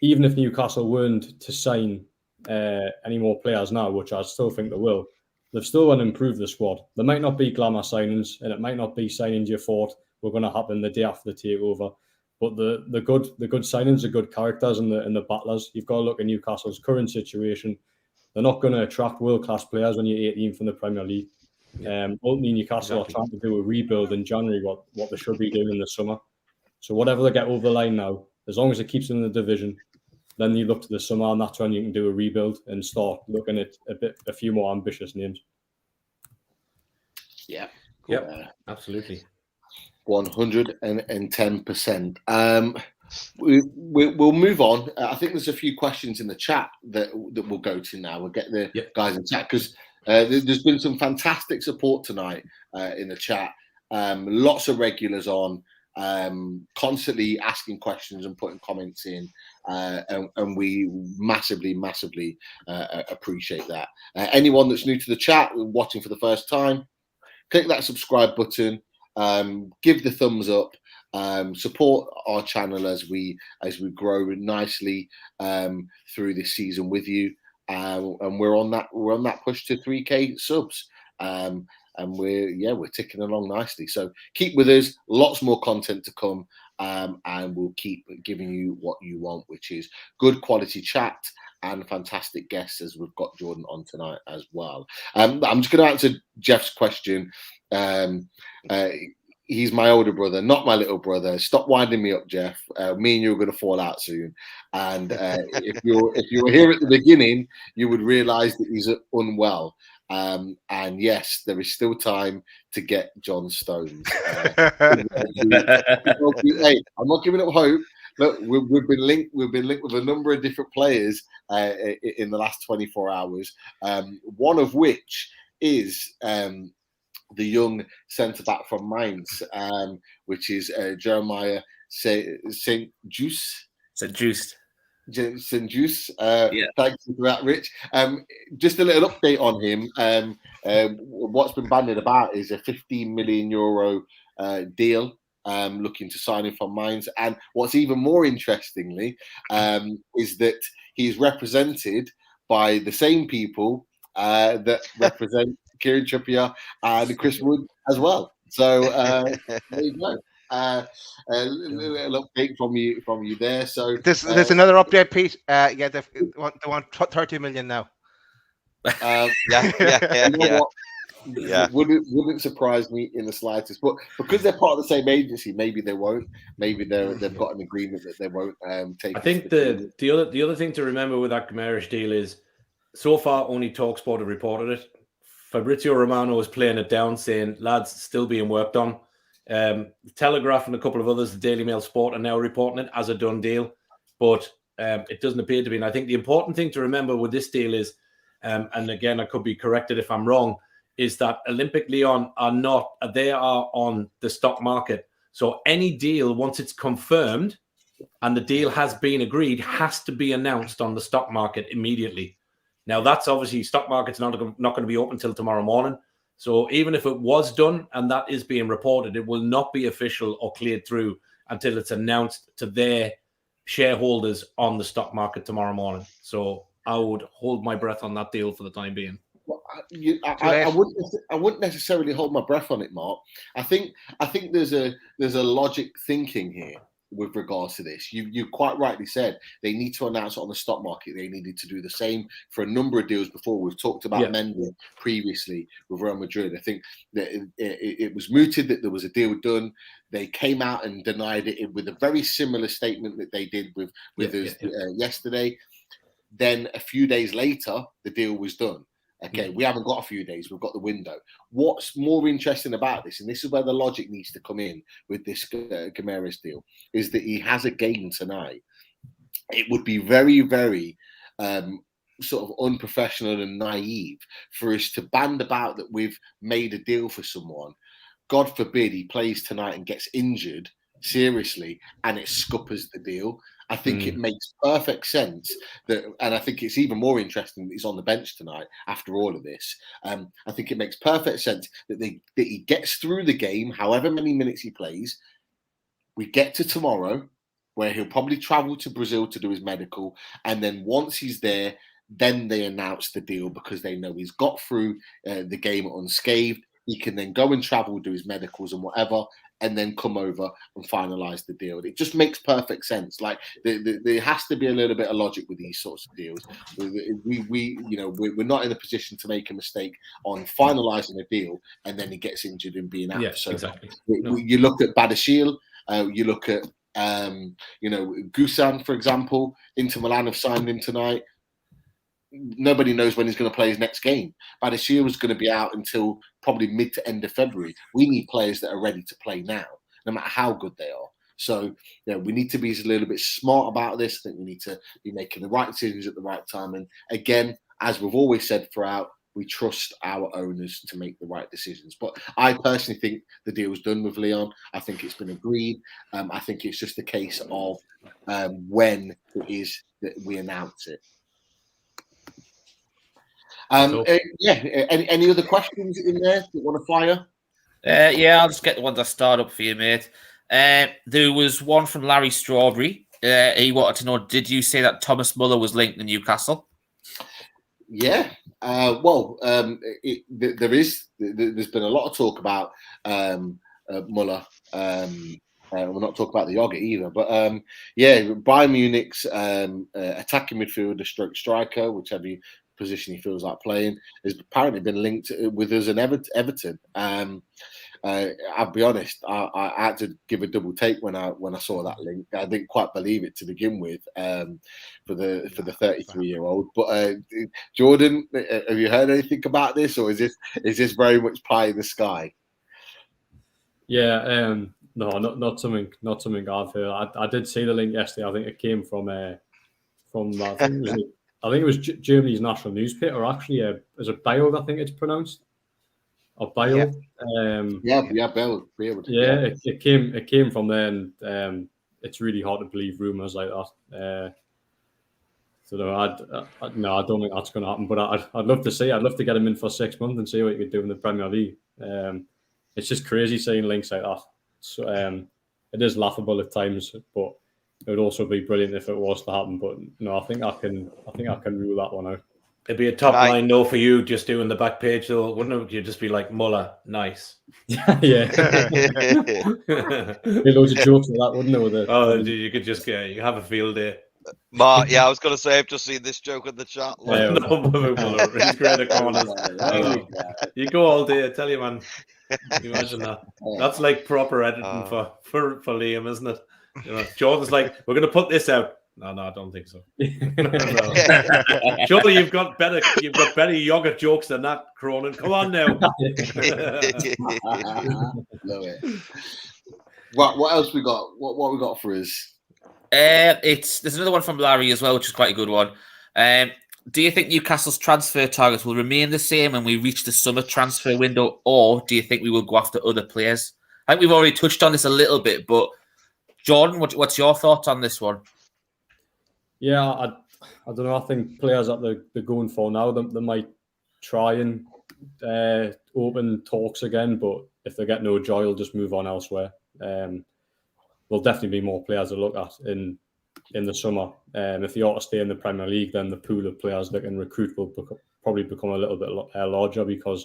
even if Newcastle weren't to sign any more players now, which I still think they will, they've still want to improve the squad. There might not be glamour signings, and it might not be signings you thought were going to happen the day after the takeover. But the good signings are good characters and the battlers. You've got to look at Newcastle's current situation. They're not going to attract world-class players when you're 18th in the Premier League. Ultimately, Newcastle are trying to do a rebuild in January, what they should be doing in the summer. So whatever they get over the line now, as long as it keeps them in the division, then you look to the summer, and that's when you can do a rebuild and start looking at a few more ambitious names. Yeah. Yep. Absolutely. 110%. We'll move on. I think there's a few questions in the chat that we'll go to now. We'll get the guys in chat because there's been some fantastic support tonight in the chat. Lots of regulars on, constantly asking questions and putting comments in, and we massively appreciate that. Anyone that's new to the chat, watching for the first time, click that subscribe button. Give the thumbs up, support our channel as we grow nicely through this season with you, and we're on that push to 3K subs, and we're ticking along nicely. So keep with us, lots more content to come, and we'll keep giving you what you want, which is good quality chat and fantastic guests, as we've got Jordan on tonight as well. I'm just going to answer Jeff's question. He's my older brother, not my little brother. Stop winding me up, Jeff. Me and you are going to fall out soon. And if you were here at the beginning, you would realise that he's unwell. And yes, there is still time to get John Stones. Hey, I'm not giving up hope. Look, we've been linked with a number of different players in the last 24 hours. One of which is the young centre back from Mainz, which is Jeremiah St. Juice. Thanks for that, Rich. Just a little update on him. What's been bandied about is a 15 million euro deal. Looking to sign him from Mainz, and what's even more interestingly is that he's represented by the same people that represent Kieran Trippier and Chris Wood as well. So there you go. A little update from you there. So there's another update, Pete. They want 30 million now. Wouldn't surprise me in the slightest. But because they're part of the same agency, maybe they won't. Maybe they've got an agreement that they won't take. I think the other thing to remember with that Gamerish deal is, so far only TalkSport have reported it. Fabrizio Romano is playing it down, saying lads, still being worked on. The Telegraph and a couple of others, the Daily Mail Sport, are now reporting it as a done deal, but it doesn't appear to be. And I think the important thing to remember with this deal is, and again, I could be corrected if I'm wrong, is that Olympic Lyon are on the stock market. So any deal, once it's confirmed and the deal has been agreed, has to be announced on the stock market immediately. Now, that's obviously, stock market's not going to be open until tomorrow morning. So even if it was done and that is being reported, it will not be official or cleared through until it's announced to their shareholders on the stock market tomorrow morning. So I would hold my breath on that deal for the time being. Well, I wouldn't necessarily hold my breath on it, Mark. I think there's a logic thinking here with regards to this. You quite rightly said they need to announce it on the stock market. They needed to do the same for a number of deals before. We've talked about Mendy previously with Real Madrid. I think that it was mooted that there was a deal done. They came out and denied it with a very similar statement that they did with us yesterday. Then a few days later, the deal was done. Okay, we haven't got a few days, we've got the window. What's more interesting about this, and this is where the logic needs to come in with this Guimaraes deal, is that he has a game tonight. It would be very, very sort of unprofessional and naive for us to band about that we've made a deal for someone. God forbid he plays tonight and gets injured seriously and it scuppers the deal. I think it makes perfect sense that, and I think it's even more interesting that he's on the bench tonight after all of this. I think it makes perfect sense that he gets through the game, however many minutes he plays. We get to tomorrow, where he'll probably travel to Brazil to do his medical, and then once he's there, then they announce the deal because they know he's got through the game unscathed. He can then go and travel, do his medicals and whatever, and then come over and finalize the deal. It just makes perfect sense. Like there has to be a little bit of logic with these sorts of deals. We're not in a position to make a mistake on finalizing a deal and then he gets injured and being out. Yes, so exactly. You look at Badashil, you look at Gusan, for example. Inter Milan have signed him tonight. Nobody knows when he's going to play his next game. Badashir is going to be out until probably mid to end of February. We need players that are ready to play now, no matter how good they are. So, we need to be a little bit smart about this. I think we need to be making the right decisions at the right time. And again, as we've always said throughout, we trust our owners to make the right decisions. But I personally think the deal's done with Leon. I think it's been agreed. I think it's just a case of when it is that we announce it. Any other questions in there that you want to fire? I'll just get the ones that start up for you, mate. There was one from Larry Strawberry. He wanted to know, did you say that Thomas Muller was linked to Newcastle? Yeah. There's been a lot of talk about Muller. We're not talking about the yogurt either, but Bayern Munich's attacking midfielder, striker, whichever position he feels like playing, has apparently been linked with us and Everton. I'll be honest, I had to give a double take when I saw that link. I didn't quite believe it to begin with for the 33-year-old. But Jordan, have you heard anything about this, or is this very much pie in the sky? Yeah, no, not something I've heard. I did see the link yesterday. I think it came from I think it was Germany's national newspaper. Actually, is it Bild? I think it's pronounced. Or Bild. Bild. Yeah, it came from there, and it's really hard to believe rumours like that. So I don't think that's going to happen. But I'd love to see. I'd love to get him in for 6 months and see what he could do in the Premier League. It's just crazy seeing links like that. So it is laughable at times, but it would also be brilliant if it was to happen. But no, I think I can rule that one out. It'd be a top line no for you just doing the back page though, wouldn't it? You'd just be like, Muller, nice. Yeah. Be loads of jokes with that, wouldn't it? You could just you have a field day. Mark, I was going to say, I've just seen this joke in the chat. He's great at corners. You go all day, I tell you, man. Imagine that. That's like proper editing for Liam, isn't it? Jordan's like, we're going to put this out. No, I don't think so. No. Surely you've got better yogurt jokes than that, Cronin. Come on now. Love it. What else we got? What we got for us? There's another one from Larry as well, which is quite a good one. Do you think Newcastle's transfer targets will remain the same when we reach the summer transfer window, or do you think we will go after other players? I think we've already touched on this a little bit, but Jordan, what's your thoughts on this one? Yeah, I don't know. I think players that they're going for now, they might try and open talks again, but if they get no joy, they'll just move on elsewhere. There'll definitely be more players to look at in the summer. If they ought to stay in the Premier League, then the pool of players they can recruit will probably become a little bit larger because,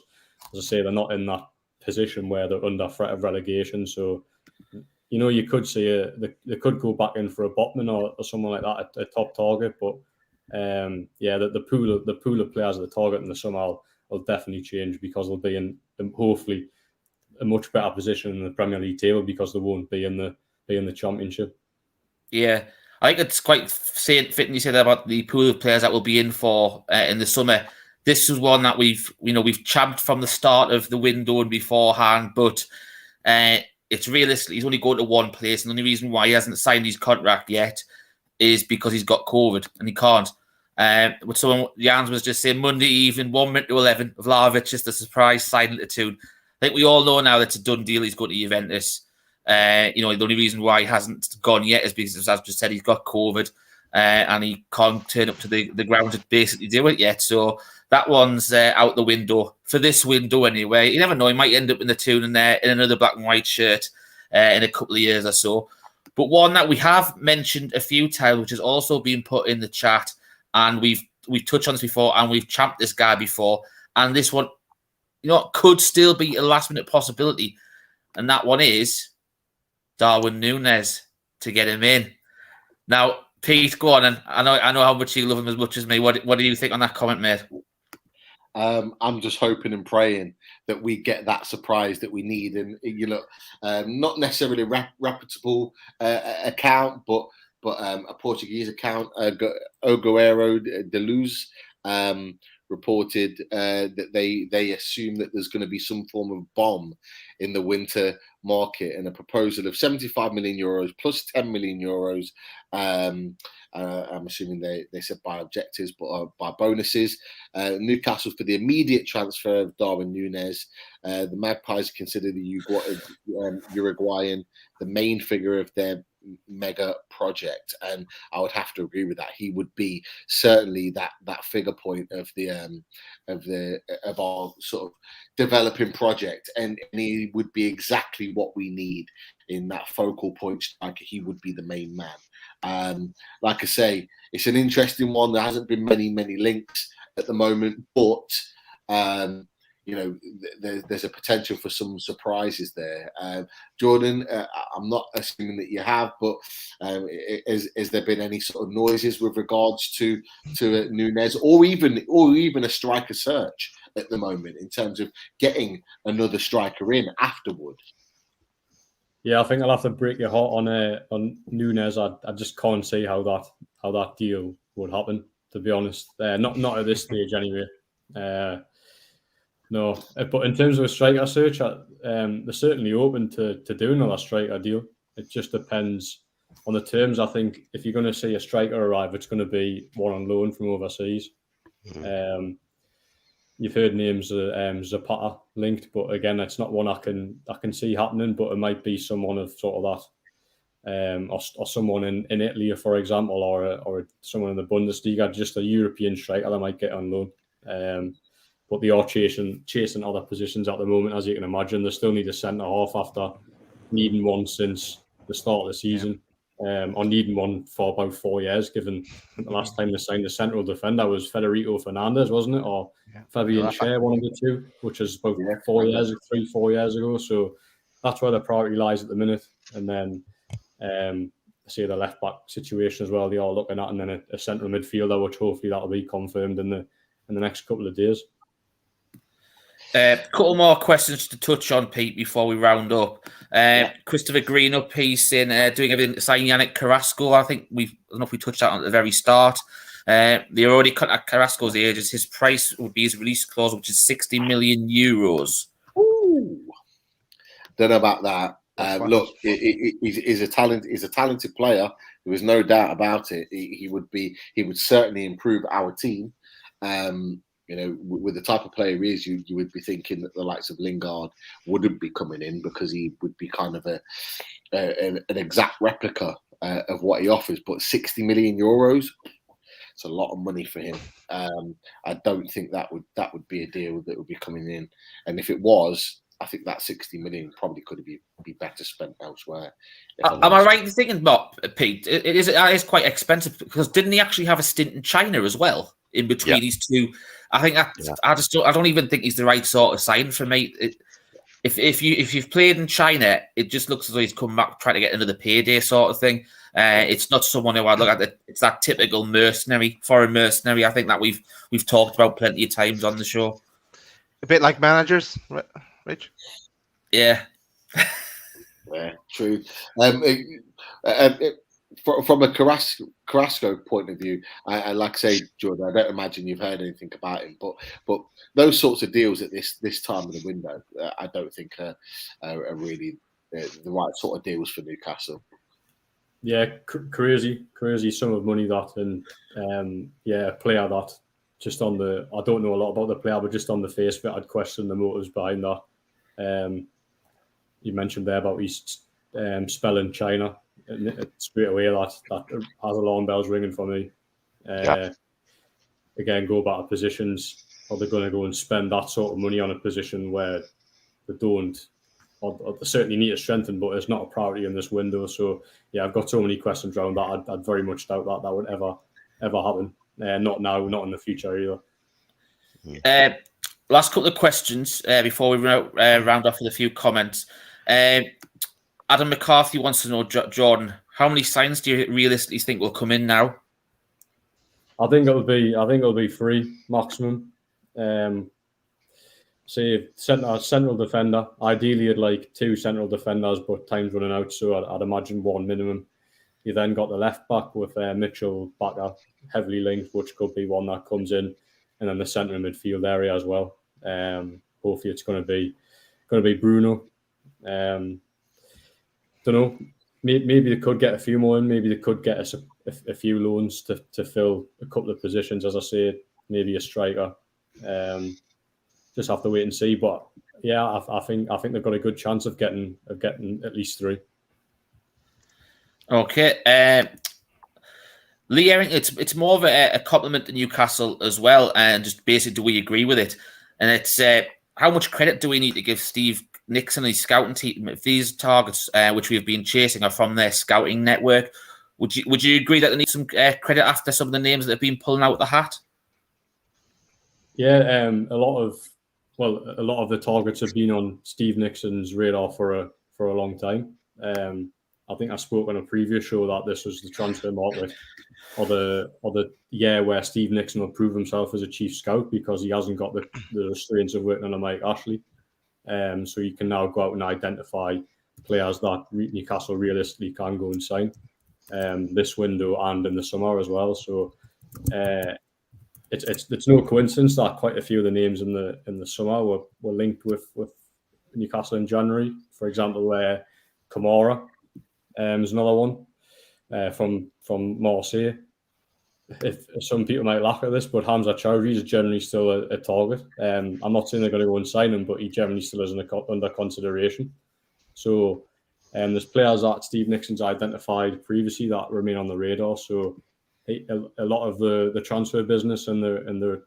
as I say, they're not in that position where they're under threat of relegation. So, you could see they could go back in for a Botman or someone like that, a top target. But the pool of players that they target in the summer will definitely change because they'll be in hopefully a much better position in the Premier League table because they won't be in the Championship. Yeah, I think it's quite fitting you say that about the pool of players that will be in for in the summer. this is one that we've champed from the start of the window and beforehand, but it's realistically he's only going to one place, and the only reason why he hasn't signed his contract yet is because he's got COVID and he can't. But someone, Jans was just saying Monday evening, 1 minute to 11, Vlahovic just a surprise signing to tune. I think we all know now that it's a done deal. He's going to Juventus. The only reason why he hasn't gone yet is because, as I've just said, he's got COVID and he can't turn up to the ground to basically do it yet. So that one's out the window for this window anyway. You never know; he might end up in the tune in another black and white shirt in a couple of years or so. But one that we have mentioned a few times, which has also been put in the chat, and we've touched on this before, and we've champed this guy before, and this one, could still be a last-minute possibility, and that one is Darwin Núñez to get him in. Now, Pete, go on, and I know how much you love him as much as me. What do you think on that comment, mate? I'm just hoping and praying that we get that surprise that we need, and not necessarily a reputable account, but a Portuguese account, Ogoero de Luz, reported that they assume that there's going to be some form of bomb in the winter market, and a proposal of 75 million euros plus 10 million euros. I'm assuming they said by objectives, but by bonuses. Newcastle for the immediate transfer of Darwin Núñez. The Magpies consider the Uruguayan the main figure of their mega project, and I would have to agree with that. He would be certainly that figure point of our sort of developing project, and he would be exactly what we need in that focal point striker. He would be the main man. Like I say, it's an interesting one. There hasn't been many links at the moment, but there's a potential for some surprises there. Jordan, I'm not assuming that you have, but has there been any sort of noises with regards to Núñez, or even a striker search at the moment in terms of getting another striker in afterward? Yeah, I think I'll have to break your heart on Núñez. I just can't see how that deal would happen, to be honest. Not at this stage anyway. No, but in terms of a striker search, they're certainly open to doing another striker deal. It just depends on the terms. I think if you're going to see a striker arrive, it's going to be one on loan from overseas. Mm-hmm. You've heard names Zapata linked, but again, it's not one I can see happening. But it might be someone of sort of that, or someone in Italy, for example, or someone in the Bundesliga, just a European striker that might get on loan. But they are chasing other positions at the moment, as you can imagine. They still need a centre half after needing one since the start of the season, or needing one for about 4 years. Given the last time they signed a central defender was Federico Fernandez, wasn't it, or Fabian Schär, one of the two, which is about 4 years ago. So that's where the priority lies at the minute. And then I see the left back situation as well. They are looking at, and then a central midfielder, which hopefully that'll be confirmed in the next couple of days. Couple more questions to touch on, Pete, before we round up. Christopher Green up, he's saying doing everything to sign Yannick Carrasco. I don't know if we touched that on at the very start. They already cut at Carrasco's ages. His price would be his release clause, which is 60 million euros. Ooh. Don't know about that. Look, he's a talented player. There is no doubt about it. He would certainly improve our team. With the type of player he is, you would be thinking that the likes of Lingard wouldn't be coming in, because he would be kind of an exact replica of what he offers. But 60 million euros, it's a lot of money for him. I don't think that would be a deal that would be coming in. And if it was, I think that 60 million probably could be better spent elsewhere. Am I right in thinking, Pete? It is quite expensive, because didn't he actually have a stint in China as well in between these two? I think I don't even think he's the right sort of sign for me. If you've played in China, it just looks as though he's come back trying to get another payday sort of thing. It's not someone who I'd look at. It's that typical foreign mercenary. I think that we've talked about plenty of times on the show. A bit like managers, Rich. Yeah. Yeah, true. from a Carrasco point of view, I like I say, Jordan, I don't imagine you've heard anything about him, but those sorts of deals at this time of the window, I don't think are really the right sort of deals for Newcastle. Yeah, crazy sum of money that, and a player that just on the, I don't know a lot about the player, but just on the face of it, I'd question the motives behind that. You mentioned there about his spell in China, and straight away that has alarm bells ringing for me. Again, go back to positions. Are they going to go and spend that sort of money on a position where they don't, or they certainly need to strengthen, but it's not a priority in this window? So yeah, I've got so many questions around that. I'd very much doubt that would ever happen. Not now, not in the future either. Last couple of questions before we round off with a few comments. Adam McCarthy wants to know, Jordan, how many signs do you realistically think will come in now? I think it'll be 3 maximum. Say central defender. Ideally, I'd like 2 central defenders, but time's running out, so I'd imagine 1 minimum. You then got the left back with Mitchell Bakker heavily linked, which could be one that comes in, and then the centre midfield area as well. Hopefully, it's going to be Bruno. Don't know. Maybe they could get a few more in. Maybe they could get us a few loans to fill a couple of positions. As I say, maybe a striker. Just have to wait and see. But yeah, I think they've got a good chance of getting at least 3. Okay. Lee Erring, it's more of a compliment to Newcastle as well, and just basically, do we agree with it? And it's how much credit do we need to give Steve Nixon and his scouting team if these targets, which we have been chasing, are from their scouting network? Would you agree that they need some credit after some of the names that have been pulling out the hat? Yeah, a lot of the targets have been on Steve Nixon's radar for a long time. I think I spoke on a previous show that this was the transfer market or the year where Steve Nixon will prove himself as a chief scout, because he hasn't got the restraints of working on a Mike Ashley. So you can now go out and identify players that Newcastle realistically can go and sign this window and in the summer as well. So it's no coincidence that quite a few of the names in the summer were linked with Newcastle in January. For example, Kamara is another one from Marseille. If some people might laugh at this, but Hamza Chowdhury is generally still a target. I'm not saying they're going to go and sign him, but he generally still is under consideration. So there's players that Steve Nixon's identified previously that remain on the radar. So a lot of the transfer business and the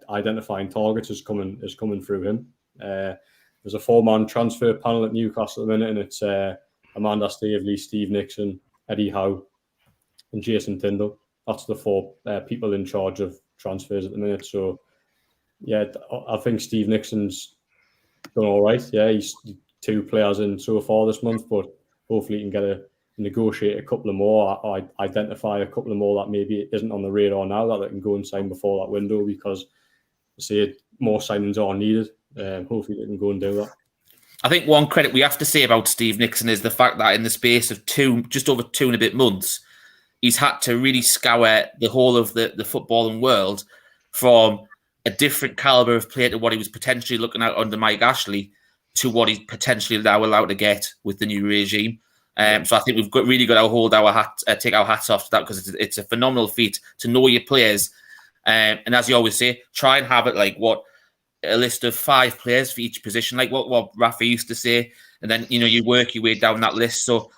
identifying targets is coming through him. There's a 4-man transfer panel at Newcastle at the minute, and it's Amanda Stavely, Steve Nixon, Eddie Howe, and Jason Tyndall. That's the 4 people in charge of transfers at the minute. So, yeah, I think Steve Nixon's done all right. Yeah, he's 2 players in so far this month, but hopefully he can negotiate a couple of more, or identify a couple of more that maybe isn't on the radar now that they can go and sign before that window, because I say more signings are needed. Hopefully they can go and do that. I think one credit we have to say about Steve Nixon is the fact that in the space of just over 2 and a bit months, he's had to really scour the whole of the footballing world from a different caliber of player to what he was potentially looking at under Mike Ashley to what he's potentially now allowed to get with the new regime. So I think we've really got to take our hats off to that, because it's a phenomenal feat to know your players. And as you always say, try and have it like a list of 5 players for each position, like what Rafa used to say, and then you work your way down that list. So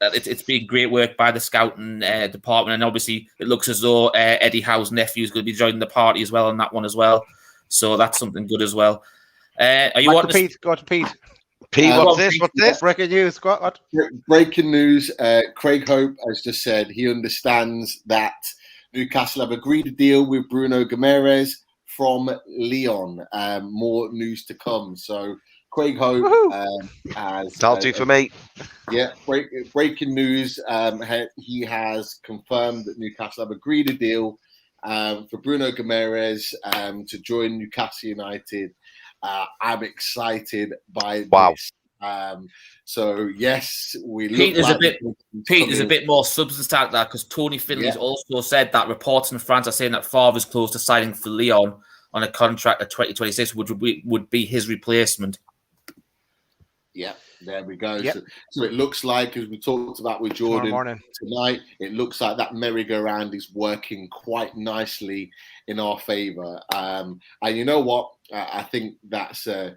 it's been great work by the scouting department, and obviously it looks as though Eddie Howe's nephew is going to be joining the party as well on that one as well. So that's something good as well. Are you wanting Pete? Go on to Pete. Pete, what's this? Breaking news. What? Breaking news. Craig Hope has just said he understands that Newcastle have agreed a deal with Bruno Guimaraes from Lyon. More news to come. So Craig Hope has... That'll do for me. Yeah, breaking news. He has confirmed that Newcastle have agreed a deal for Bruno Guimaraes to join Newcastle United. I'm excited by this. So yes, we Peter's look like Peter's a bit more substance to that because Tony Finley's also said that reports in France are saying that Favre's close to signing for Lyon on a contract at 2026, would be his replacement. Yeah, there we go. Yep. So it looks like, as we talked about with Jordan tonight, it looks like that merry-go-round is working quite nicely in our favour. And you know what? I think that's a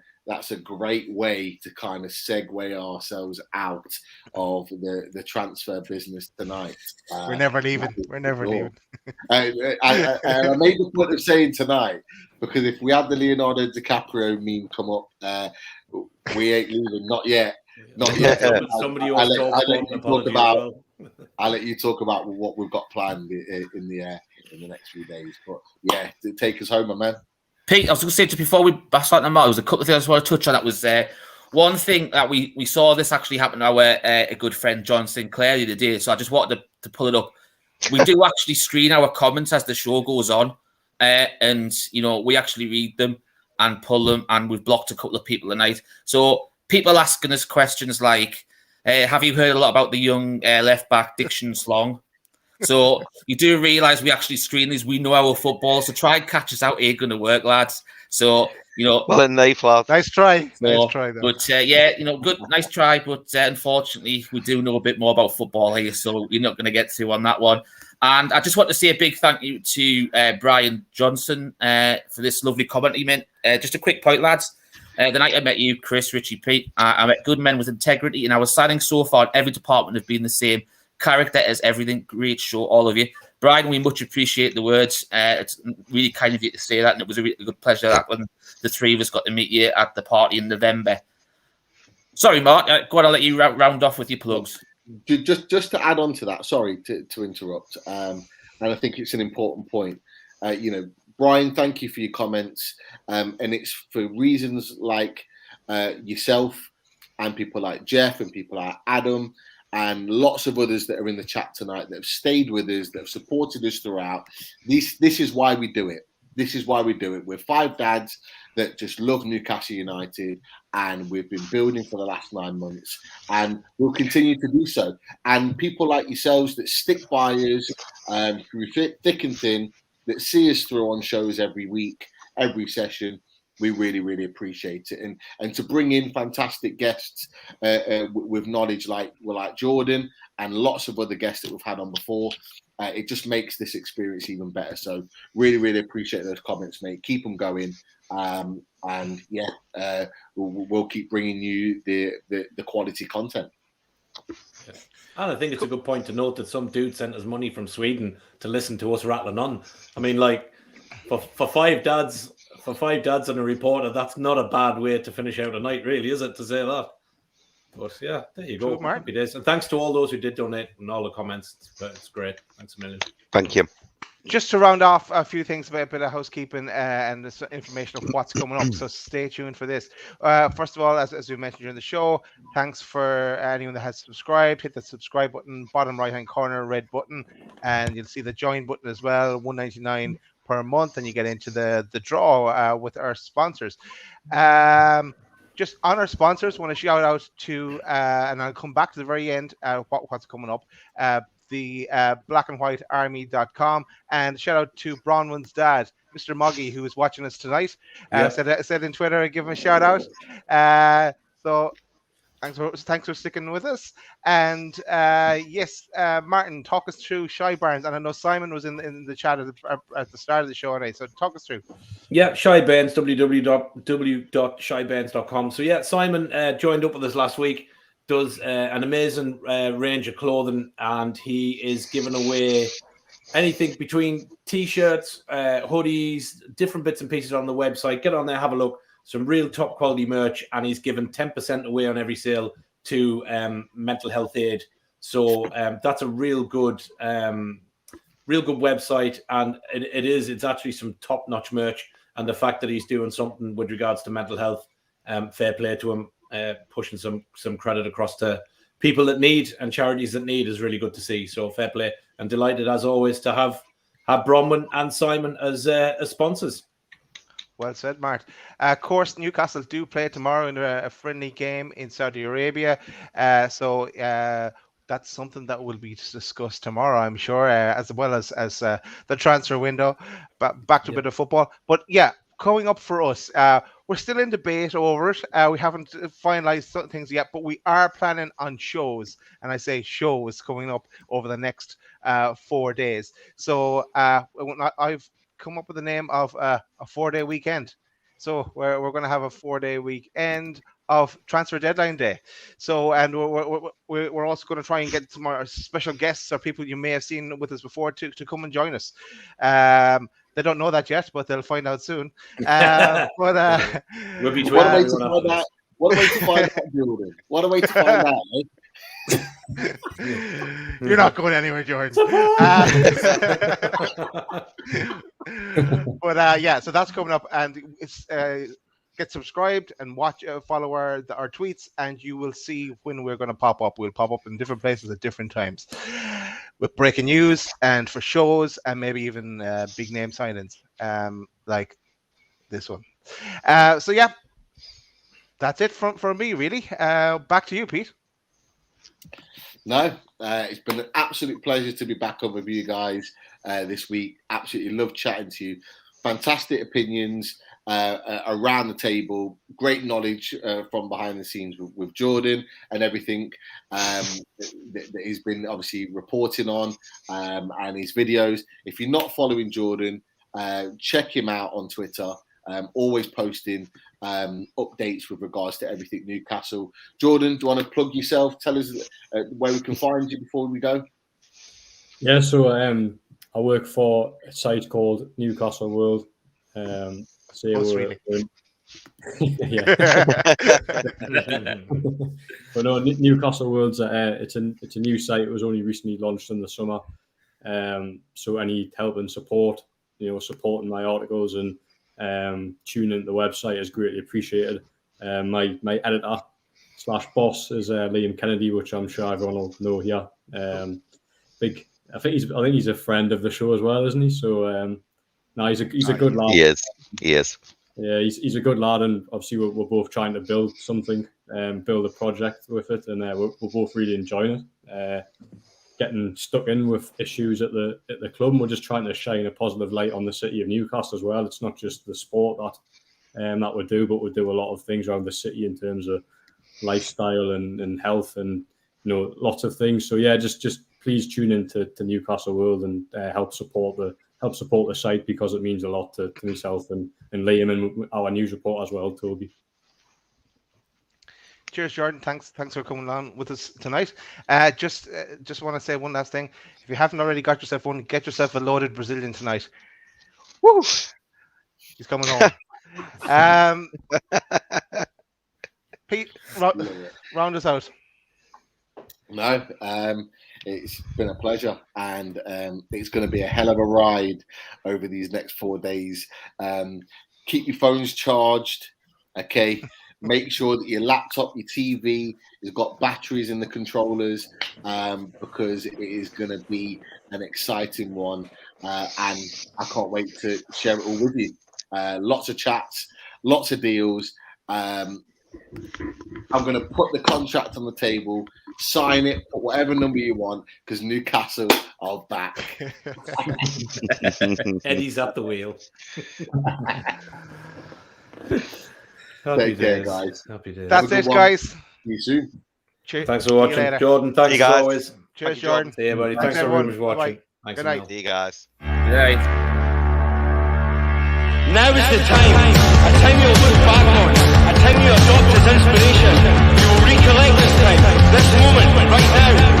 great way to kind of segue ourselves out of the transfer business tonight. We're never leaving. We're never leaving. I made the point of saying tonight, because if we had the Leonardo DiCaprio meme come up, we ain't leaving. Not yet. Not yet. I'll let you talk about what we've got planned in the next few days. But yeah, take us home, my man. Pete, I was going to say just before we start them out, there was a couple of things I just want to touch on. That was one thing that we saw this actually happen to our a good friend John Sinclair the other day. So I just wanted to pull it up. We do actually screen our comments as the show goes on, and we actually read them and pull them, and we've blocked a couple of people tonight. So people asking us questions like, have you heard a lot about the young left back Diction Slong? So you do realise we actually screen these. We know our football, so try and catch us out. Ain't going to work, lads. So well, then nice try. Nice try, though. But good, nice try. But unfortunately, we do know a bit more about football here, so you're not going to get through on that one. And I just want to say a big thank you to Brian Johnson for this lovely comment he meant. Just a quick point, lads. The night I met you, Chris, Richie, Pete, I met good men with integrity, and our signings so far in every department have been the same. Character as everything. Great show, all of you. Brian, we much appreciate the words. It's really kind of you to say that, and it was a really good pleasure that when the three of us got to meet you at the party in November. Sorry, Mark. Go on, I'll let you round off with your plugs. Just to add on to that, sorry to interrupt, and I think it's an important point. Brian, thank you for your comments, and it's for reasons like yourself and people like Jeff and people like Adam and lots of others that are in the chat tonight that have stayed with us, that have supported us throughout. This is why we do it. This is why we do it. We're five dads that just love Newcastle United, and we've been building for the last 9 months, and we'll continue to do so. And people like yourselves that stick by us through thick and thin, that see us through on shows every week, every session, we really, really appreciate it. And to bring in fantastic guests with knowledge like Jordan and lots of other guests that we've had on before, it just makes this experience even better. So really, really appreciate those comments, mate. Keep them going. We'll keep bringing you the quality content. And I think it's a good point to note that some dude sent us money from Sweden to listen to us rattling on. I mean, like for five dads and a reporter, that's not a bad way to finish out a night, really, is it, to say that? But yeah, there you go. Happy days. And thanks to all those who did donate and all the comments. It's great. Thanks a million. Thank you. Just to round off a few things about a bit of housekeeping and this information of what's coming up, so stay tuned for this. First of all, as we mentioned during the show, thanks for anyone that has subscribed. Hit the subscribe button, bottom right-hand corner, red button, and you'll see the join button as well, $1.99 per month, and you get into the draw with our sponsors. Just on our sponsors, want to shout out to, and I'll come back to the very end, what's coming up, the blackandwhitearmy.com, and shout out to Bronwyn's dad, Mr. Moggy, who is watching us tonight. Said in Twitter, give him a shout out. So thanks for sticking with us. And Martin, talk us through Shy Barnes. And I know Simon was in the chat at the start of the show tonight, so talk us through. Yeah, Shy Barnes, www.shybarnes.com. So yeah, Simon joined up with us last week. Does an amazing range of clothing, and he is giving away anything between t-shirts, hoodies, different bits and pieces on the website. Get on there, have a look. Some real top quality merch, and he's given 10% away on every sale to mental health aid. So that's a real good website, and it's actually some top-notch merch. And the fact that he's doing something with regards to mental health, fair play to him. Pushing some credit across to people that need and charities that need is really good to see. So fair play, and delighted as always to have Bronwyn and Simon as sponsors. Well said, Mart. Of course, Newcastle do play tomorrow in a friendly game in Saudi Arabia. So that's something that will be discussed tomorrow, I'm sure, as well as the transfer window. But back to a bit of football. But yeah, coming up for us, we're still in debate over it. We haven't finalised certain things yet, but we are planning on shows. And I say shows coming up over the next 4 days. So I've come up with the name of a 4-day weekend. So we're going to have a 4-day weekend of transfer deadline day. So, and we're also going to try and get some more special guests or people you may have seen with us before to come and join us. They don't know that yet, but they'll find out soon. But we'll be what a way to find out. What a way to find out, Jordan. What a way to find out, eh? You're not going anywhere, George. But yeah, so that's coming up, and it's get subscribed and watch, follow our tweets, and you will see when we're going to pop up. We'll pop up in different places at different times with breaking news and for shows and maybe even big name signings like this one. So yeah, that's it from me, really. Back to you, Pete. No, it's been an absolute pleasure to be back up with you guys this week. Absolutely love chatting to you. Fantastic opinions around the table. Great knowledge from behind the scenes with Jordan and everything that he's been obviously reporting on and his videos. If you're not following Jordan, check him out on Twitter. Always posting updates with regards to everything Newcastle. Jordan, do you want to plug yourself? Tell us where we can find you before we go. Yeah, so I work for a site called Newcastle World. Really? Yeah. But no, Newcastle World's it's a new site. It was only recently launched in the summer. So any help and support, supporting my articles and tuning into the website is greatly appreciated. My editor / boss is Liam Kennedy, which I'm sure everyone will know here. I think he's a friend of the show as well, isn't he? So no, he's a good lad. He is. Yeah, he's a good lad, and obviously we're both trying to build something, build a project with it, and we're both really enjoying it. Getting stuck in with issues at the club, and we're just trying to shine a positive light on the city of Newcastle as well. It's not just the sport that we do, but we do a lot of things around the city in terms of lifestyle and health and lots of things. So yeah, just please tune in to Newcastle World and help support the site, because it means a lot to myself and Liam and our news report as well, Toby. Cheers, Jordan. Thanks for coming on with us tonight. Just want to say one last thing. If you haven't already got yourself one, get yourself a loaded Brazilian tonight. Woo! He's coming home. Pete, round us out. No, it's been a pleasure, and it's going to be a hell of a ride over these next 4 days. Keep your phones charged, okay? Make sure that your laptop, your TV has got batteries in the controllers, because it is going to be an exciting one, and I can't wait to share it all with you. Lots of chats, lots of deals. I'm going to put the contract on the table, sign it, put whatever number you want, because Newcastle are back. Eddie's at the wheel. Take care, guys. Happy days. That's it, guys. See you soon. Cheers. Thanks for watching, Jordan. Thanks as always. Cheers, Jordan. See you, buddy. Thanks everyone for watching. Thanks. Good night. See you guys. Good night. Now is the time, a time you'll look back on, a time you adopt as inspiration. You will recollect this time, this moment, right now.